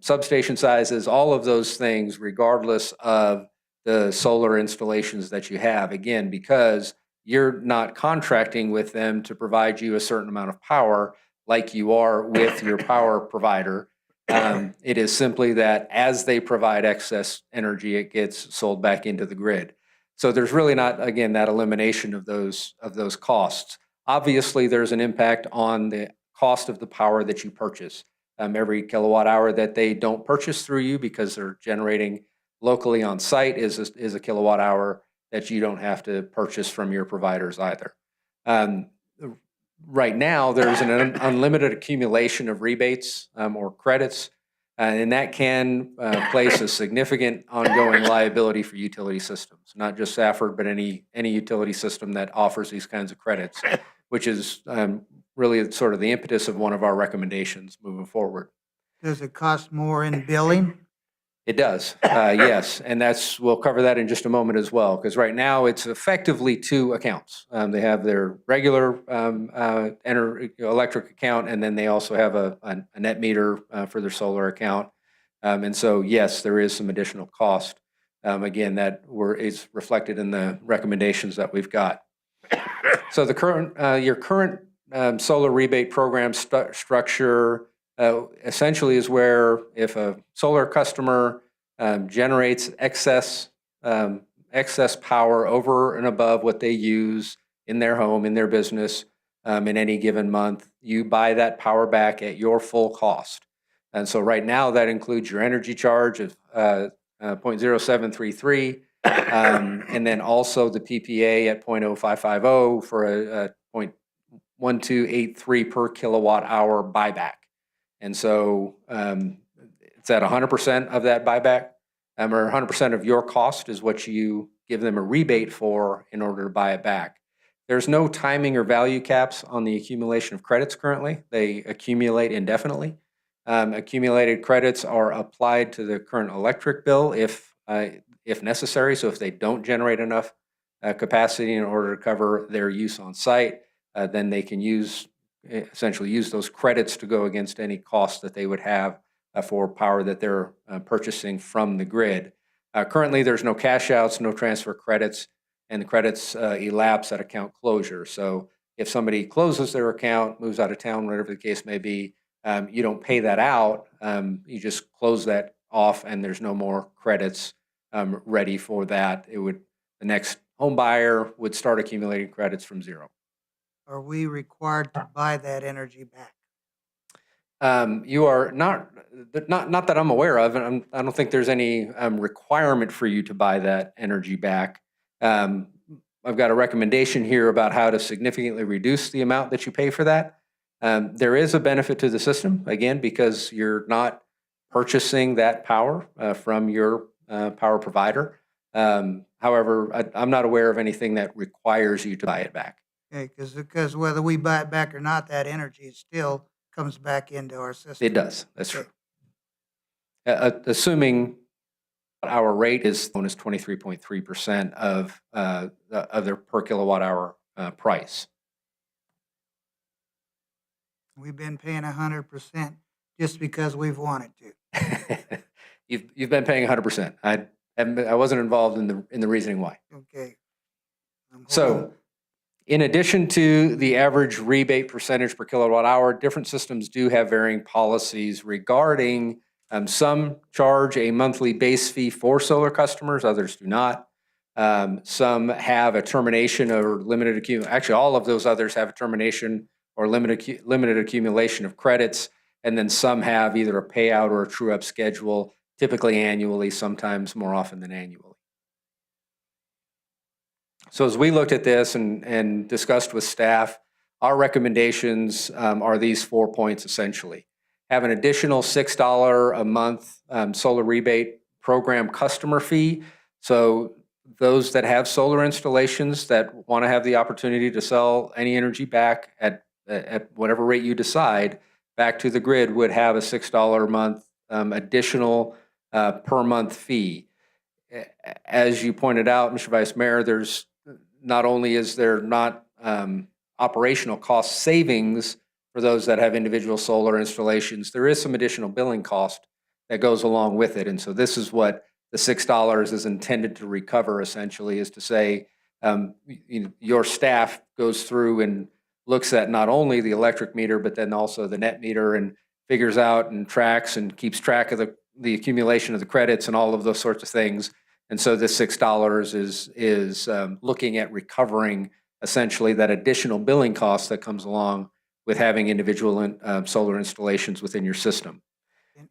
substation sizes, all of those things, regardless of the solar installations that you have. Again, because you're not contracting with them to provide you a certain amount of power like you are with your power provider. It is simply that as they provide excess energy, it gets sold back into the grid. So there's really not, again, that elimination of those costs. Obviously, there's an impact on the cost of the power that you purchase. Every kilowatt hour that they don't purchase through you because they're generating locally on site is a kilowatt hour that you don't have to purchase from your providers either. Right now, there's an unlimited accumulation of rebates or credits, and that can place a significant ongoing liability for utility systems, not just Safford, but any utility system that offers these kinds of credits, which is really sort of the impetus of one of our recommendations moving forward. Does it cost more in billing? It does, yes, and we'll cover that in just a moment as well, because right now it's effectively two accounts. They have their regular electric account, and then they also have a net meter for their solar account. And so, yes, there is some additional cost. Again, that is reflected in the recommendations that we've got. So your current solar rebate program structure essentially is where if a solar customer generates excess power over and above what they use in their home, in their business, in any given month, you buy that power back at your full cost. And so right now that includes your energy charge of 0.0733, and then also the PPA at 0.0550 for a 0.1283 per kilowatt hour buyback. And so it's at 100% of that buyback, or 100% of your cost is what you give them a rebate for in order to buy it back. There's no timing or value caps on the accumulation of credits currently. They accumulate indefinitely. Accumulated credits are applied to the current electric bill if necessary. So if they don't generate enough capacity in order to cover their use on site, then they can essentially use those credits to go against any costs that they would have for power that they're purchasing from the grid. Currently, there's no cash outs, no transfer credits, and the credits elapse at account closure. So if somebody closes their account, moves out of town, whatever the case may be, you don't pay that out. You just close that off, and there's no more credits ready for that. The next home buyer would start accumulating credits from zero. Are we required to buy that energy back? You are not that I'm aware of, and I don't think there's any requirement for you to buy that energy back. I've got a recommendation here about how to significantly reduce the amount that you pay for that. There is a benefit to the system, again, because you're not purchasing that power from your power provider. However, I'm not aware of anything that requires you to buy it back. Okay, because whether we buy it back or not, that energy still comes back into our system. It does. That's true. Assuming our rate is known as 23.3% of their per kilowatt hour price. We've been paying 100% just because we've wanted to. You've been paying 100%. I wasn't involved in the reasoning why. Okay. So, in addition to the average rebate percentage per kilowatt hour, different systems do have varying policies regarding some charge a monthly base fee for solar customers, others do not. Some have a termination or limited accumulation. Actually, all of those others have a termination or limited accumulation of credits. And then some have either a payout or a true-up schedule, typically annually, sometimes more often than annually. So as we looked at this and discussed with staff, our recommendations are these 4 points essentially. Have an additional $6 a month solar rebate program customer fee. So those that have solar installations that want to have the opportunity to sell any energy back at whatever rate you decide back to the grid would have a $6 a month additional per month fee. As you pointed out, Mr. Vice Mayor, there's not only is there not operational cost savings for those that have individual solar installations, there is some additional billing cost that goes along with it. And so this is what the $6 is intended to recover, essentially, is to say your staff goes through and looks at not only the electric meter, but then also the net meter and figures out and tracks and keeps track of the accumulation of the credits and all of those sorts of things. And so this $6 is looking at recovering essentially that additional billing cost that comes along with having individual solar installations within your system.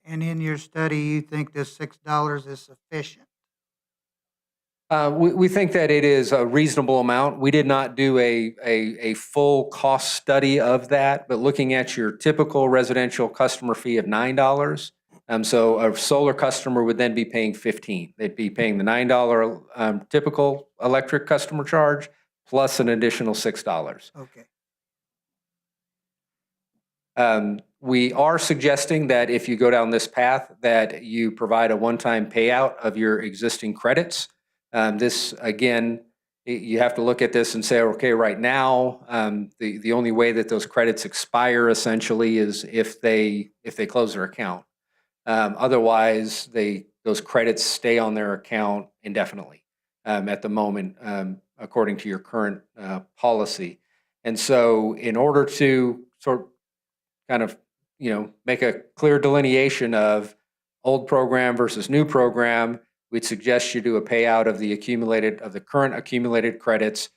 And in your study, you think this $6 is sufficient? We think that it is a reasonable amount. We did not do a full cost study of that, but looking at your typical residential customer fee of $9, so a solar customer would then be paying $15. They'd be paying the $9 typical electric customer charge plus an additional $6. Okay. We are suggesting that if you go down this path, that you provide a one-time payout of your existing credits. This, again, you have to look at this and say, okay, right now, the only way that those credits expire essentially is if they close their account. Otherwise, those credits stay on their account indefinitely at the moment, according to your current policy. And so in order to make a clear delineation of old program versus new program, we'd suggest you do a payout of the current accumulated credits,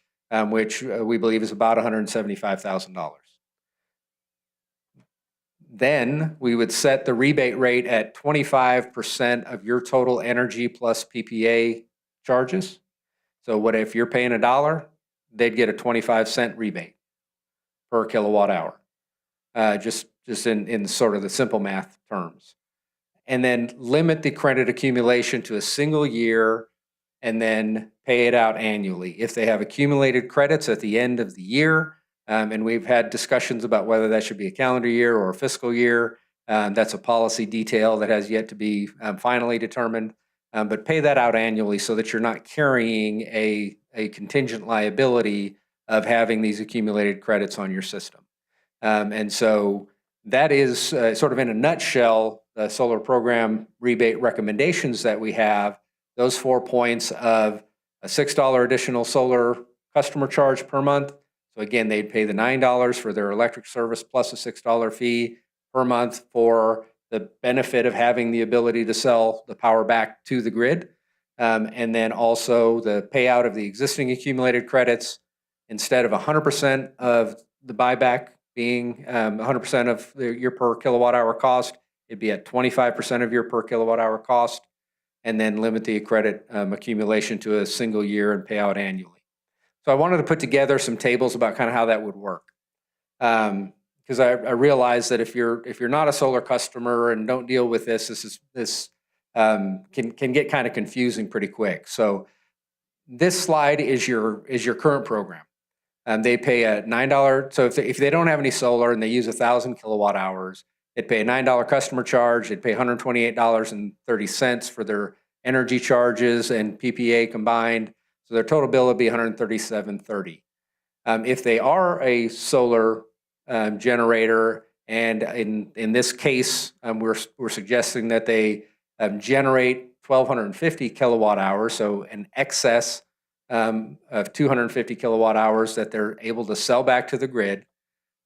which we believe is about $175,000. Then we would set the rebate rate at 25% of your total energy plus PPA charges. So what if you're paying $1, they'd get a 25-cent rebate per kilowatt hour, just in sort of the simple math terms. And then limit the credit accumulation to a single year and then pay it out annually. If they have accumulated credits at the end of the year, and we've had discussions about whether that should be a calendar year or a fiscal year, that's a policy detail that has yet to be finally determined, but pay that out annually so that you're not carrying a contingent liability of having these accumulated credits on your system. And so that is sort of in a nutshell, the solar program rebate recommendations that we have, those 4 points of a $6 additional solar customer charge per month. So again, they'd pay the $9 for their electric service plus a $6 fee per month for the benefit of having the ability to sell the power back to the grid. And then also the payout of the existing accumulated credits, instead of 100% of the buyback being 100% of your per kilowatt hour cost, it'd be at 25% of your per kilowatt hour cost, and then limit the credit accumulation to a single year and pay out annually. So I wanted to put together some tables about kind of how that would work. Because I realize that if you're not a solar customer and don't deal with this can get kind of confusing pretty quick. So this slide is your current program. They pay a $9. So if they don't have any solar and they use 1,000 kilowatt hours, they'd pay a $9 customer charge. They'd pay $128.30 for their energy charges and PPA combined. So their total bill would be $137.30. If they are a solar generator, and in this case, we're suggesting that they generate 1,250 kilowatt hours, so an excess of 250 kilowatt hours that they're able to sell back to the grid.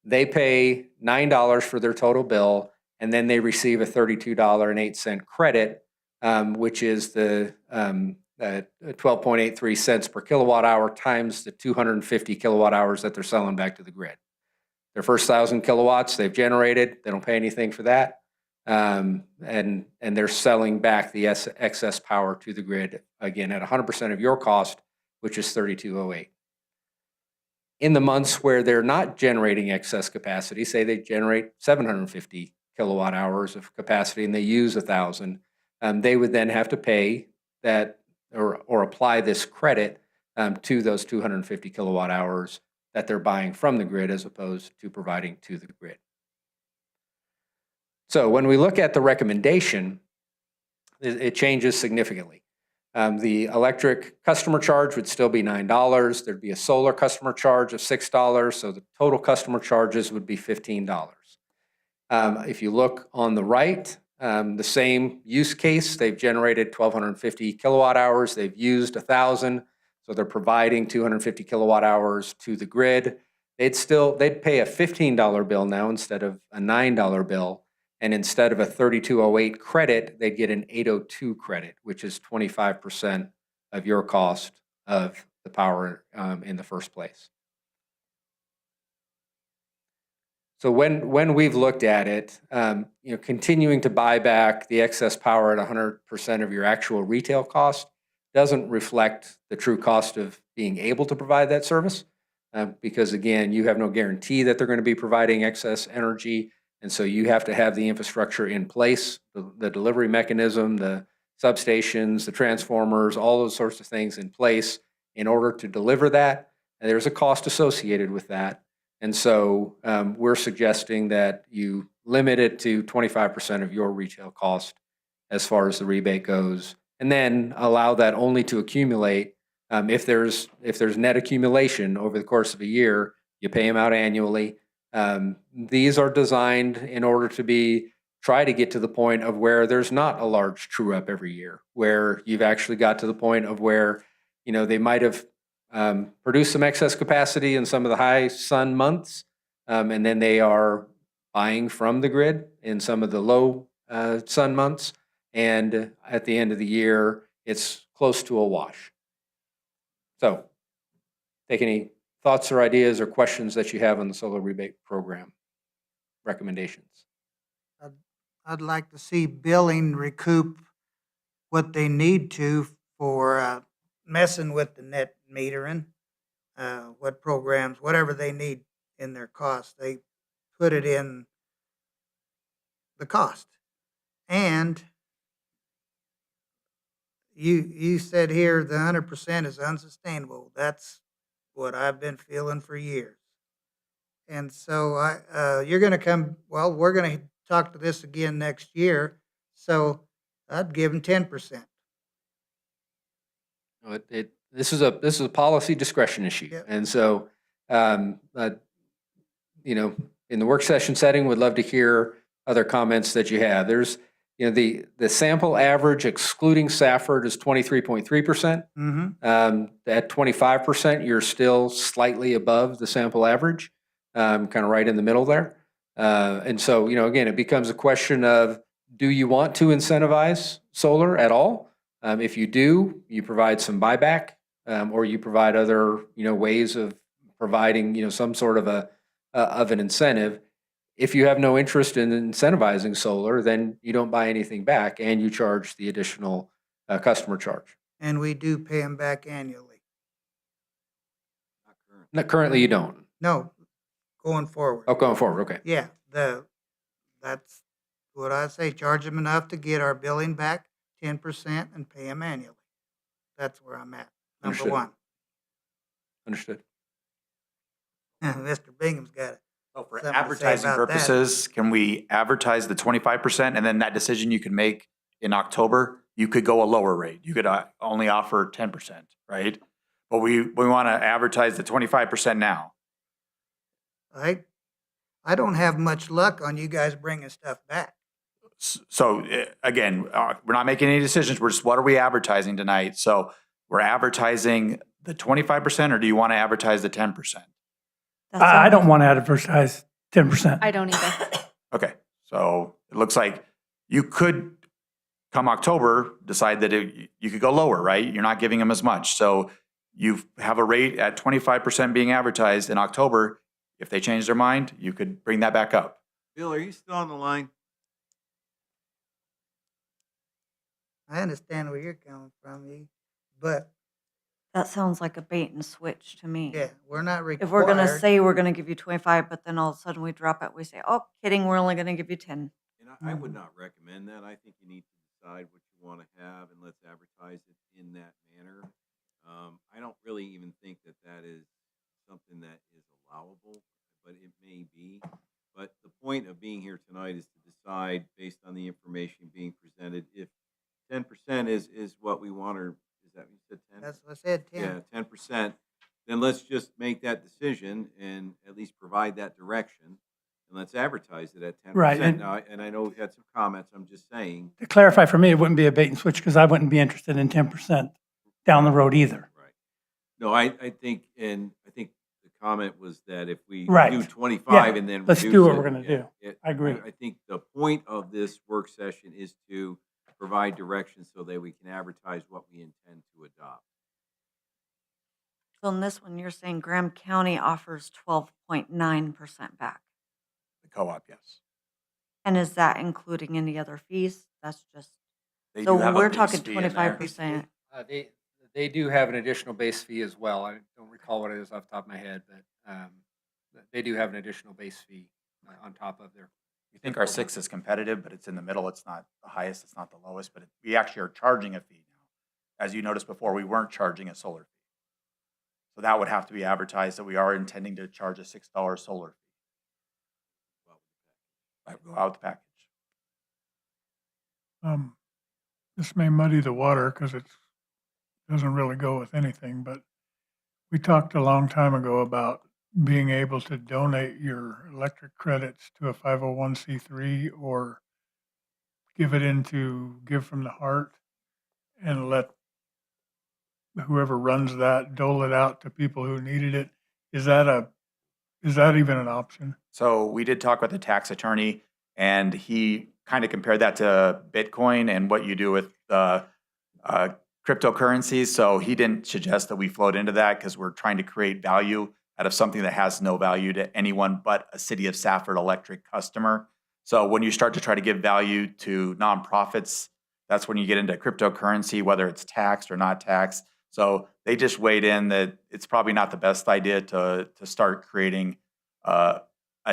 They pay $9 for their total bill, and then they receive a $32.08 credit, which is the 12.83 cents per kilowatt hour times the 250 kilowatt hours that they're selling back to the grid. Their first 1,000 kilowatts they've generated, they don't pay anything for that, and they're selling back the excess power to the grid, again, at 100% of your cost, which is $32.08. In the months where they're not generating excess capacity, say they generate 750 kilowatt hours of capacity and they use 1,000, they would then have to pay that or apply this credit to those 250 kilowatt hours that they're buying from the grid as opposed to providing to the grid. So when we look at the recommendation, it changes significantly. The electric customer charge would still be $9. There'd be a solar customer charge of $6, so the total customer charges would be $15. If you look on the right, the same use case, they've generated 1,250 kilowatt hours, they've used 1,000, so they're providing 250 kilowatt hours to the grid. They'd pay a $15 bill now instead of a $9 bill. And instead of a $32.08 credit, they'd get an $8.02 credit, which is 25% of your cost of the power in the first place. So when we've looked at it, continuing to buy back the excess power at 100% of your actual retail cost doesn't reflect the true cost of being able to provide that service, because again, you have no guarantee that they're going to be providing excess energy. And so you have to have the infrastructure in place, the delivery mechanism, the substations, the transformers, all those sorts of things in place in order to deliver that. And there's a cost associated with that. And so we're suggesting that you limit it to 25% of your retail cost as far as the rebate goes, and then allow that only to accumulate. If there's net accumulation over the course of a year, you pay them out annually. These are designed in order to try to get to the point of where there's not a large true up every year, where you've actually got to the point of where, they might have produced some excess capacity in some of the high sun months, and then they are buying from the grid in some of the low sun months. And at the end of the year, it's close to a wash. So take any thoughts or ideas or questions that you have on the solar rebate program recommendations? I'd like to see billing recoup what they need to for messing with the net metering, what programs, whatever they need in their cost, they put it in the cost. And you said here the 100% is unsustainable. That's what I've been feeling for years. And so you're going to come, well, we're going to talk to this again next year. So I'd give them 10%. This is a policy discretion issue. Yep. And so, in the work session setting, would love to hear other comments that you have. There's, the sample average excluding Safford is 23.3%. Mm-hmm. At 25%, you're still slightly above the sample average, kind of right in the middle there. And so, again, it becomes a question of, do you want to incentivize solar at all? If you do, you provide some buyback, or you provide other, ways of providing, some sort of an incentive. If you have no interest in incentivizing solar, then you don't buy anything back and you charge the additional customer charge. And we do pay them back annually. Not currently, you don't. No, going forward. Oh, going forward, okay. Yeah, that's what I say. Charge them enough to get our billing back, 10%, and pay them annually. That's where I'm at. Number Understood. one. Understood. Mr. Bingham's got it. So for Something to say advertising about that. purposes, can we advertise the 25% and then that decision you can make in October? You could go a lower rate. You could only offer 10%, right? But we want to advertise the 25% now. I don't have much luck on you guys bringing stuff back. So again, we're not making any decisions. We're just, what are we advertising tonight? So we're advertising the 25%, or do you want to advertise the 10%? I don't want to advertise 10%. I don't either. Okay, so it looks like you could, come October, decide that you could go lower, right? You're not giving them as much. So you have a rate at 25% being advertised in October. If they change their mind, you could bring that back up. Bill, are you still on the line? I understand where you're coming from, but That sounds like a bait and switch to me. yeah, we're not required. If we're gonna say we're gonna give you 25, but then all of a sudden we drop it, we say, oh, kidding, we're only gonna give you 10. And I would not recommend that. I think you need to decide what you want to have and let's advertise it in that manner. I don't really even think that that is something that is allowable, but it may be. But the point of being here tonight is to decide based on the information being presented, if 10% is what we want, or is that what you said, 10? That's what I said, 10. Yeah, 10%. Then let's just make that decision and at least provide that direction. And let's advertise it at 10%. Right, and- Now, and I know we've had some comments. I'm just saying. To clarify, for me, it wouldn't be a bait and switch because I wouldn't be interested in 10% down the road either. Right. No, I think the comment was that if we Right. do 25 Yeah, and then let's reduce do what it, we're gonna do. I agree. I think the point of this work session is to provide direction so that we can advertise what we intend to adopt. So in this one, you're saying Graham County offers 12.9% back. The co-op, yes. And is that including any other fees? That's just, They so do have a we're base talking fee in there. 25%. They do have an additional base fee as well. I don't recall what it is off the top of my head, but they do have an additional base fee on top of their. We think our 6 is competitive, but it's in the middle. It's not the highest, it's not the lowest, but we actually are charging a fee now. As you noticed before, we weren't charging a solar fee. So that would have to be advertised that we are intending to charge a $6 solar fee. Right, go out the package. This may muddy the water because it doesn't really go with anything, but we talked a long time ago about being able to donate your electric credits to a 501c3 or give it into Give from the Heart and let whoever runs that dole it out to people who needed it. Is that even an option? So we did talk with the tax attorney, and he kind of compared that to Bitcoin and what you do with cryptocurrencies. So he didn't suggest that we float into that because we're trying to create value out of something that has no value to anyone but a City of Safford electric customer. So when you start to try to give value to nonprofits, that's when you get into cryptocurrency, whether it's taxed or not taxed. So they just weighed in that it's probably not the best idea to start creating a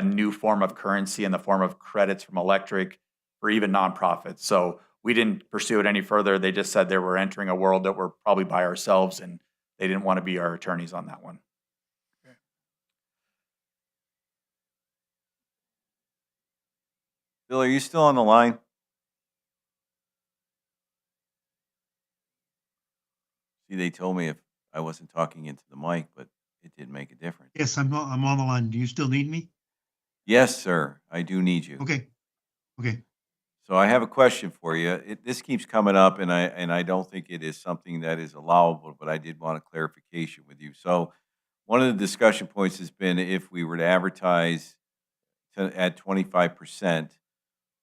new form of currency in the form of credits from electric for even nonprofits. So we didn't pursue it any further. They just said they were entering a world that we're probably by ourselves, and they didn't want to be our attorneys on that one. Bill, are you still on the line? See, they told me if I wasn't talking into the mic, but it did make a difference. Yes, I'm on the line. Do you still need me? Yes, sir, I do need you. Okay. Okay. So I have a question for you. This keeps coming up, and I don't think it is something that is allowable, but I did want a clarification with you. So one of the discussion points has been if we were to advertise at 25%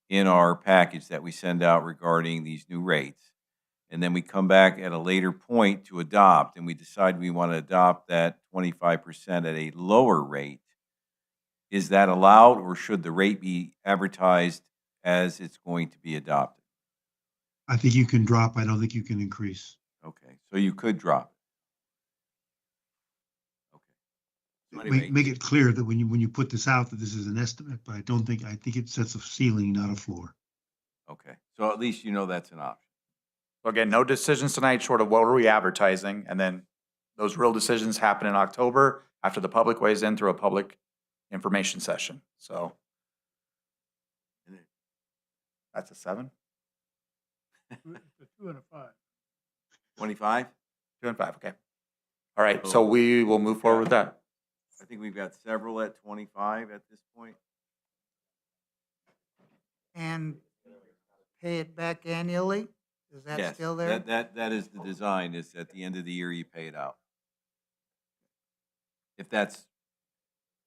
in our package that we send out regarding these new rates, and then we come back at a later point to adopt, and we decide we want to adopt that 25% at a lower rate, is that allowed, or should the rate be advertised as it's going to be adopted? I think you can drop. I don't think you can increase. Okay, so you could drop it. So anyway, Make it clear that when you put this out, that this is an estimate, but I think it sets a ceiling, not a floor. okay, so at least you know that's an option. So again, no decisions tonight short of what are we advertising, and then those real decisions happen in October after the public weighs in through a public information session. So that's a 7? It's a 2 and a 5. 25? 2 and 5, okay. All right, so we will move forward with that. I think we've got several at 25 at this point. And pay it back annually? Is that Yes, still there? that is the design, is at the end of the year, you pay it out. If that's,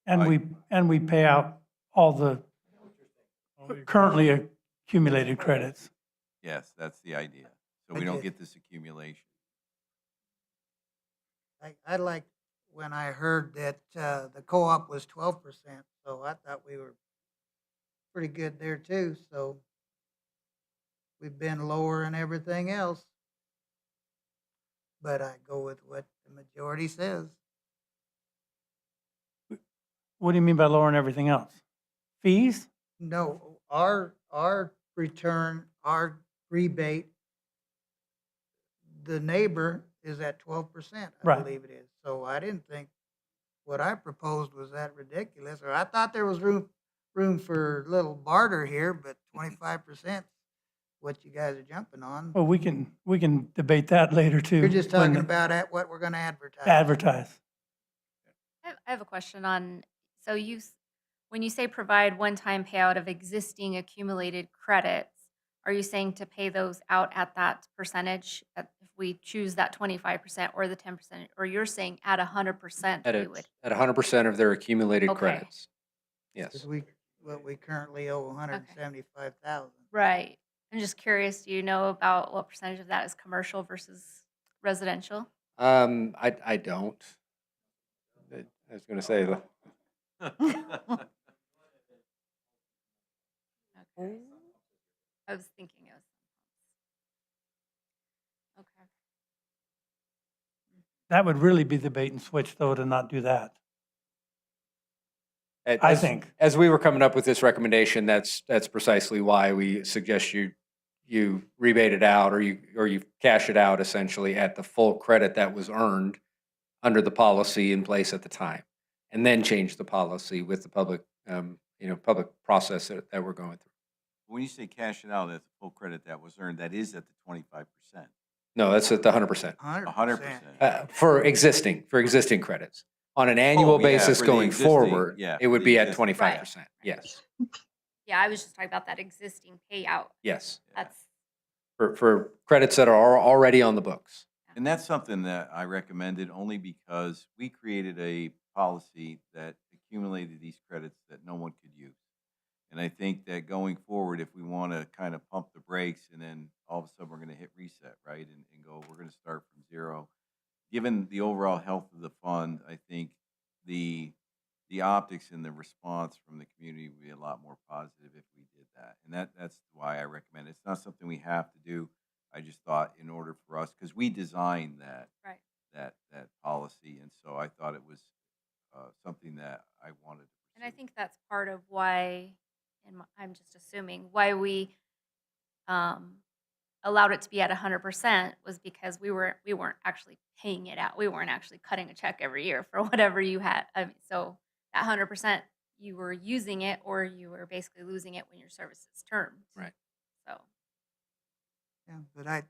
And we pay out all the currently accumulated credits. yes, that's the idea. So we don't get this accumulation. I liked when I heard that the co-op was 12%, so I thought we were pretty good there too, so we've been lower in everything else. But I go with what the majority says. What do you mean by lowering everything else? Fees? No, our return, our rebate, the neighbor is at 12%, I Right. believe it is. So I didn't think what I proposed was that ridiculous, or I thought there was room for little barter here, but 25%, what you guys are jumping on. Well, we can debate that later too. You're just talking when about what we're gonna advertise. Advertise. I have a question on, so when you say provide one-time payout of existing accumulated credits, are you saying to pay those out at that percentage, if we choose that 25% or the 10%, or you're saying at 100% we would? At 100% of their accumulated Okay. credits. Yes. Because what we currently owe 175,000. Right. I'm just curious, do you know about what percentage of that is commercial versus residential? I don't. I was going to say, Okay. I was thinking it was. Okay. That would really be the bait and switch though to not do that. As- I think. As we were coming up with this recommendation, that's precisely why we suggest you rebate it out or you cash it out essentially at the full credit that was earned under the policy in place at the time, and then change the policy with the public, public process that we're going through. When you say cash it out at the full credit that was earned, that is at the 25%. No, that's at the 100%. 100%. For existing credits. On an annual yeah, basis for the going existing- forward, yeah, it for would the be at existing. 25%. Yes, Yeah, I was just talking about that existing payout. yes. That's, For credits that are already on the books. And that's something that I recommended only because we created a policy that accumulated these credits that no one could use. And I think that going forward, if we want to kind of pump the brakes and then all of a sudden we're going to hit reset, right? And go, we're going to start from zero. Given the overall health of the fund, I think the optics and the response from the community would be a lot more positive if we did that. And that's why I recommend it. It's not something we have to do. I just thought in order for us, because we designed that right. that policy, and so I thought it was something that I wanted to And I think that's part of why, and I'm just assuming, why we allowed it to be at 100% was because we weren't actually paying it out. We weren't actually cutting a check every year for whatever you had. I mean, so that 100%, you were using it or you were basically losing it when your service is termed. Right. So, Yeah, but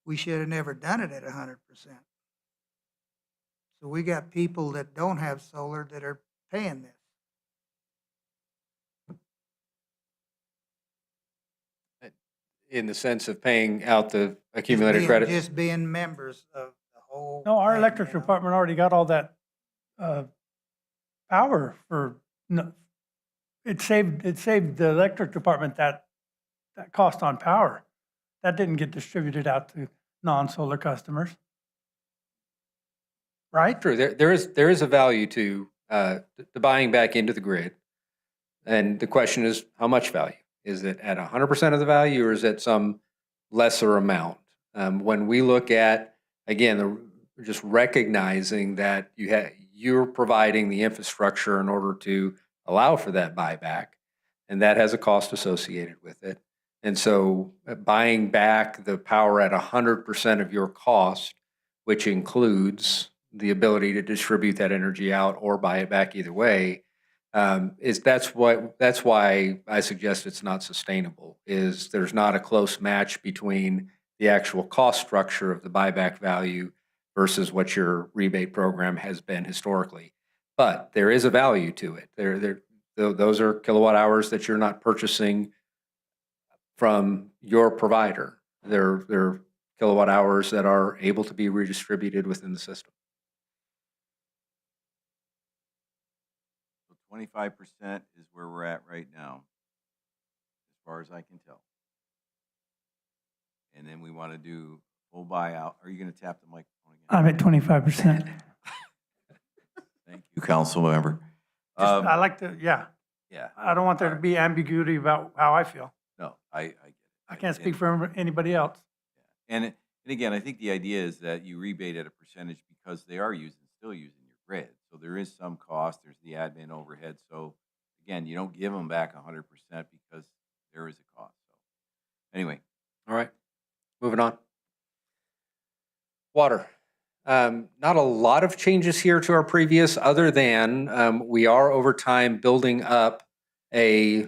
we should have never done it at 100%. So we got people that don't have solar that are paying this. In the sense of paying out the accumulated credits. Just being members of the whole. No, our thing, electric you know? department already got all that power for, no, it saved the electric department that cost on power. That didn't get distributed out to non-solar customers. Right? True, there is a value to the buying back into the grid. And the question is, how much value? Is it at 100% of the value or is it some lesser amount? When we look at, again, just recognizing that you're providing the infrastructure in order to allow for that buyback, and that has a cost associated with it. And so buying back the power at 100% of your cost, which includes the ability to distribute that energy out or buy it back either way, that's why I suggest it's not sustainable. Is there's not a close match between the actual cost structure of the buyback value versus what your rebate program has been historically. But there is a value to it. Those are kilowatt hours that you're not purchasing from your provider. They're kilowatt hours that are able to be redistributed within the system. So 25% is where we're at right now, as far as I can tell. And then we want to do full buyout. Are you going to tap the microphone again? I'm at 25%. Thank you, council member. I like to, yeah. Yeah. I don't want there to be ambiguity about how I feel. No, I get it. I can't speak for anybody else. And again, I think the idea is that you rebate at a percentage because they are still using your grid. So there is some cost, there's the admin overhead. So again, you don't give them back 100% because there is a cost. So anyway. All right, moving on. Water. Not a lot of changes here to our previous, other than we are over time building up a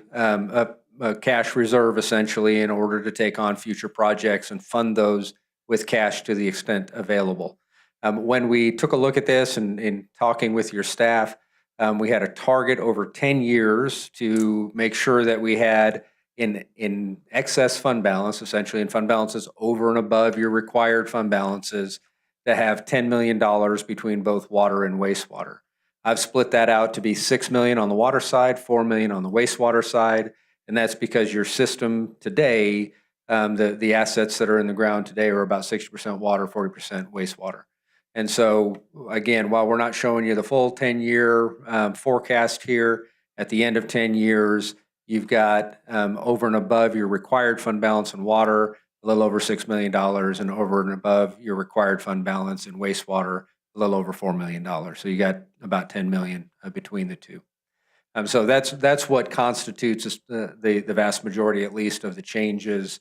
cash reserve essentially in order to take on future projects and fund those with cash to the extent available. When we took a look at this and in talking with your staff, we had a target over 10 years to make sure that we had in excess fund balance, essentially in fund balances over and above your required fund balances, to have $10 million between both water and wastewater. I've split that out to be $6 million on the water side, $4 million on the wastewater side, and that's because your system today, the assets that are in the ground today are about 60% water, 40% wastewater. And so, again, while we're not showing you the full 10-year forecast here, at the end of 10 years, you've got over and above your required fund balance in water, a little over $6 million, and over and above your required fund balance in wastewater, a little over $4 million. So you got about $10 million between the two. So that's what constitutes the vast majority, at least, of the changes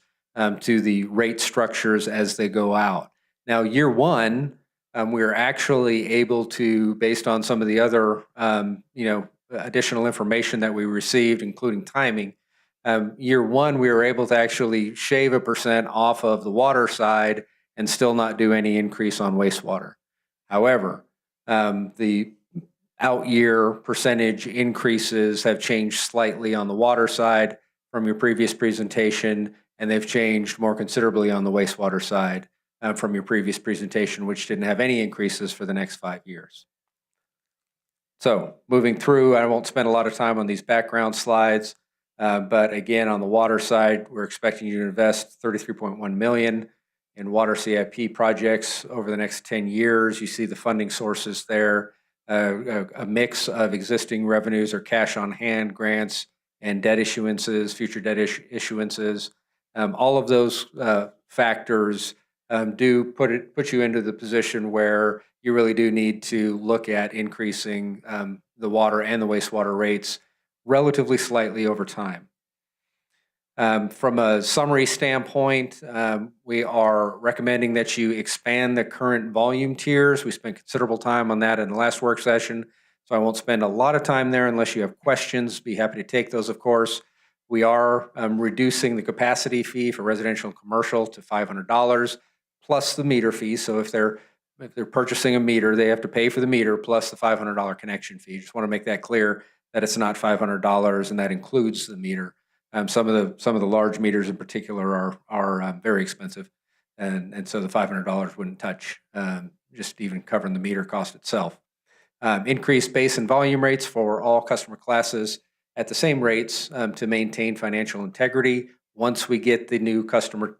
to the rate structures as they go out. Now, year one, we're actually able to, based on some of the other additional information that we received, including timing, year one, we were able to actually shave 1% off of the water side and still not do any increase on wastewater. However, the out year percentage increases have changed slightly on the water side from your previous presentation, and they've changed more considerably on the wastewater side from your previous presentation, which didn't have any increases for the next 5 years. So moving through, I won't spend a lot of time on these background slides. But again, on the water side, we're expecting you to invest $33.1 million in water CIP projects over the next 10 years. You see the funding sources there, a mix of existing revenues or cash on hand grants and debt issuances, future debt issuances. All of those factors do put you into the position where you really do need to look at increasing the water and the wastewater rates relatively slightly over time. From a summary standpoint, we are recommending that you expand the current volume tiers. We spent considerable time on that in the last work session, so I won't spend a lot of time there unless you have questions. Be happy to take those, of course. We are reducing the capacity fee for residential and commercial to $500 plus the meter fee. So if they're purchasing a meter, they have to pay for the meter plus the $500 connection fee. Just want to make that clear that it's not $500 and that includes the meter. Some of the large meters in particular are very expensive, and so the $500 wouldn't touch just even covering the meter cost itself. Increased base and volume rates for all customer classes at the same rates to maintain financial integrity. Once we get the new customer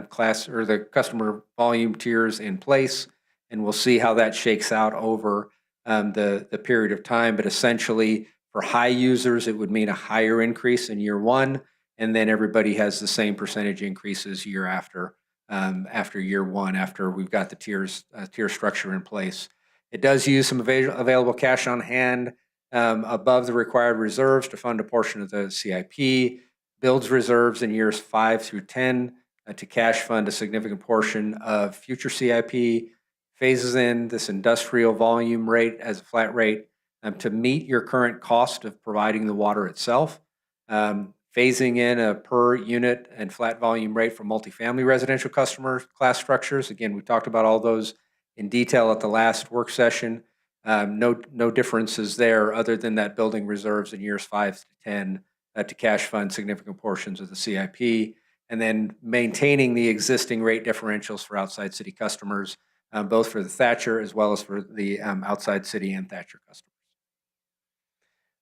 class or the customer volume tiers in place, and we'll see how that shakes out over the period of time. But essentially, for high users, it would mean a higher increase in year one, and then everybody has the same percentage increases year after year one, after we've got the tier structure in place. It does use some available cash on hand above the required reserves to fund a portion of the CIP, builds reserves in years 5 through 10 to cash fund a significant portion of future CIP, phases in this industrial volume rate as a flat rate to meet your current cost of providing the water itself, phasing in a per unit and flat volume rate for multifamily residential customer class structures. Again, we talked about all those in detail at the last work session. No differences there other than that building reserves in years 5 to 10 to cash fund significant portions of the CIP, and then maintaining the existing rate differentials for outside city customers, both for the Thatcher as well as for the outside city and Thatcher customers.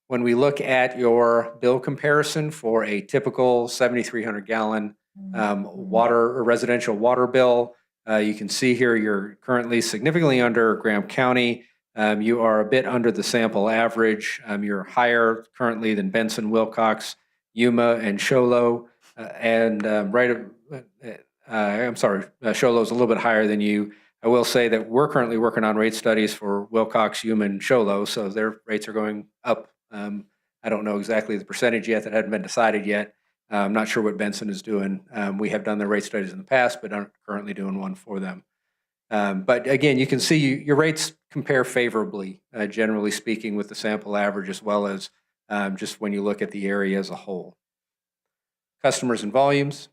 When we look at your bill comparison for a typical 7,300 gallon water or residential water bill, you can see here you're currently significantly under Graham County. You are a bit under the sample average. You're higher currently than Benson, Wilcox, Yuma, and Show Low. Show Low is a little bit higher than you. I will say that we're currently working on rate studies for Wilcox, Yuma, and Show Low, so their rates are going up. I don't know exactly the percentage yet. That hadn't been decided yet. I'm not sure what Benson is doing. We have done their rate studies in the past, but aren't currently doing one for them. But again, you can see your rates compare favorably, generally speaking, with the sample average, as well as just when you look at the area as a whole. Customers and volumes.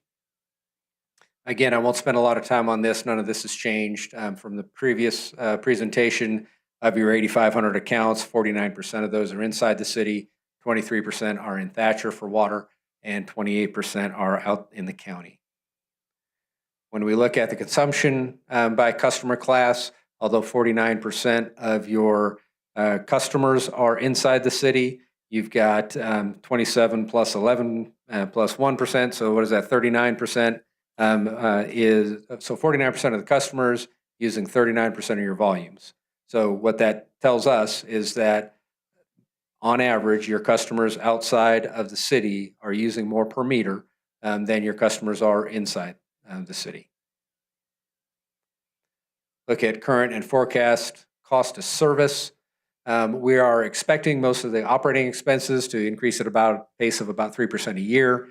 Again, I won't spend a lot of time on this. None of this has changed from the previous presentation. Of your 8,500 accounts, 49% of those are inside the city, 23% are in Thatcher for water, and 28% are out in the county. When we look at the consumption by customer class, although 49% of your customers are inside the city, you've got 27 plus 11 plus 1%, so what is that, 39%? So 49% of the customers using 39% of your volumes. So what that tells us is that on average, your customers outside of the city are using more per meter than your customers are inside the city. Look at current and forecast cost of service. We are expecting most of the operating expenses to increase at about a pace of about 3% a year,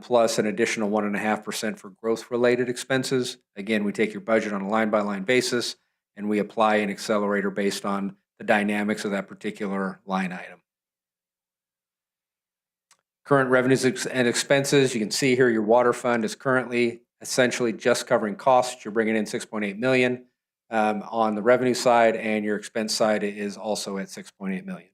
plus an additional 1.5% for growth-related expenses. Again, we take your budget on a line-by-line basis, and we apply an accelerator based on the dynamics of that particular line item. Current revenues and expenses, you can see here your water fund is currently essentially just covering costs. You're bringing in $6.8 million on the revenue side, and your expense side is also at $6.8 million.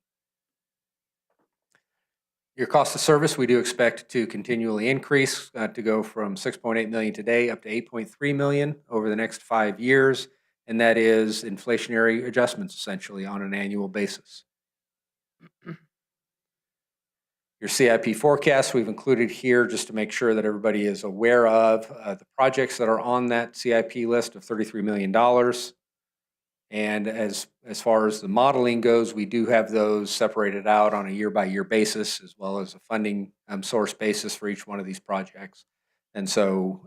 Your cost of service, we do expect to continually increase to go from $6.8 million today up to $8.3 million over the next 5 years. And that is inflationary adjustments, essentially, on an annual basis. Your CIP forecast we've included here just to make sure that everybody is aware of the projects that are on that CIP list of $33 million. And as far as the modeling goes, we do have those separated out on a year-by-year basis, as well as a funding source basis for each one of these projects. And so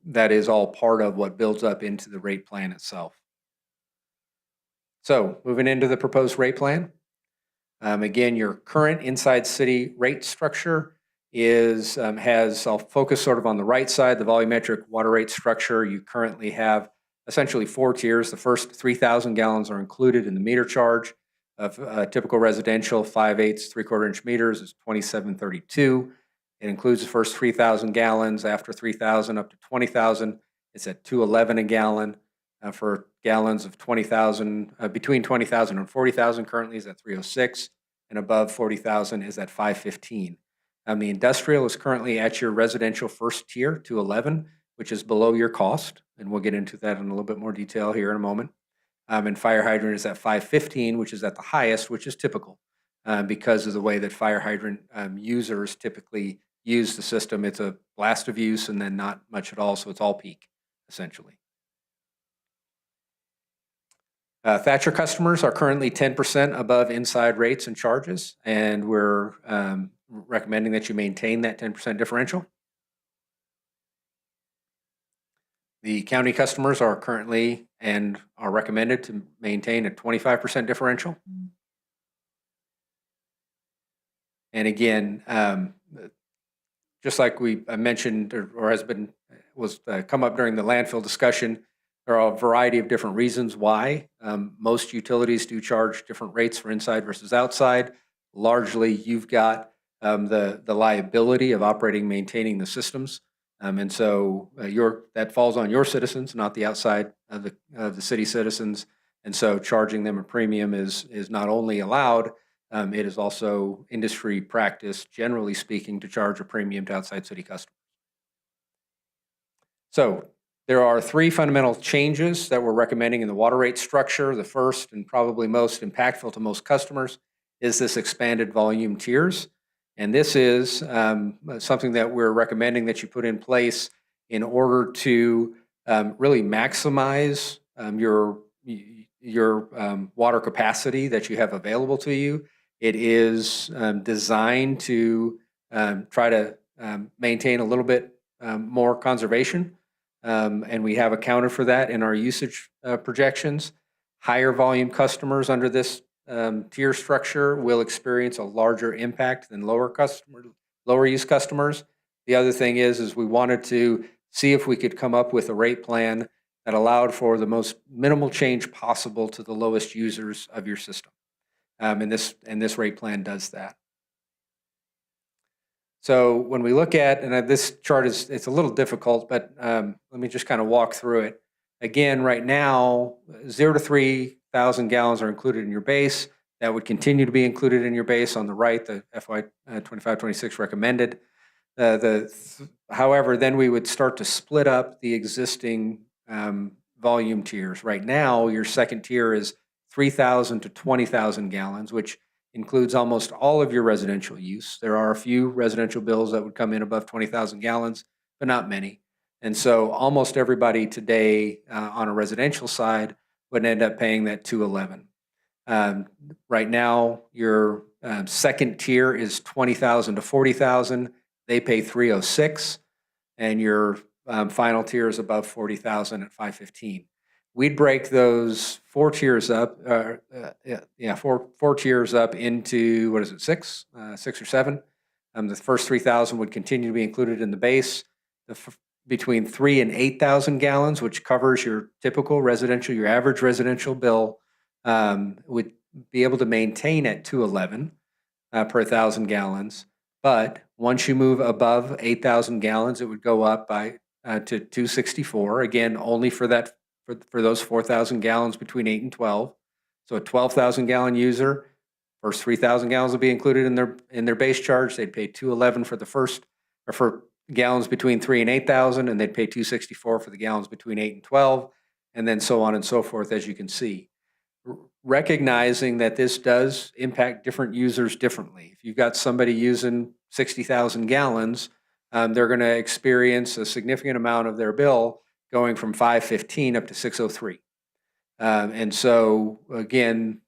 that is all part of what builds up into the rate plan itself. So moving into the proposed rate plan. Again, your current inside city rate structure I'll focus sort of on the right side, the volumetric water rate structure. You currently have essentially 4 tiers. The first 3,000 gallons are included in the meter charge of typical residential 5/8 3/4 inch meters is $27.32. It includes the first 3,000 gallons. After 3,000 up to 20,000, it's at $2.11 a gallon. For gallons of 20,000, between 20,000 and 40,000 currently is at $3.06, and above 40,000 is at $5.15. The industrial is currently at your residential first tier, $2.11, which is below your cost, and we'll get into that in a little bit more detail here in a moment. And fire hydrant is at $5.15, which is at the highest, which is typical because of the way that fire hydrant users typically use the system. It's a blast of use and then not much at all, so it's all peak, essentially. Thatcher customers are currently 10% above inside rates and charges, and we're recommending that you maintain that 10% differential. The county customers are currently and are recommended to maintain a 25% differential. And again, just like I mentioned or has been come up during the landfill discussion, there are a variety of different reasons why. Most utilities do charge different rates for inside versus outside. Largely, you've got the liability of operating, maintaining the systems. And so that falls on your citizens, not the outside of the city citizens. And so charging them a premium is not only allowed, it is also industry practice, generally speaking, to charge a premium to outside city customers. So there are 3 fundamental changes that we're recommending in the water rate structure. The first and probably most impactful to most customers is this expanded volume tiers. And this is something that we're recommending that you put in place in order to really maximize your water capacity that you have available to you. It is designed to try to maintain a little bit more conservation. And we have accounted for that in our usage projections. Higher volume customers under this tier structure will experience a larger impact than lower use customers. The other thing is we wanted to see if we could come up with a rate plan that allowed for the most minimal change possible to the lowest users of your system. And this rate plan does that. So when we look at, and this chart it's a little difficult, but let me just kind of walk through it. Again, right now, 0 to 3,000 gallons are included in your base. That would continue to be included in your base on the right, the FY 25-26 recommended. However, then we would start to split up the existing volume tiers. Right now, your second tier is 3,000 to 20,000 gallons, which includes almost all of your residential use. There are a few residential bills that would come in above 20,000 gallons, but not many. And so almost everybody today on a residential side would end up paying that $211. Right now, your second tier is 20,000 to 40,000. They pay $306, and your final tier is above 40,000 at $515. We'd break those 4 tiers up, four tiers up into, 6 or 7. The first 3,000 would continue to be included in the base. Between 3,000 and 8,000 gallons, which covers your typical residential, your average residential bill, would be able to maintain at $211 per 1,000 gallons. But once you move above 8,000 gallons, it would go up by to $264. Again, only for those 4,000 gallons between 8 and 12. So a 12,000 gallon user, first 3,000 gallons will be included in their base charge. They'd pay $211 for the first, or for gallons between 3 and 8,000, and they'd pay $264 for the gallons between 8 and 12, and then so on and so forth, as you can see. Recognizing that this does impact different users differently. If you've got somebody using 60,000 gallons, they're going to experience a significant amount of their bill going from $515 up to $603. And so, again,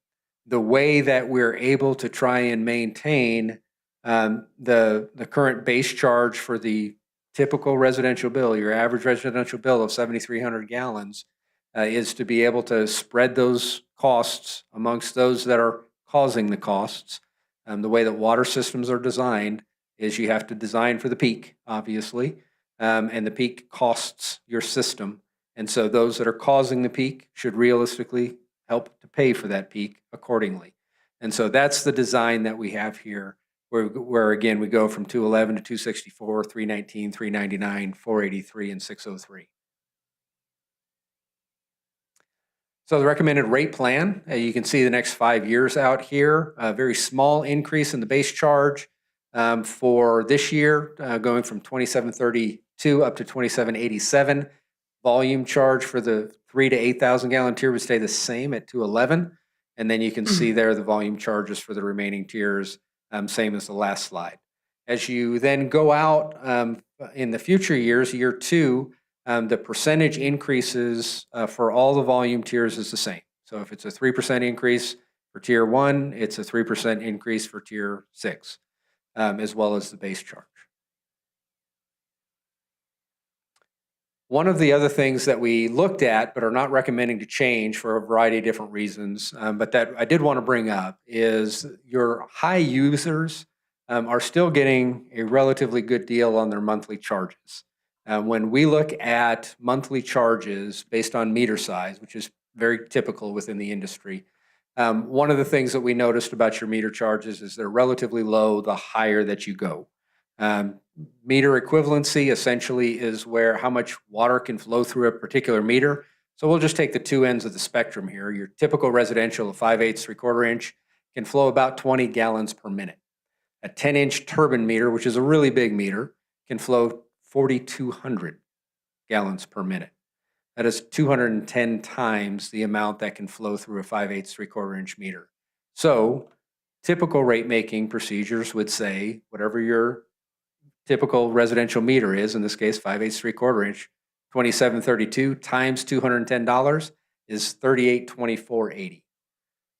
the way that we're able to try and maintain the current base charge for the typical residential bill, your average residential bill of 7,300 gallons, is to be able to spread those costs amongst those that are causing the costs. The way that water systems are designed is you have to design for the peak, obviously, and the peak costs your system. And so those that are causing the peak should realistically help to pay for that peak accordingly. And so that's the design that we have here, where again, we go from 211 to 264, 319, 399, 483, and 603. So the recommended rate plan, you can see the next 5 years out here, a very small increase in the base charge for this year, going from 2732 up to 2787. Volume charge for the 3,000 to 8,000 gallon tier would stay the same at 211. And then you can see there the volume charges for the remaining tiers, same as the last slide. As you then go out in the future years, year 2, the percentage increases for all the volume tiers is the same. So if it's a 3% increase for tier 1, it's a 3% increase for tier 6, as well as the base charge. One of the other things that we looked at but are not recommending to change for a variety of different reasons, but that I did want to bring up, is your high users are still getting a relatively good deal on their monthly charges. When we look at monthly charges based on meter size, which is very typical within the industry, one of the things that we noticed about your meter charges is they're relatively low the higher that you go. Meter equivalency essentially is where how much water can flow through a particular meter. So we'll just take the two ends of the spectrum here. Your typical residential of 5/8, 3/4 inch can flow about 20 gallons per minute. A 10-inch turbine meter, which is a really big meter, can flow 4,200 gallons per minute. That is 210 times the amount that can flow through a 5/8, 3/4 inch meter. So typical rate making procedures would say whatever your typical residential meter is, in this case 5/8, 3/4 inch, 2732 times $210 is 3824.80.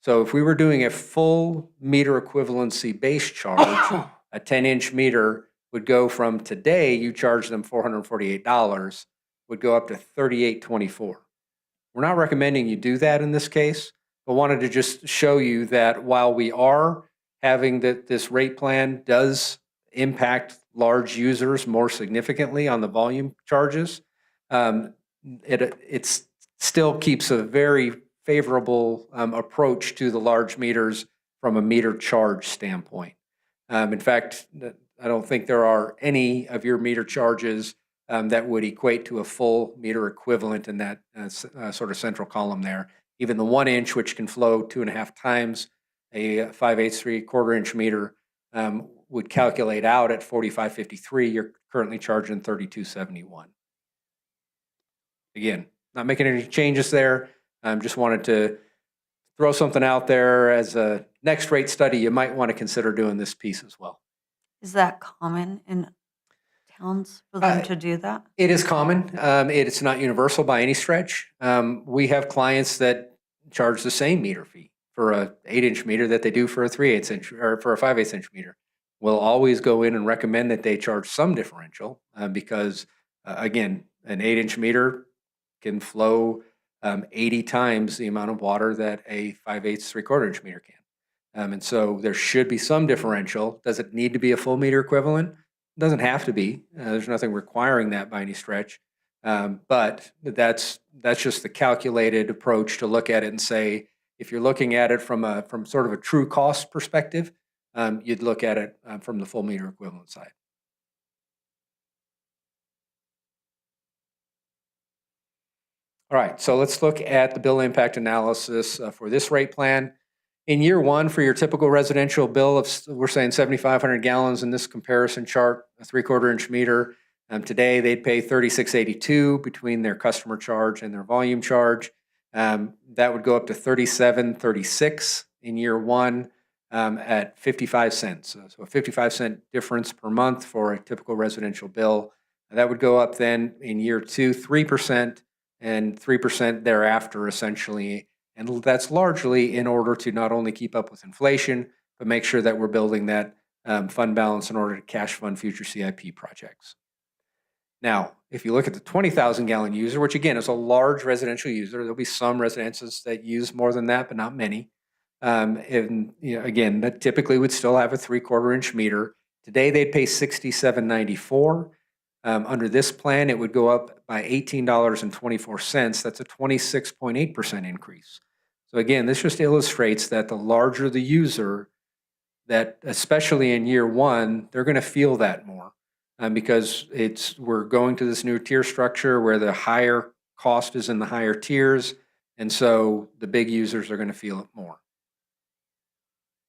So if we were doing a full meter equivalency base charge, a 10-inch meter would go from today, you charge them $448, would go up to $3824. We're not recommending you do that in this case, but wanted to just show you that while we are having that this rate plan does impact large users more significantly on the volume charges, it still keeps a very favorable approach to the large meters from a meter charge standpoint. In fact, I don't think there are any of your meter charges that would equate to a full meter equivalent in that sort of central column there. Even the 1 inch, which can flow 2.5 times a 5/8, 3/4 inch meter, would calculate out at 45.53. You're currently charging 32.71. Again, not making any changes there. Just wanted to throw something out there as a next rate study. You might want to consider doing this piece as well. Is that common in towns for them to do that? It is common. It's not universal by any stretch. We have clients that charge the same meter fee for a 8-inch meter that they do for a 3/8 inch or for a 5/8 inch meter. We'll always go in and recommend that they charge some differential because, again, an 8-inch meter can flow 80 times the amount of water that a 5/8, 3/4 inch meter can. And so there should be some differential. Does it need to be a full meter equivalent? It doesn't have to be. There's nothing requiring that by any stretch. But that's just the calculated approach to look at it and say, if you're looking at it from sort of a true cost perspective, you'd look at it from the full meter equivalent side. All right, so let's look at the bill impact analysis for this rate plan. In year one, for your typical residential bill of, we're saying 7,500 gallons in this comparison chart, a 3/4 inch meter. Today, they'd pay $36.82 between their customer charge and their volume charge. That would go up to $37.36 in year one at 55 cents. So a 55-cent difference per month for a typical residential bill. That would go up then in year two, 3%, and 3% thereafter, essentially. And that's largely in order to not only keep up with inflation, but make sure that we're building that fund balance in order to cash fund future CIP projects. Now, if you look at the 20,000 gallon user, which again is a large residential user, there'll be some residences that use more than that, but not many. And again, that typically would still have a 3/4 inch meter. Today, they'd pay $67.94. Under this plan, it would go up by $18.24. That's a 26.8% increase. So again, this just illustrates that the larger the user, that especially in year one, they're going to feel that more because we're going to this new tier structure where the higher cost is in the higher tiers, and so the big users are going to feel it more.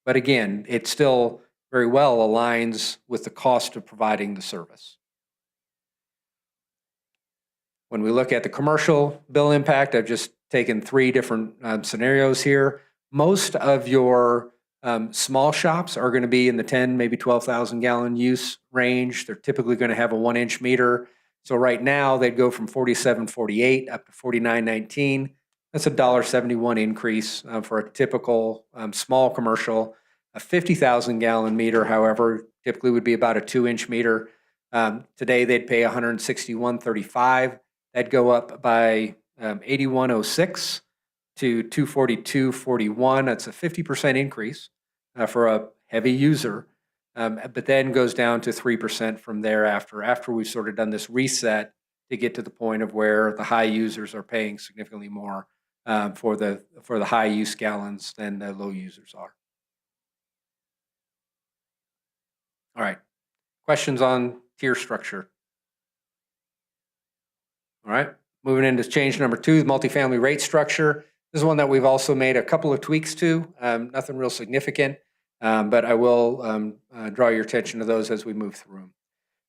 But again, it still very well aligns with the cost of providing the service. When we look at the commercial bill impact, I've just taken 3 different scenarios here. Most of your small shops are going to be in the 10, maybe 12,000 gallon use range. They're typically going to have a 1-inch meter. So right now they'd go from $47.48 up to $49.19. That's a $1.71 increase for a typical small commercial. A 50,000 gallon meter, however, typically would be about a 2-inch meter. Today they'd pay $161.35. That'd go up by $81.06 to $242.41. That's a 50% increase for a heavy user, but then goes down to 3% from thereafter, after we've sort of done this reset to get to the point of where the high users are paying significantly more for the high use gallons than the low users are. All right. Questions on tier structure? All right, moving into change number 2, the multifamily rate structure. This is one that we've also made a couple of tweaks to, nothing real significant, but I will draw your attention to those as we move through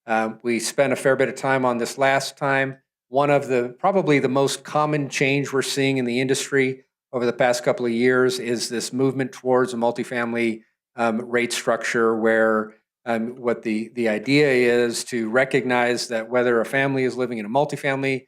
them. We spent a fair bit of time on this last time. One of the, probably the most common change we're seeing in the industry over the past couple of years is this movement towards a multifamily rate structure where what the idea is to recognize that whether a family is living in a multifamily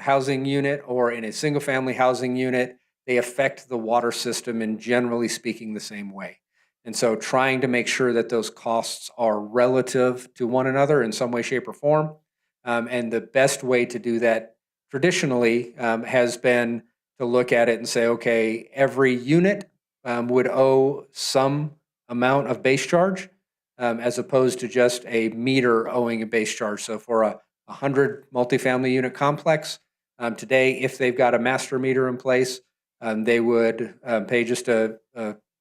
housing unit or in a single family housing unit, they affect the water system in generally speaking the same way. And so trying to make sure that those costs are relative to one another in some way, shape, or form. And the best way to do that traditionally has been to look at it and say, okay, every unit would owe some amount of base charge as opposed to just a meter owing a base charge. So for a 100 multifamily unit complex, today, if they've got a master meter in place, they would pay just an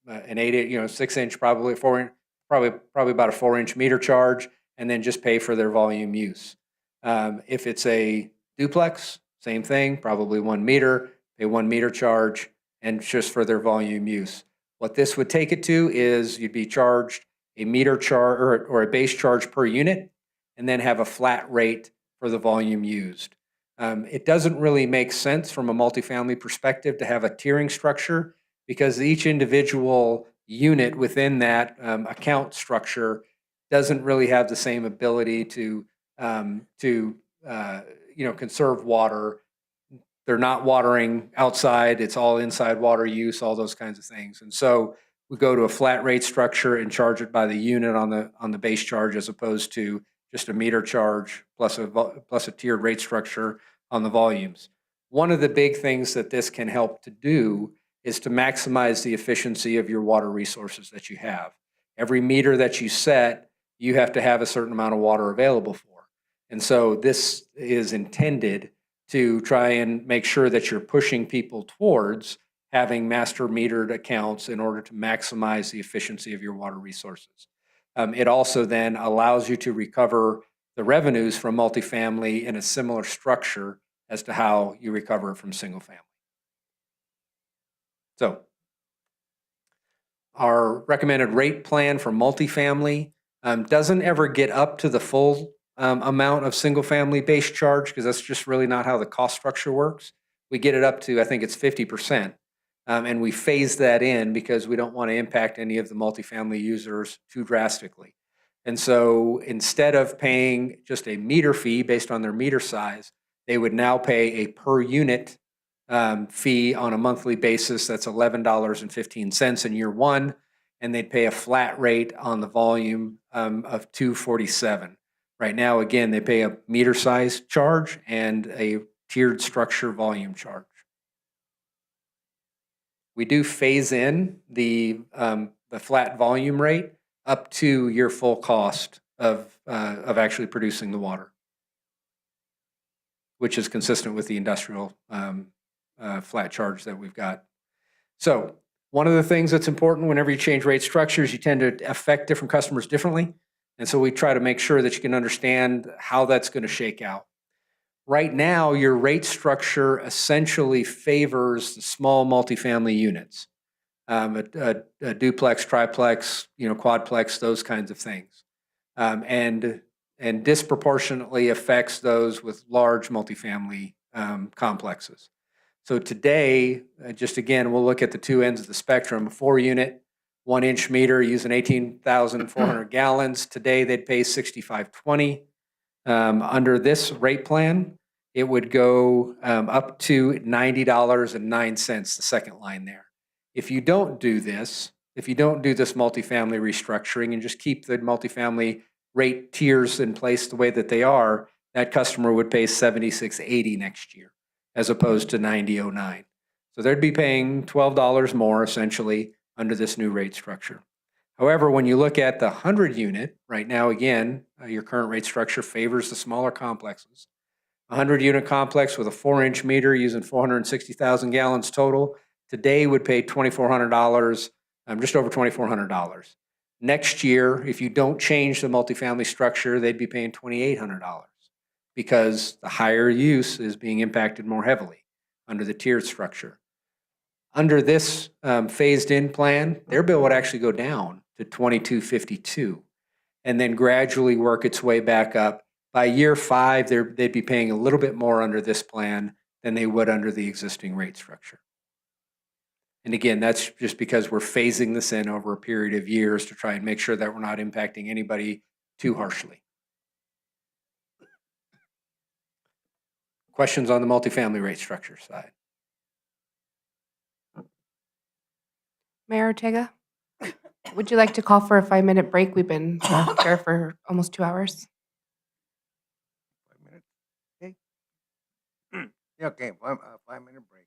6-inch, probably 4-inch, probably about a 4-inch meter charge, and then just pay for their volume use. If it's a duplex, same thing, probably 1 meter, pay 1 meter charge, and just for their volume use. What this would take it to is you'd be charged a meter charge or a base charge per unit, and then have a flat rate for the volume used. It doesn't really make sense from a multifamily perspective to have a tiering structure because each individual unit within that account structure doesn't really have the same ability to conserve water. They're not watering outside, it's all inside water use, all those kinds of things. And so we go to a flat rate structure and charge it by the unit on the base charge as opposed to just a meter charge plus a tiered rate structure on the volumes. One of the big things that this can help to do is to maximize the efficiency of your water resources that you have. Every meter that you set, you have to have a certain amount of water available for. And so this is intended to try and make sure that you're pushing people towards having master metered accounts in order to maximize the efficiency of your water resources. It also then allows you to recover the revenues from multifamily in a similar structure as to how you recover it from single family. So our recommended rate plan for multifamily doesn't ever get up to the full amount of single family base charge because that's just really not how the cost structure works. We get it up to, I think it's 50%. And we phase that in because we don't want to impact any of the multifamily users too drastically. And so instead of paying just a meter fee based on their meter size, they would now pay a per unit fee on a monthly basis. That's $11.15 in year 1, and they'd pay a flat rate on the volume of $2.47. Right now, again, they pay a meter size charge and a tiered structure volume charge. We do phase in the flat volume rate up to your full cost of actually producing the water, which is consistent with the industrial flat charge that we've got. So one of the things that's important whenever you change rate structures, you tend to affect different customers differently. And so we try to make sure that you can understand how that's going to shake out. Right now, your rate structure essentially favors the small multifamily units, a duplex, triplex, quadplex, those kinds of things, and disproportionately affects those with large multifamily complexes. So today, just again, we'll look at the two ends of the spectrum. A 4-unit, 1-inch meter using 18,400 gallons. Today, they'd pay $65.20. Under this rate plan, it would go up to $90.09, the second line there. If you don't do this multifamily restructuring and just keep the multifamily rate tiers in place the way that they are, that customer would pay $76.80 next year as opposed to $90.09. So they'd be paying $12 more essentially under this new rate structure. However, when you look at the 100-unit, right now, again, your current rate structure favors the smaller complexes. A 100-unit complex with a 4-inch meter using 460,000 gallons total today would pay $2,400, just over $2,400. Next year, if you don't change the multifamily structure, they'd be paying $2,800 because the higher use is being impacted more heavily under the tiered structure. Under this phased-in plan, their bill would actually go down to $2,252 and then gradually work its way back up. By year 5, they'd be paying a little bit more under this plan than they would under the existing rate structure. And again, that's just because we're phasing this in over a period of years to try and make sure that we're not impacting anybody too harshly. Questions on the multifamily rate structure side? Mayor Ortega, would you like to call for a 5-minute break? We've been here for almost 2 hours. 5 minutes? Okay. Yeah, okay, 5-minute break.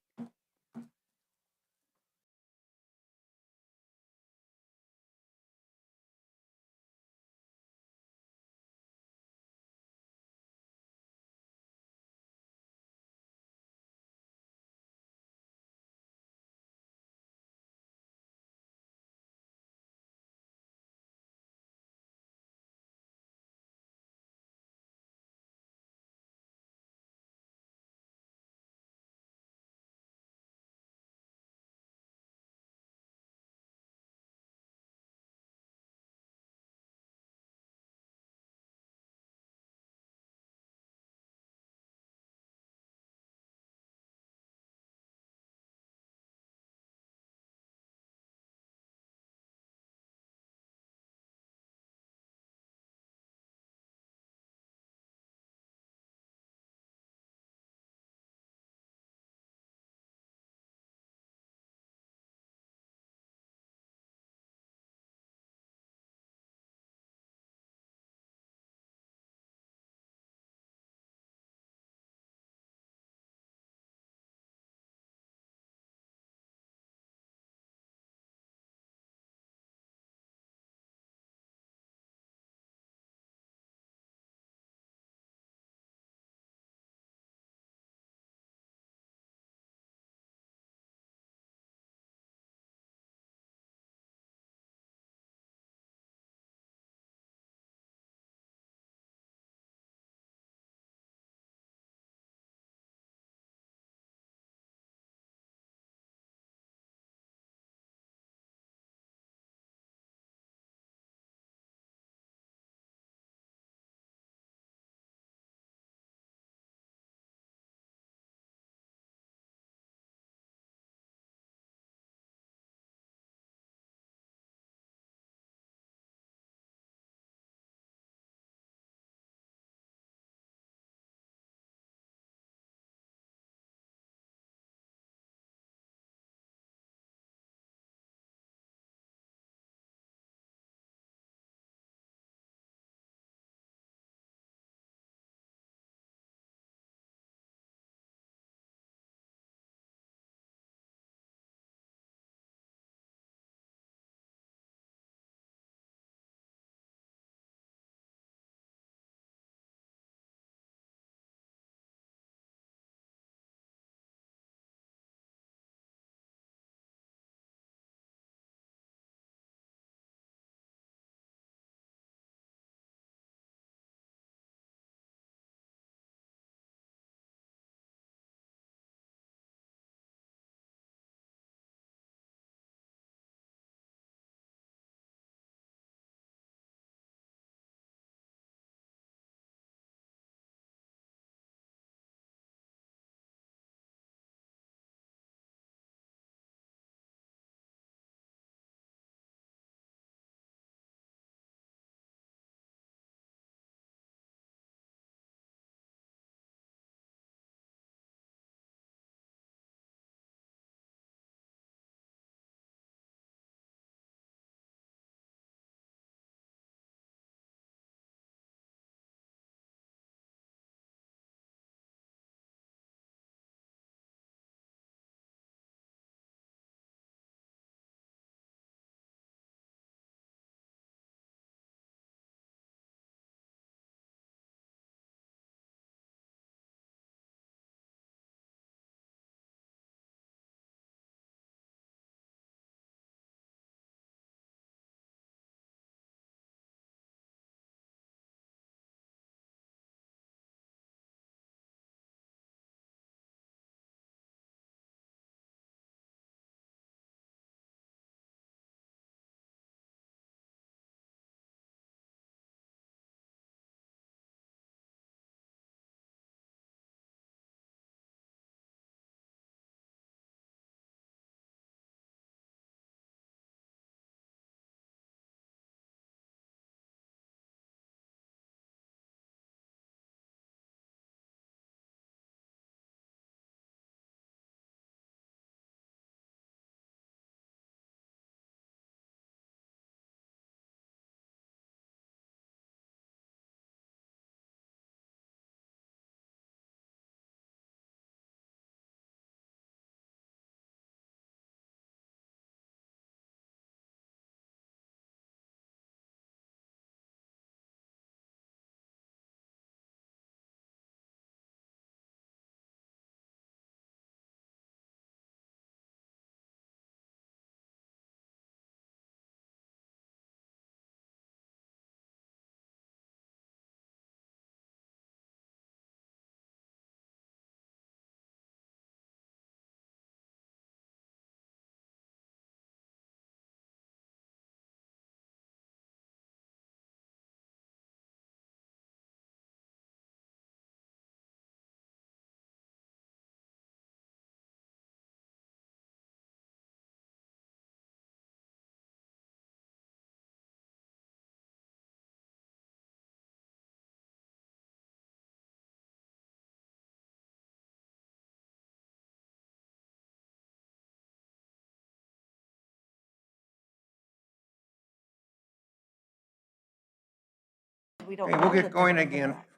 we don't Okay, know we'll that get they're going gonna go again. back.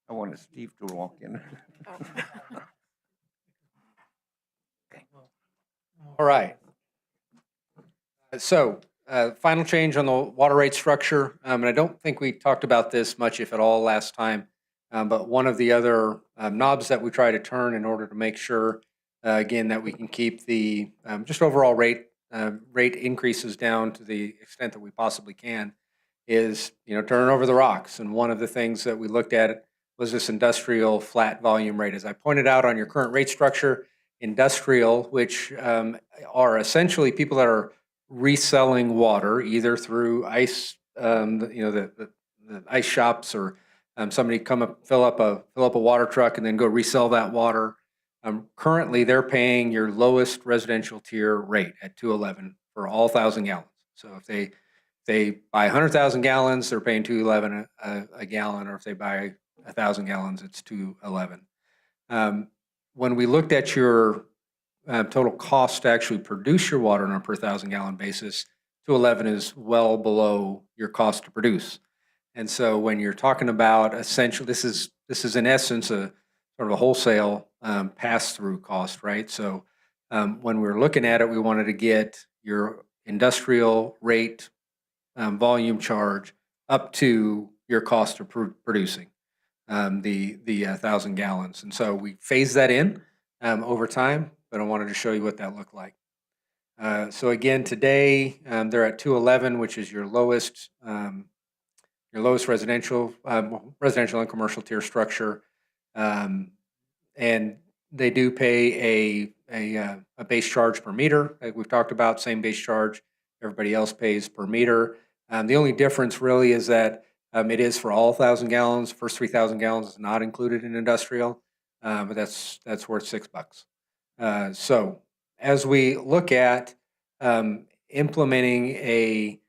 I wanted Steve to walk in. All right. So, final change on the water rate structure, and I don't think we talked about this much, if at all, last time. But one of the other knobs that we try to turn in order to make sure, again, that we can keep the just overall rate increases down to the extent that we possibly can, is turn over the rocks. And one of the things that we looked at was this industrial flat volume rate. As I pointed out on your current rate structure, industrial, which are essentially people that are reselling water either through ice, the ice shops, or somebody come up, fill up a water truck and then go resell that water. Currently, they're paying your lowest residential tier rate at $2.11 for all 1,000 gallons. So if they buy 100,000 gallons, they're paying $2.11 a gallon, or if they buy 1,000 gallons, it's $2.11. When we looked at your total cost to actually produce your water on a per 1,000 gallon basis, $2.11 is well below your cost to produce. And so when you're talking about essentially, this is in essence a sort of a wholesale pass-through cost, right? So when we were looking at it, we wanted to get your industrial rate volume charge up to your cost of producing the 1,000 gallons. And so we phased that in over time, but I wanted to show you what that looked like. So again, today they're at $2.11, which is your lowest residential and commercial tier structure, and they do pay a base charge per meter. Like we've talked about, same base charge everybody else pays per meter. The only difference really is that it is for all 1,000 gallons. First 3,000 gallons is not included in industrial, but that's worth $6. So as we look at implementing a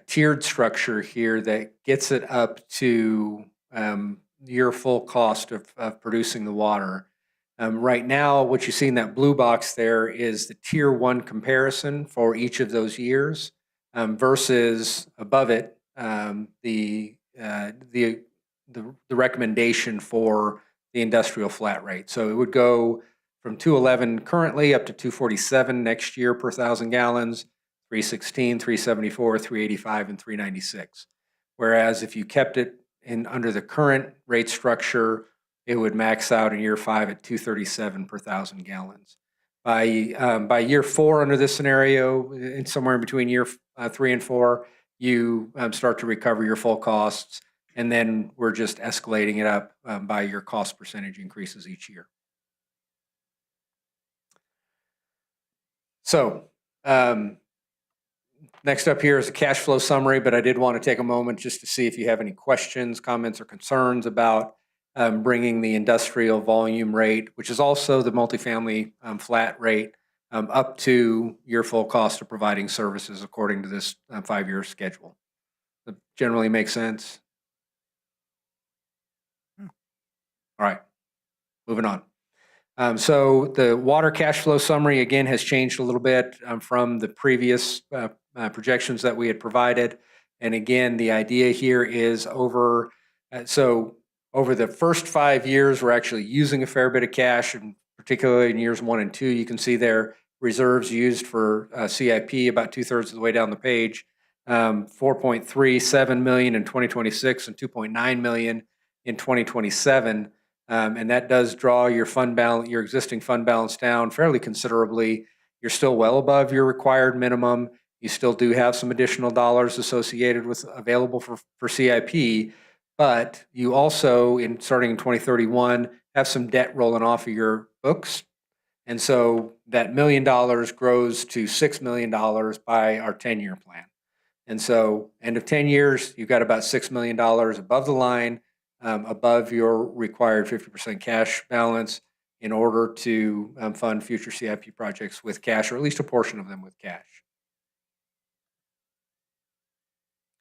tiered structure here that gets it up to your full cost of producing the water. Right now, what you see in that blue box there is the tier 1 comparison for each of those years versus above it the recommendation for the industrial flat rate. So it would go from $2.11 currently up to $2.47 next year per 1,000 gallons, $3.16, $3.74, $3.85, and $3.96. Whereas if you kept it under the current rate structure, it would max out in year 5 at $2.37 per 1,000 gallons. By year 4 under this scenario, somewhere in between year 3 and 4, you start to recover your full costs, and then we're just escalating it up by your cost percentage increases each year. So next up here is a cash flow summary, but I did want to take a moment just to see if you have any questions, comments, or concerns about bringing the industrial volume rate, which is also the multifamily flat rate, up to your full cost of providing services according to this 5-year schedule. That generally makes sense? All right, moving on. So the water cash flow summary, again, has changed a little bit from the previous projections that we had provided. And again, the idea here is over the first 5 years, we're actually using a fair bit of cash, and particularly in years 1 and 2, you can see their reserves used for CIP about 2/3 of the way down the page, $4.37 million in 2026 and $2.9 million in 2027. And that does draw your existing fund balance down fairly considerably. You're still well above your required minimum. You still do have some additional dollars associated with available for CIP, but you also, starting in 2031, have some debt rolling off of your books. And so that $1 million grows to $6 million by our 10-year plan. And so end of 10 years, you've got about $6 million above the line, above your required 50% cash balance in order to fund future CIP projects with cash, or at least a portion of them with cash.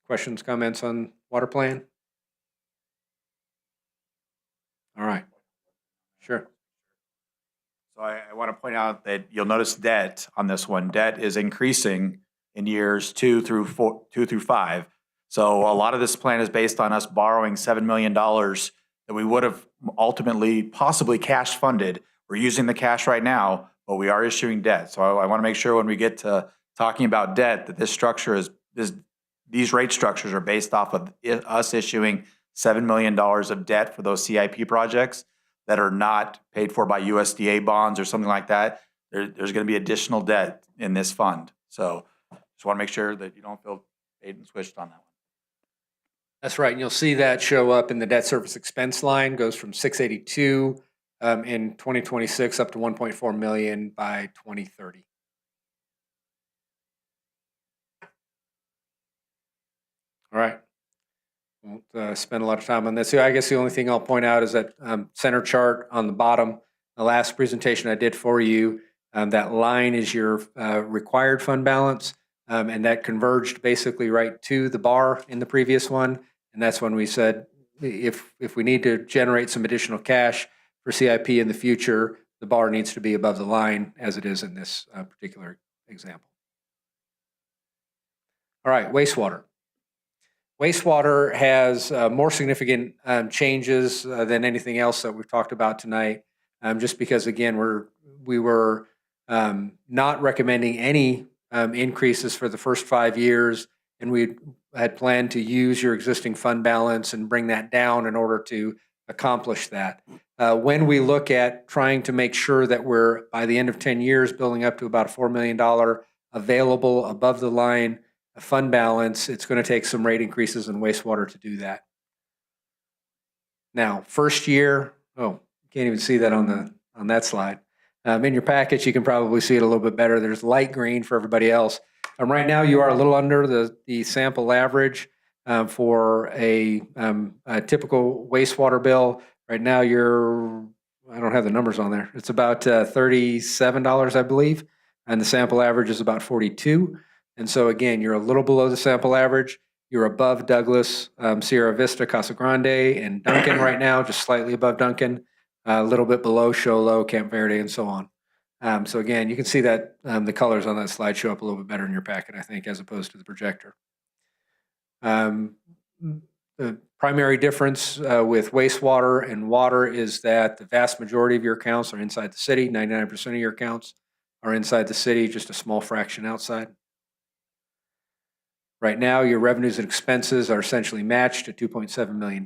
Questions, comments on water plan? All right. Sure. So I want to point out that you'll notice debt on this one. Debt is increasing in years 2 through 5. So a lot of this plan is based on us borrowing $7 million that we would have ultimately possibly cash funded. We're using the cash right now, but we are issuing debt. So I want to make sure when we get to talking about debt, that this structure these rate structures are based off of us issuing $7 million of debt for those CIP projects that are not paid for by USDA bonds or something like that. There's going to be additional debt in this fund. So just want to make sure that you don't feel paid and switched on that one. That's right. And you'll see that show up in the debt service expense line, goes from 682 in 2026 up to 1.4 million by 2030. All right. Won't spend a lot of time on this. So I guess the only thing I'll point out is that center chart on the bottom, the last presentation I did for you, that line is your required fund balance, and that converged basically right to the bar in the previous one. And that's when we said, if we need to generate some additional cash for CIP in the future, the bar needs to be above the line as it is in this particular example. All right, wastewater. Wastewater has more significant changes than anything else that we've talked about tonight, just because, again, we were not recommending any increases for the first 5 years, and we had planned to use your existing fund balance and bring that down in order to accomplish that. When we look at trying to make sure that we're, by the end of 10 years, building up to about a $4 million available above the line fund balance, it's going to take some rate increases in wastewater to do that. Now, first year, you can't even see that on that slide. In your package, you can probably see it a little bit better. There's light green for everybody else. Right now, you are a little under the sample average for a typical wastewater bill. Right now, I don't have the numbers on there. It's about $37, I believe, and the sample average is about $42. And so, again, you're a little below the sample average. You're above Douglas, Sierra Vista, Casa Grande, and Duncan right now, just slightly above Duncan, a little bit below Show Low, Camp Verde, and so on. So again, you can see that the colors on that slide show up a little bit better in your packet, I think, as opposed to the projector. The primary difference with wastewater and water is that the vast majority of your accounts are inside the city. 99% of your accounts are inside the city, just a small fraction outside. Right now, your revenues and expenses are essentially matched at $2.7 million.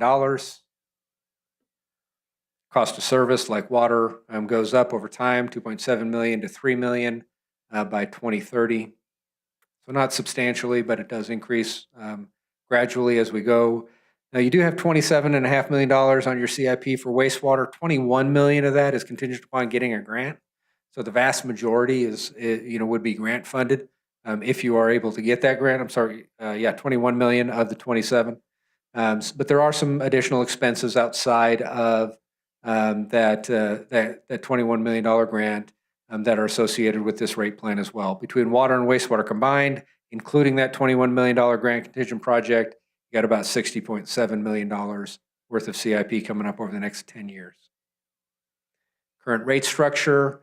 Cost of service, like water, goes up over time, 2.7 million to 3 million by 2030. So not substantially, but it does increase gradually as we go. Now, you do have $27.5 million on your CIP for wastewater. 21 million of that is contingent upon getting a grant. So the vast majority would be grant funded if you are able to get that grant. I'm sorry, 21 million of the 27. But there are some additional expenses outside of that $21 million grant that are associated with this rate plan as well. Between water and wastewater combined, including that $21 million grant contingent project, you got about $60.7 million worth of CIP coming up over the next 10 years. Current rate structure,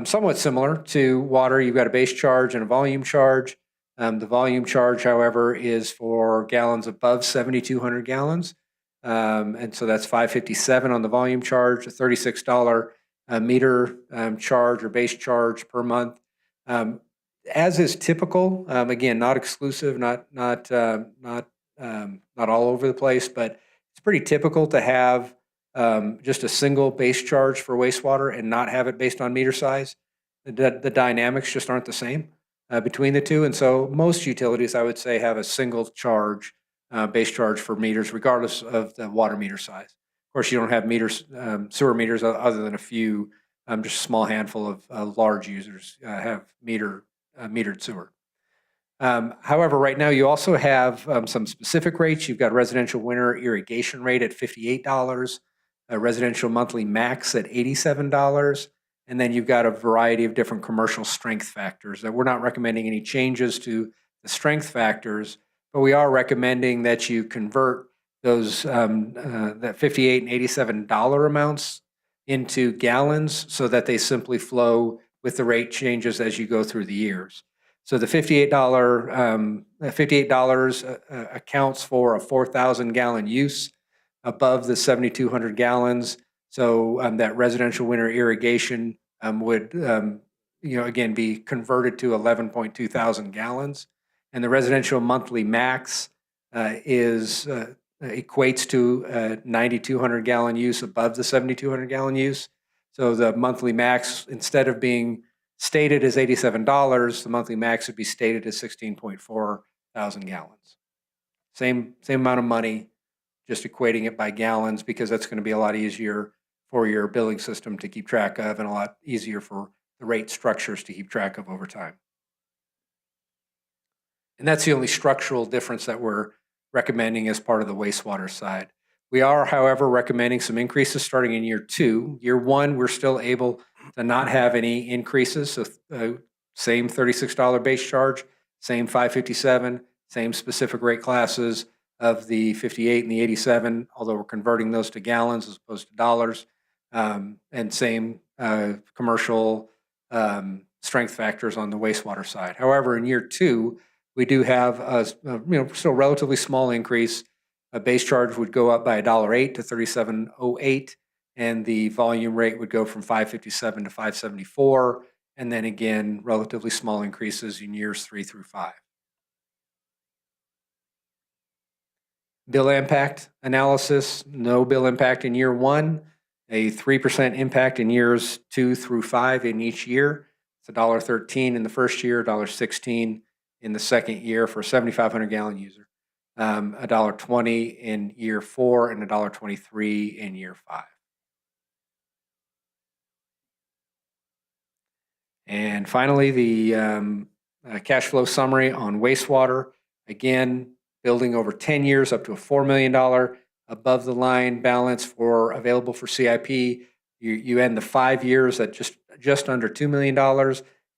somewhat similar to water. You've got a base charge and a volume charge. The volume charge, however, is for gallons above 7,200 gallons. And so that's $5.57 on the volume charge, a $36 meter charge or base charge per month. As is typical, again, not exclusive, not all over the place, but it's pretty typical to have just a single base charge for wastewater and not have it based on meter size. The dynamics just aren't the same between the two. And so most utilities, I would say, have a single charge, base charge for meters, regardless of the water meter size. Of course, you don't have meters, sewer meters, other than a few, just a small handful of large users have metered sewer. However, right now you also have some specific rates. You've got residential winter irrigation rate at $58, a residential monthly max at $87, and then you've got a variety of different commercial strength factors. That we're not recommending any changes to the strength factors, but we are recommending that you convert those that $58 and $87 amounts into gallons so that they simply flow with the rate changes as you go through the years. So the $58 accounts for a 4,000 gallon use above the 7,200 gallons. So that residential winter irrigation would, again, be converted to 11.2 thousand gallons. And the residential monthly max equates to a 9,200 gallon use above the 7,200 gallon use. So the monthly max, instead of being stated as $87, the monthly max would be stated as 16.4 thousand gallons. Same amount of money, just equating it by gallons, because that's going to be a lot easier for your billing system to keep track of and a lot easier for the rate structures to keep track of over time. And that's the only structural difference that we're recommending as part of the wastewater side. We are, however, recommending some increases starting in year 2. Year 1, we're still able to not have any increases. So same $36 base charge, same $557, same specific rate classes of the 58 and the 87, although we're converting those to gallons as opposed to dollars, and same commercial strength factors on the wastewater side. However, in year 2, we do have a still relatively small increase. A base charge would go up by $1.08 to $37.08, and the volume rate would go from $557 to $574, and then again, relatively small increases in years 3 through 5. Bill impact analysis, no bill impact in year 1, a 3% impact in years 2 through 5 in each year. It's $1.13 in the first year, $1.16 in the second year for a 7,500 gallon user, $1.20 in year 4, and $1.23 in year 5. And finally, the cash flow summary on wastewater. Again, building over 10 years up to a $4 million above the line balance for available for CIP. You end the 5 years at just under $2 million,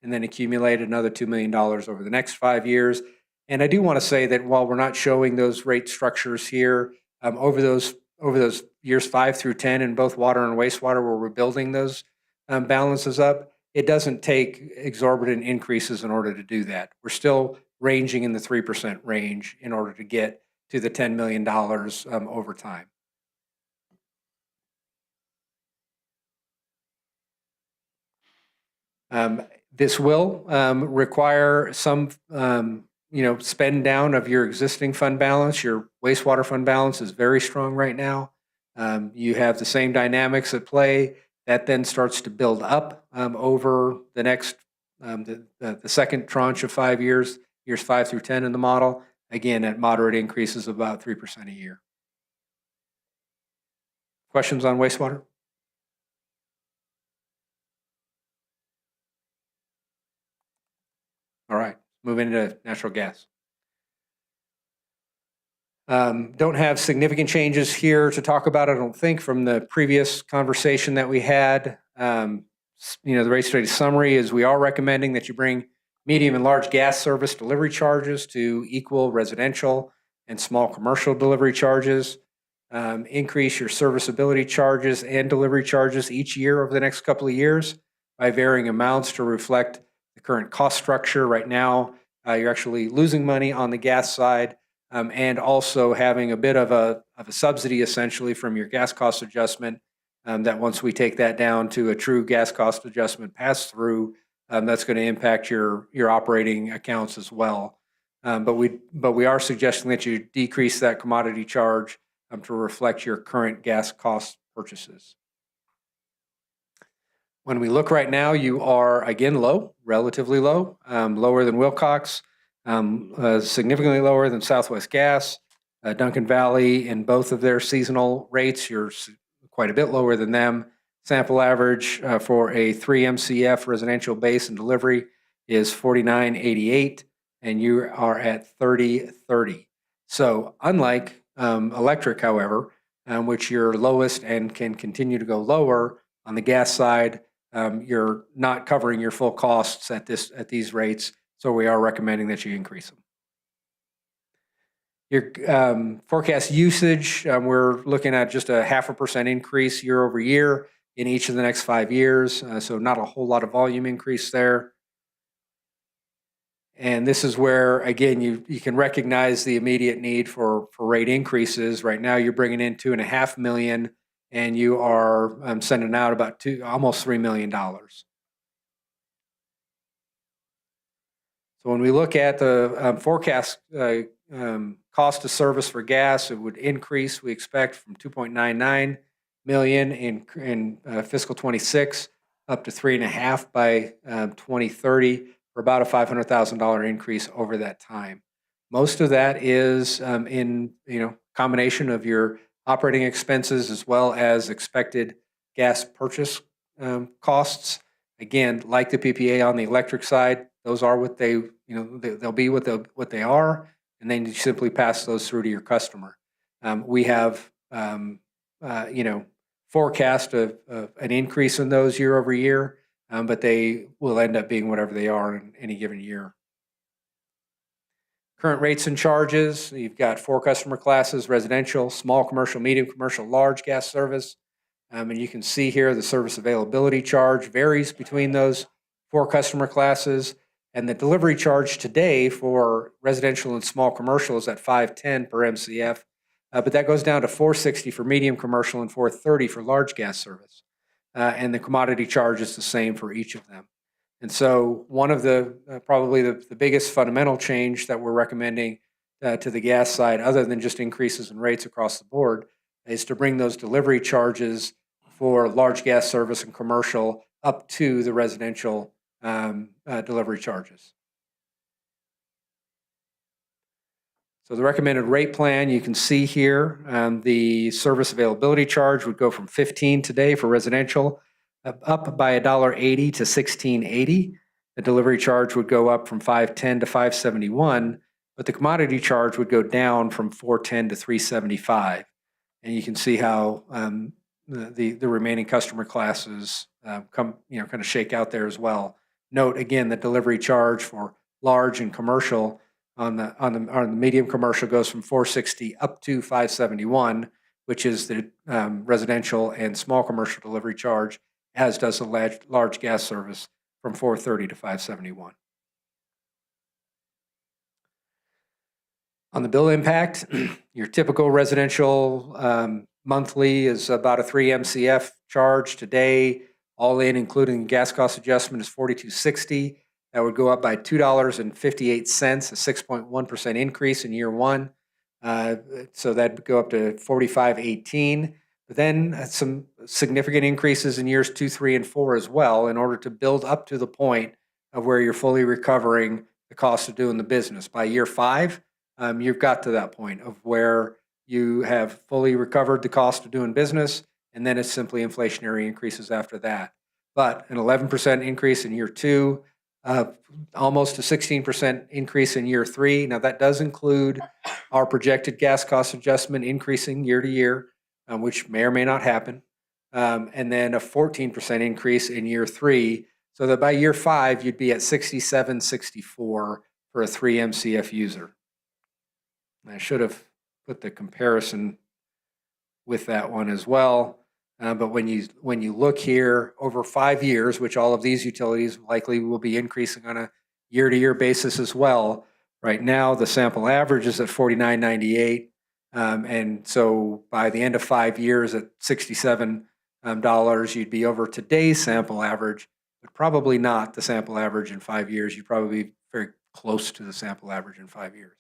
and then accumulate another $2 million over the next 5 years. And I do want to say that while we're not showing those rate structures here, over those years 5 through 10 in both water and wastewater, where we're building those balances up, it doesn't take exorbitant increases in order to do that. We're still ranging in the 3% range in order to get to the $10 million over time. This will require some, spend down of your existing fund balance. Your wastewater fund balance is very strong right now. You have the same dynamics at play. That then starts to build up over the next, the second tranche of 5 years, years 5 through 10 in the model, again at moderate increases of about 3% a year. Questions on wastewater? All right, moving into natural gas. Don't have significant changes here to talk about, I don't think, from the previous conversation that we had. The rate study summary is we are recommending that you bring medium and large gas service delivery charges to equal residential and small commercial delivery charges. Increase your serviceability charges and delivery charges each year over the next couple of years by varying amounts to reflect the current cost structure. Right now, you're actually losing money on the gas side, and also having a bit of a subsidy essentially from your gas cost adjustment, that once we take that down to a true gas cost adjustment pass through, that's going to impact your operating accounts as well. But we are suggesting that you decrease that commodity charge to reflect your current gas cost purchases. When we look right now, you are again low, relatively low, lower than Wilcox, significantly lower than Southwest Gas, Duncan Valley. In both of their seasonal rates, you're quite a bit lower than them. Sample average for a 3 MCF residential base and delivery is 49.88, and you are at 30.30. So unlike electric, however, which you're lowest and can continue to go lower on the gas side, you're not covering your full costs at these rates, so we are recommending that you increase them. Your forecast usage, we're looking at just a 0.5% increase year over year in each of the next 5 years, so not a whole lot of volume increase there. And this is where, again, you can recognize the immediate need for rate increases. Right now, you're bringing in $2.5 million, and you are sending out about almost $3 million. So when we look at the forecast cost of service for gas, it would increase, we expect, from $2.99 million in fiscal '26 up to $3.5 by 2030, for about a $500,000 increase over that time. Most of that is in combination of your operating expenses as well as expected gas purchase costs. Again, like the PPA on the electric side, those are what they'll be what they are, and then you simply pass those through to your customer. We have forecast of an increase in those year over year, but they will end up being whatever they are in any given year. Current rates and charges, you've got 4 customer classes: residential, small commercial, medium commercial, large gas service. And you can see here the service availability charge varies between those 4 customer classes. And the delivery charge today for residential and small commercial is at $5.10 per MCF, but that goes down to $4.60 for medium commercial and $4.30 for large gas service. And the commodity charge is the same for each of them. And so one of the probably the biggest fundamental change that we're recommending to the gas side, other than just increases in rates across the board, is to bring those delivery charges for large gas service and commercial up to the residential delivery charges. So the recommended rate plan, you can see here, the service availability charge would go from $15 today for residential up by $1.80 to $16.80. The delivery charge would go up from $5.10 to $5.71, but the commodity charge would go down from $4.10 to $3.75. And you can see how the remaining customer classes kind of shake out there as well. Note again, the delivery charge for large and commercial on the medium commercial goes from $4.60 up to $5.71, which is the residential and small commercial delivery charge, as does the large gas service from $4.30 to $5.71. On the bill impact, your typical residential monthly is about a 3 MCF charge today. All in, including gas cost adjustment, is $42.60. That would go up by $2.58, a 6.1% increase in year 1. So that'd go up to $45.18. But then some significant increases in years 2, 3, and 4 as well, in order to build up to the point of where you're fully recovering the cost of doing the business. By year 5, you've got to that point of where you have fully recovered the cost of doing business, and then it's simply inflationary increases after that. But an 11% increase in year 2, almost a 16% increase in year 3. Now that does include our projected gas cost adjustment increasing year to year, which may or may not happen. And then a 14% increase in year 3, so that by year 5, you'd be at 67.64 for a 3 MCF user. I should have put the comparison with that one as well. But when you look here over 5 years, which all of these utilities likely will be increasing on a year-to-year basis as well, right now the sample average is at $49.98. And so by the end of 5 years at $67, you'd be over today's sample average, but probably not the sample average in 5 years. You'd probably be very close to the sample average in 5 years.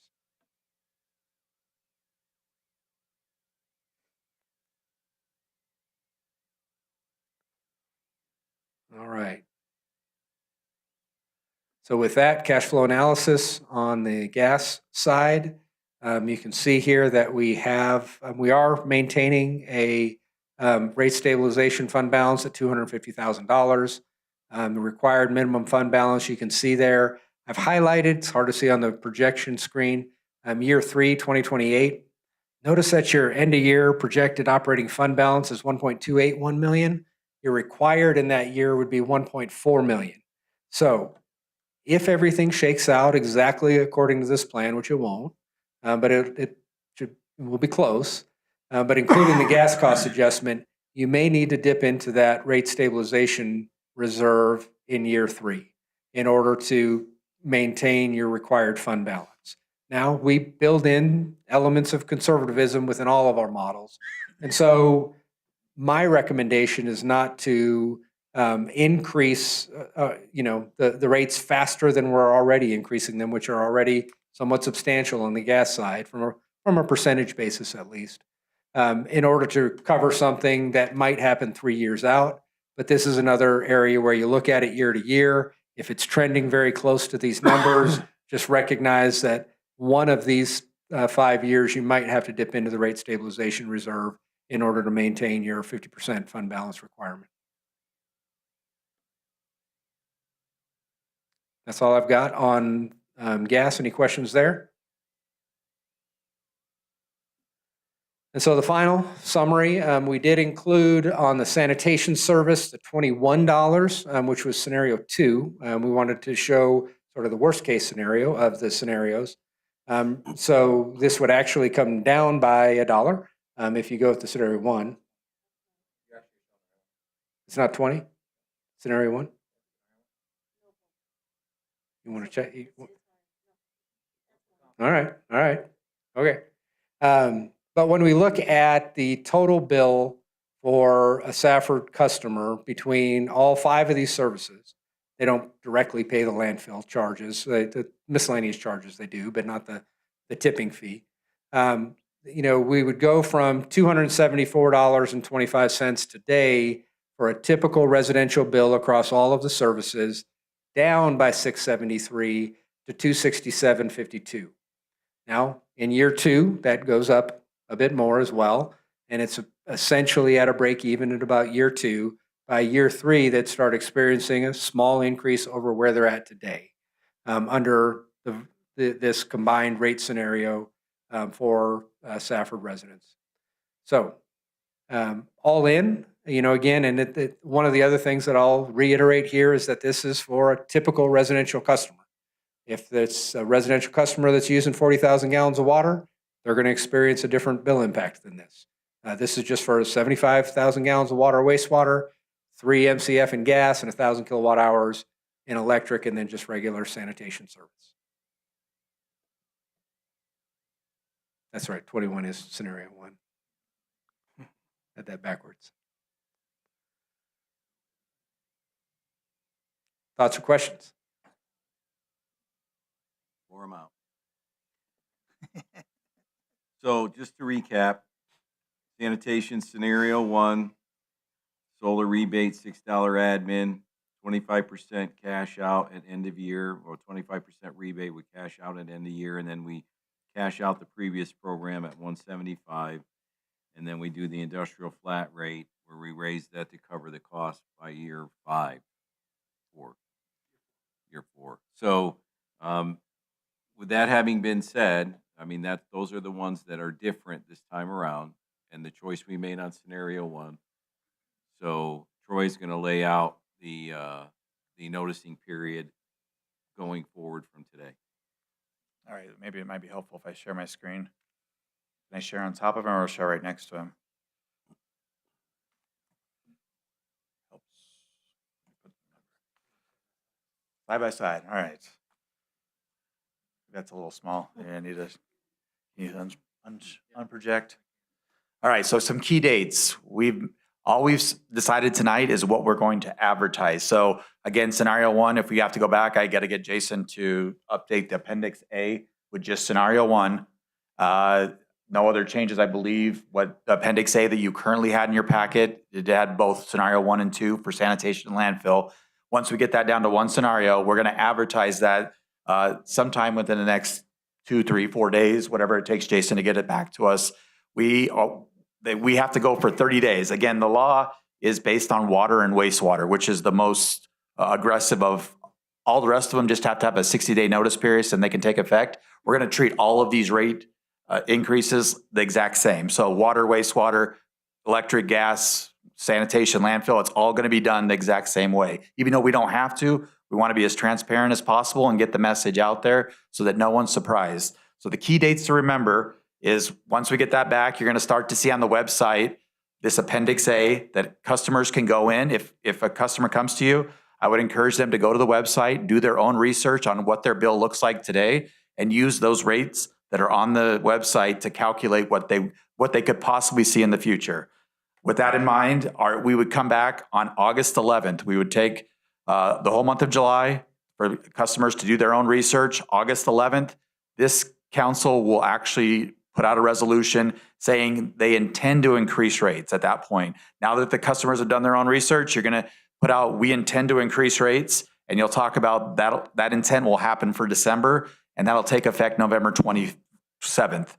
All right. So with that cash flow analysis on the gas side, you can see here that we are maintaining a rate stabilization fund balance at $250,000. The required minimum fund balance you can see there. I've highlighted, it's hard to see on the projection screen, year 3, 2028. Notice that your end of year projected operating fund balance is $1.281 million. Your required in that year would be $1.4 million. So if everything shakes out exactly according to this plan, which it won't, but it will be close, but including the gas cost adjustment, you may need to dip into that rate stabilization reserve in year 3 in order to maintain your required fund balance. Now, we build in elements of conservatism within all of our models. And so my recommendation is not to increase, the rates faster than we're already increasing them, which are already somewhat substantial on the gas side from a percentage basis at least, in order to cover something that might happen 3 years out. But this is another area where you look at it year to year. If it's trending very close to these numbers, just recognize that one of these 5 years, you might have to dip into the rate stabilization reserve in order to maintain your 50% fund balance requirement. That's all I've got on gas. Any questions there? And so the final summary, we did include on the sanitation service the $21, which was scenario 2. We wanted to show sort of the worst case scenario of the scenarios. So this would actually come down by $1 if you go with the scenario 1. It's not 20? Scenario 1? You want to check? All right. Okay. But when we look at the total bill for a Safford customer between all 5 of these services, they don't directly pay the landfill charges, the miscellaneous charges they do, but not the tipping fee. We would go from $274.25 today for a typical residential bill across all of the services, down by $673 to $267.52. Now, in year 2, that goes up a bit more as well, and it's essentially at a break even at about year 2. By year 3, they'd start experiencing a small increase over where they're at today under this combined rate scenario for Safford residents. So all in, again, and one of the other things that I'll reiterate here is that this is for a typical residential customer. If it's a residential customer that's using 40,000 gallons of water, they're going to experience a different bill impact than this. This is just for 75,000 gallons of water or wastewater, 3 MCF in gas, and 1,000 kilowatt hours in electric, and then just regular sanitation service. That's right, 21 is scenario 1. Had that backwards. Thoughts or questions? Pour 'em out. So just to recap, sanitation scenario 1, solar rebate, $6 admin, 25% cash out at end of year, or 25% rebate with cash out at end of year, and then we cash out the previous program at $175, and then we do the industrial flat rate where we raise that to cover the cost by year 4. So with that having been said, I mean, those are the ones that are different this time around, and the choice we made on scenario 1. So Troy's going to lay out the noticing period going forward from today. All right, maybe it might be helpful if I share my screen. Can I share on top of him or share right next to him? Helps. Side by side, all right. That's a little small. Yeah, I need to unproject. All right, so some key dates. All we've decided tonight is what we're going to advertise. So again, scenario 1, if we have to go back, I got to get Jason to update the Appendix A with just scenario 1. No other changes, I believe. What the Appendix A that you currently had in your packet, it had both scenario 1 and 2 for sanitation and landfill. Once we get that down to 1 scenario, we're going to advertise that sometime within the next 2, 3, 4 days, whatever it takes Jason to get it back to us. We have to go for 30 days. Again, the law is based on water and wastewater, which is the most aggressive of all the rest of them. Just have to have a 60-day notice period and they can take effect. We're going to treat all of these rate increases the exact same. So water, wastewater, electric, gas, sanitation, landfill, it's all going to be done the exact same way. Even though we don't have to, we want to be as transparent as possible and get the message out there so that no one's surprised. So the key dates to remember is once we get that back, you're going to start to see on the website this Appendix A that customers can go in. If a customer comes to you, I would encourage them to go to the website, do their own research on what their bill looks like today, and use those rates that are on the website to calculate what they could possibly see in the future. With that in mind, we would come back on August 11th. We would take the whole month of July for customers to do their own research. August 11th, this council will actually put out a resolution saying they intend to increase rates at that point. Now that the customers have done their own research, you're going to put out, we intend to increase rates, and you'll talk about that intent will happen for December, and that'll take effect November 27th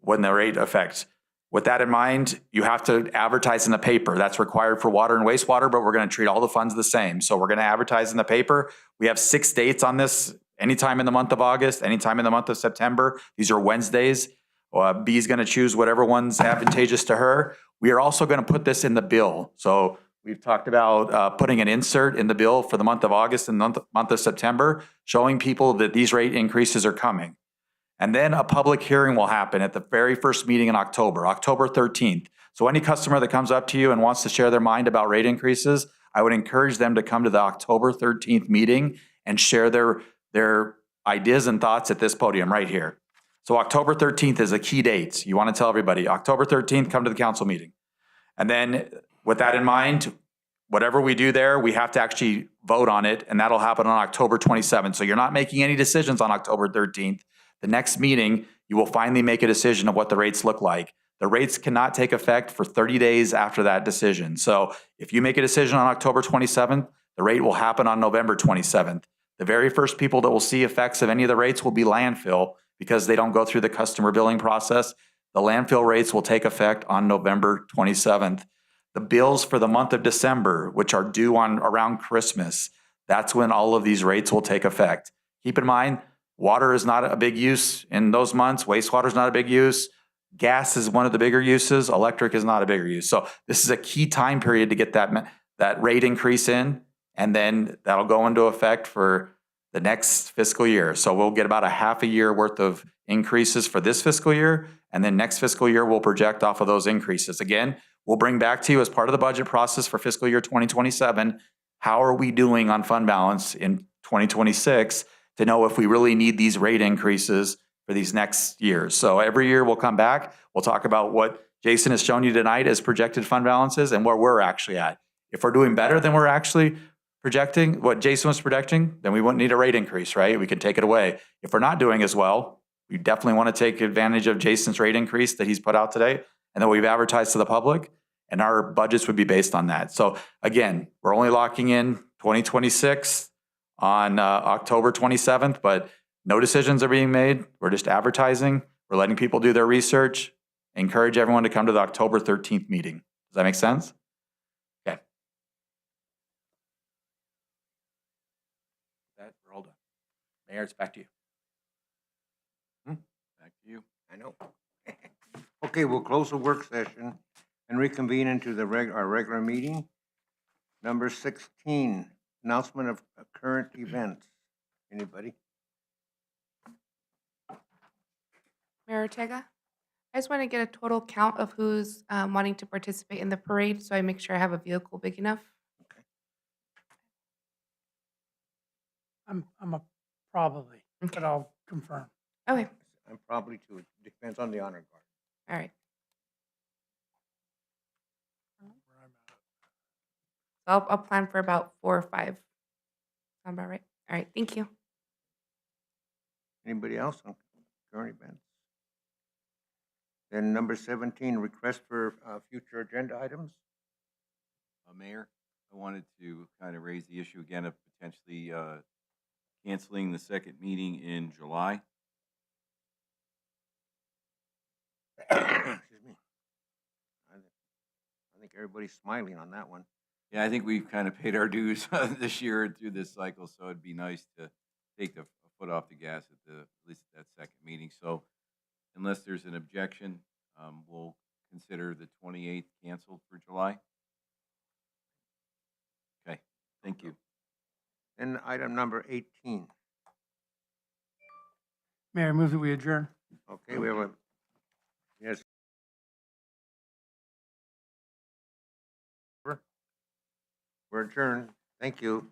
when the rate affects. With that in mind, you have to advertise in the paper. That's required for water and wastewater, but we're going to treat all the funds the same. So we're going to advertise in the paper. We have 6 dates on this, anytime in the month of August, anytime in the month of September. These are Wednesdays. B is going to choose whatever one's advantageous to her. We are also going to put this in the bill. So we've talked about putting an insert in the bill for the month of August and month of September, showing people that these rate increases are coming. And then a public hearing will happen at the very first meeting in October, October 13th. So any customer that comes up to you and wants to share their mind about rate increases, I would encourage them to come to the October 13th meeting and share their ideas and thoughts at this podium right here. So October 13th is a key date. You want to tell everybody, October 13th, come to the council meeting. And then with that in mind, whatever we do there, we have to actually vote on it, and that'll happen on October 27th. So you're not making any decisions on October 13th. The next meeting, you will finally make a decision of what the rates look like. The rates cannot take effect for 30 days after that decision. So if you make a decision on October 27th, the rate will happen on November 27th. The very first people that will see effects of any of the rates will be landfill because they don't go through the customer billing process. The landfill rates will take effect on November 27th. The bills for the month of December, which are due on around Christmas, that's when all of these rates will take effect. Keep in mind, water is not a big use in those months. Wastewater is not a big use. Gas is one of the bigger uses. Electric is not a bigger use. So this is a key time period to get that rate increase in, and then that'll go into effect for the next fiscal year. So we'll get about a half a year worth of increases for this fiscal year, and then next fiscal year we'll project off of those increases. Again, we'll bring back to you as part of the budget process for fiscal year 2027, how are we doing on fund balance in 2026 to know if we really need these rate increases for these next years. So every year we'll come back, we'll talk about what Jason has shown you tonight as projected fund balances and where we're actually at. If we're doing better than we're actually projecting, what Jason was projecting, then we wouldn't need a rate increase, right? We can take it away. If we're not doing as well, we definitely want to take advantage of Jason's rate increase that he's put out today and that we've advertised to the public, and our budgets would be based on that. So again, we're only locking in 2026 on October 27th, but no decisions are being made. We're just advertising. We're letting people do their research. Encourage everyone to come to the October 13th meeting. Does that make sense? Okay. We're all done. Mayor, it's back to you. Back to you. I know. Okay, we'll close the work session and reconvene into our regular meeting. Number 16, announcement of current events. Anybody? Mayor Ortega, I just want to get a total count of who's wanting to participate in the parade, so I make sure I have a vehicle big enough. I'm a probably, but I'll confirm. Okay, I'm probably too. It depends on the honor guard. all right. I'll plan for about 4 or 5. Sound about right? All right, thank you. Anybody else on current events? Then number 17, request for future agenda items. Mayor, I wanted to kind of raise the issue again of potentially canceling the second meeting in July. Excuse me. I think everybody's smiling on that one. Yeah, I think we've kind of paid our dues this year through this cycle, so it'd be nice to take the foot off the gas at least at that second meeting. So unless there's an objection, we'll consider the 28th canceled for July. Okay, thank you. Then item number 18. Mayor, I move that we adjourn. Okay, we have a, yes. We're adjourned. Thank you.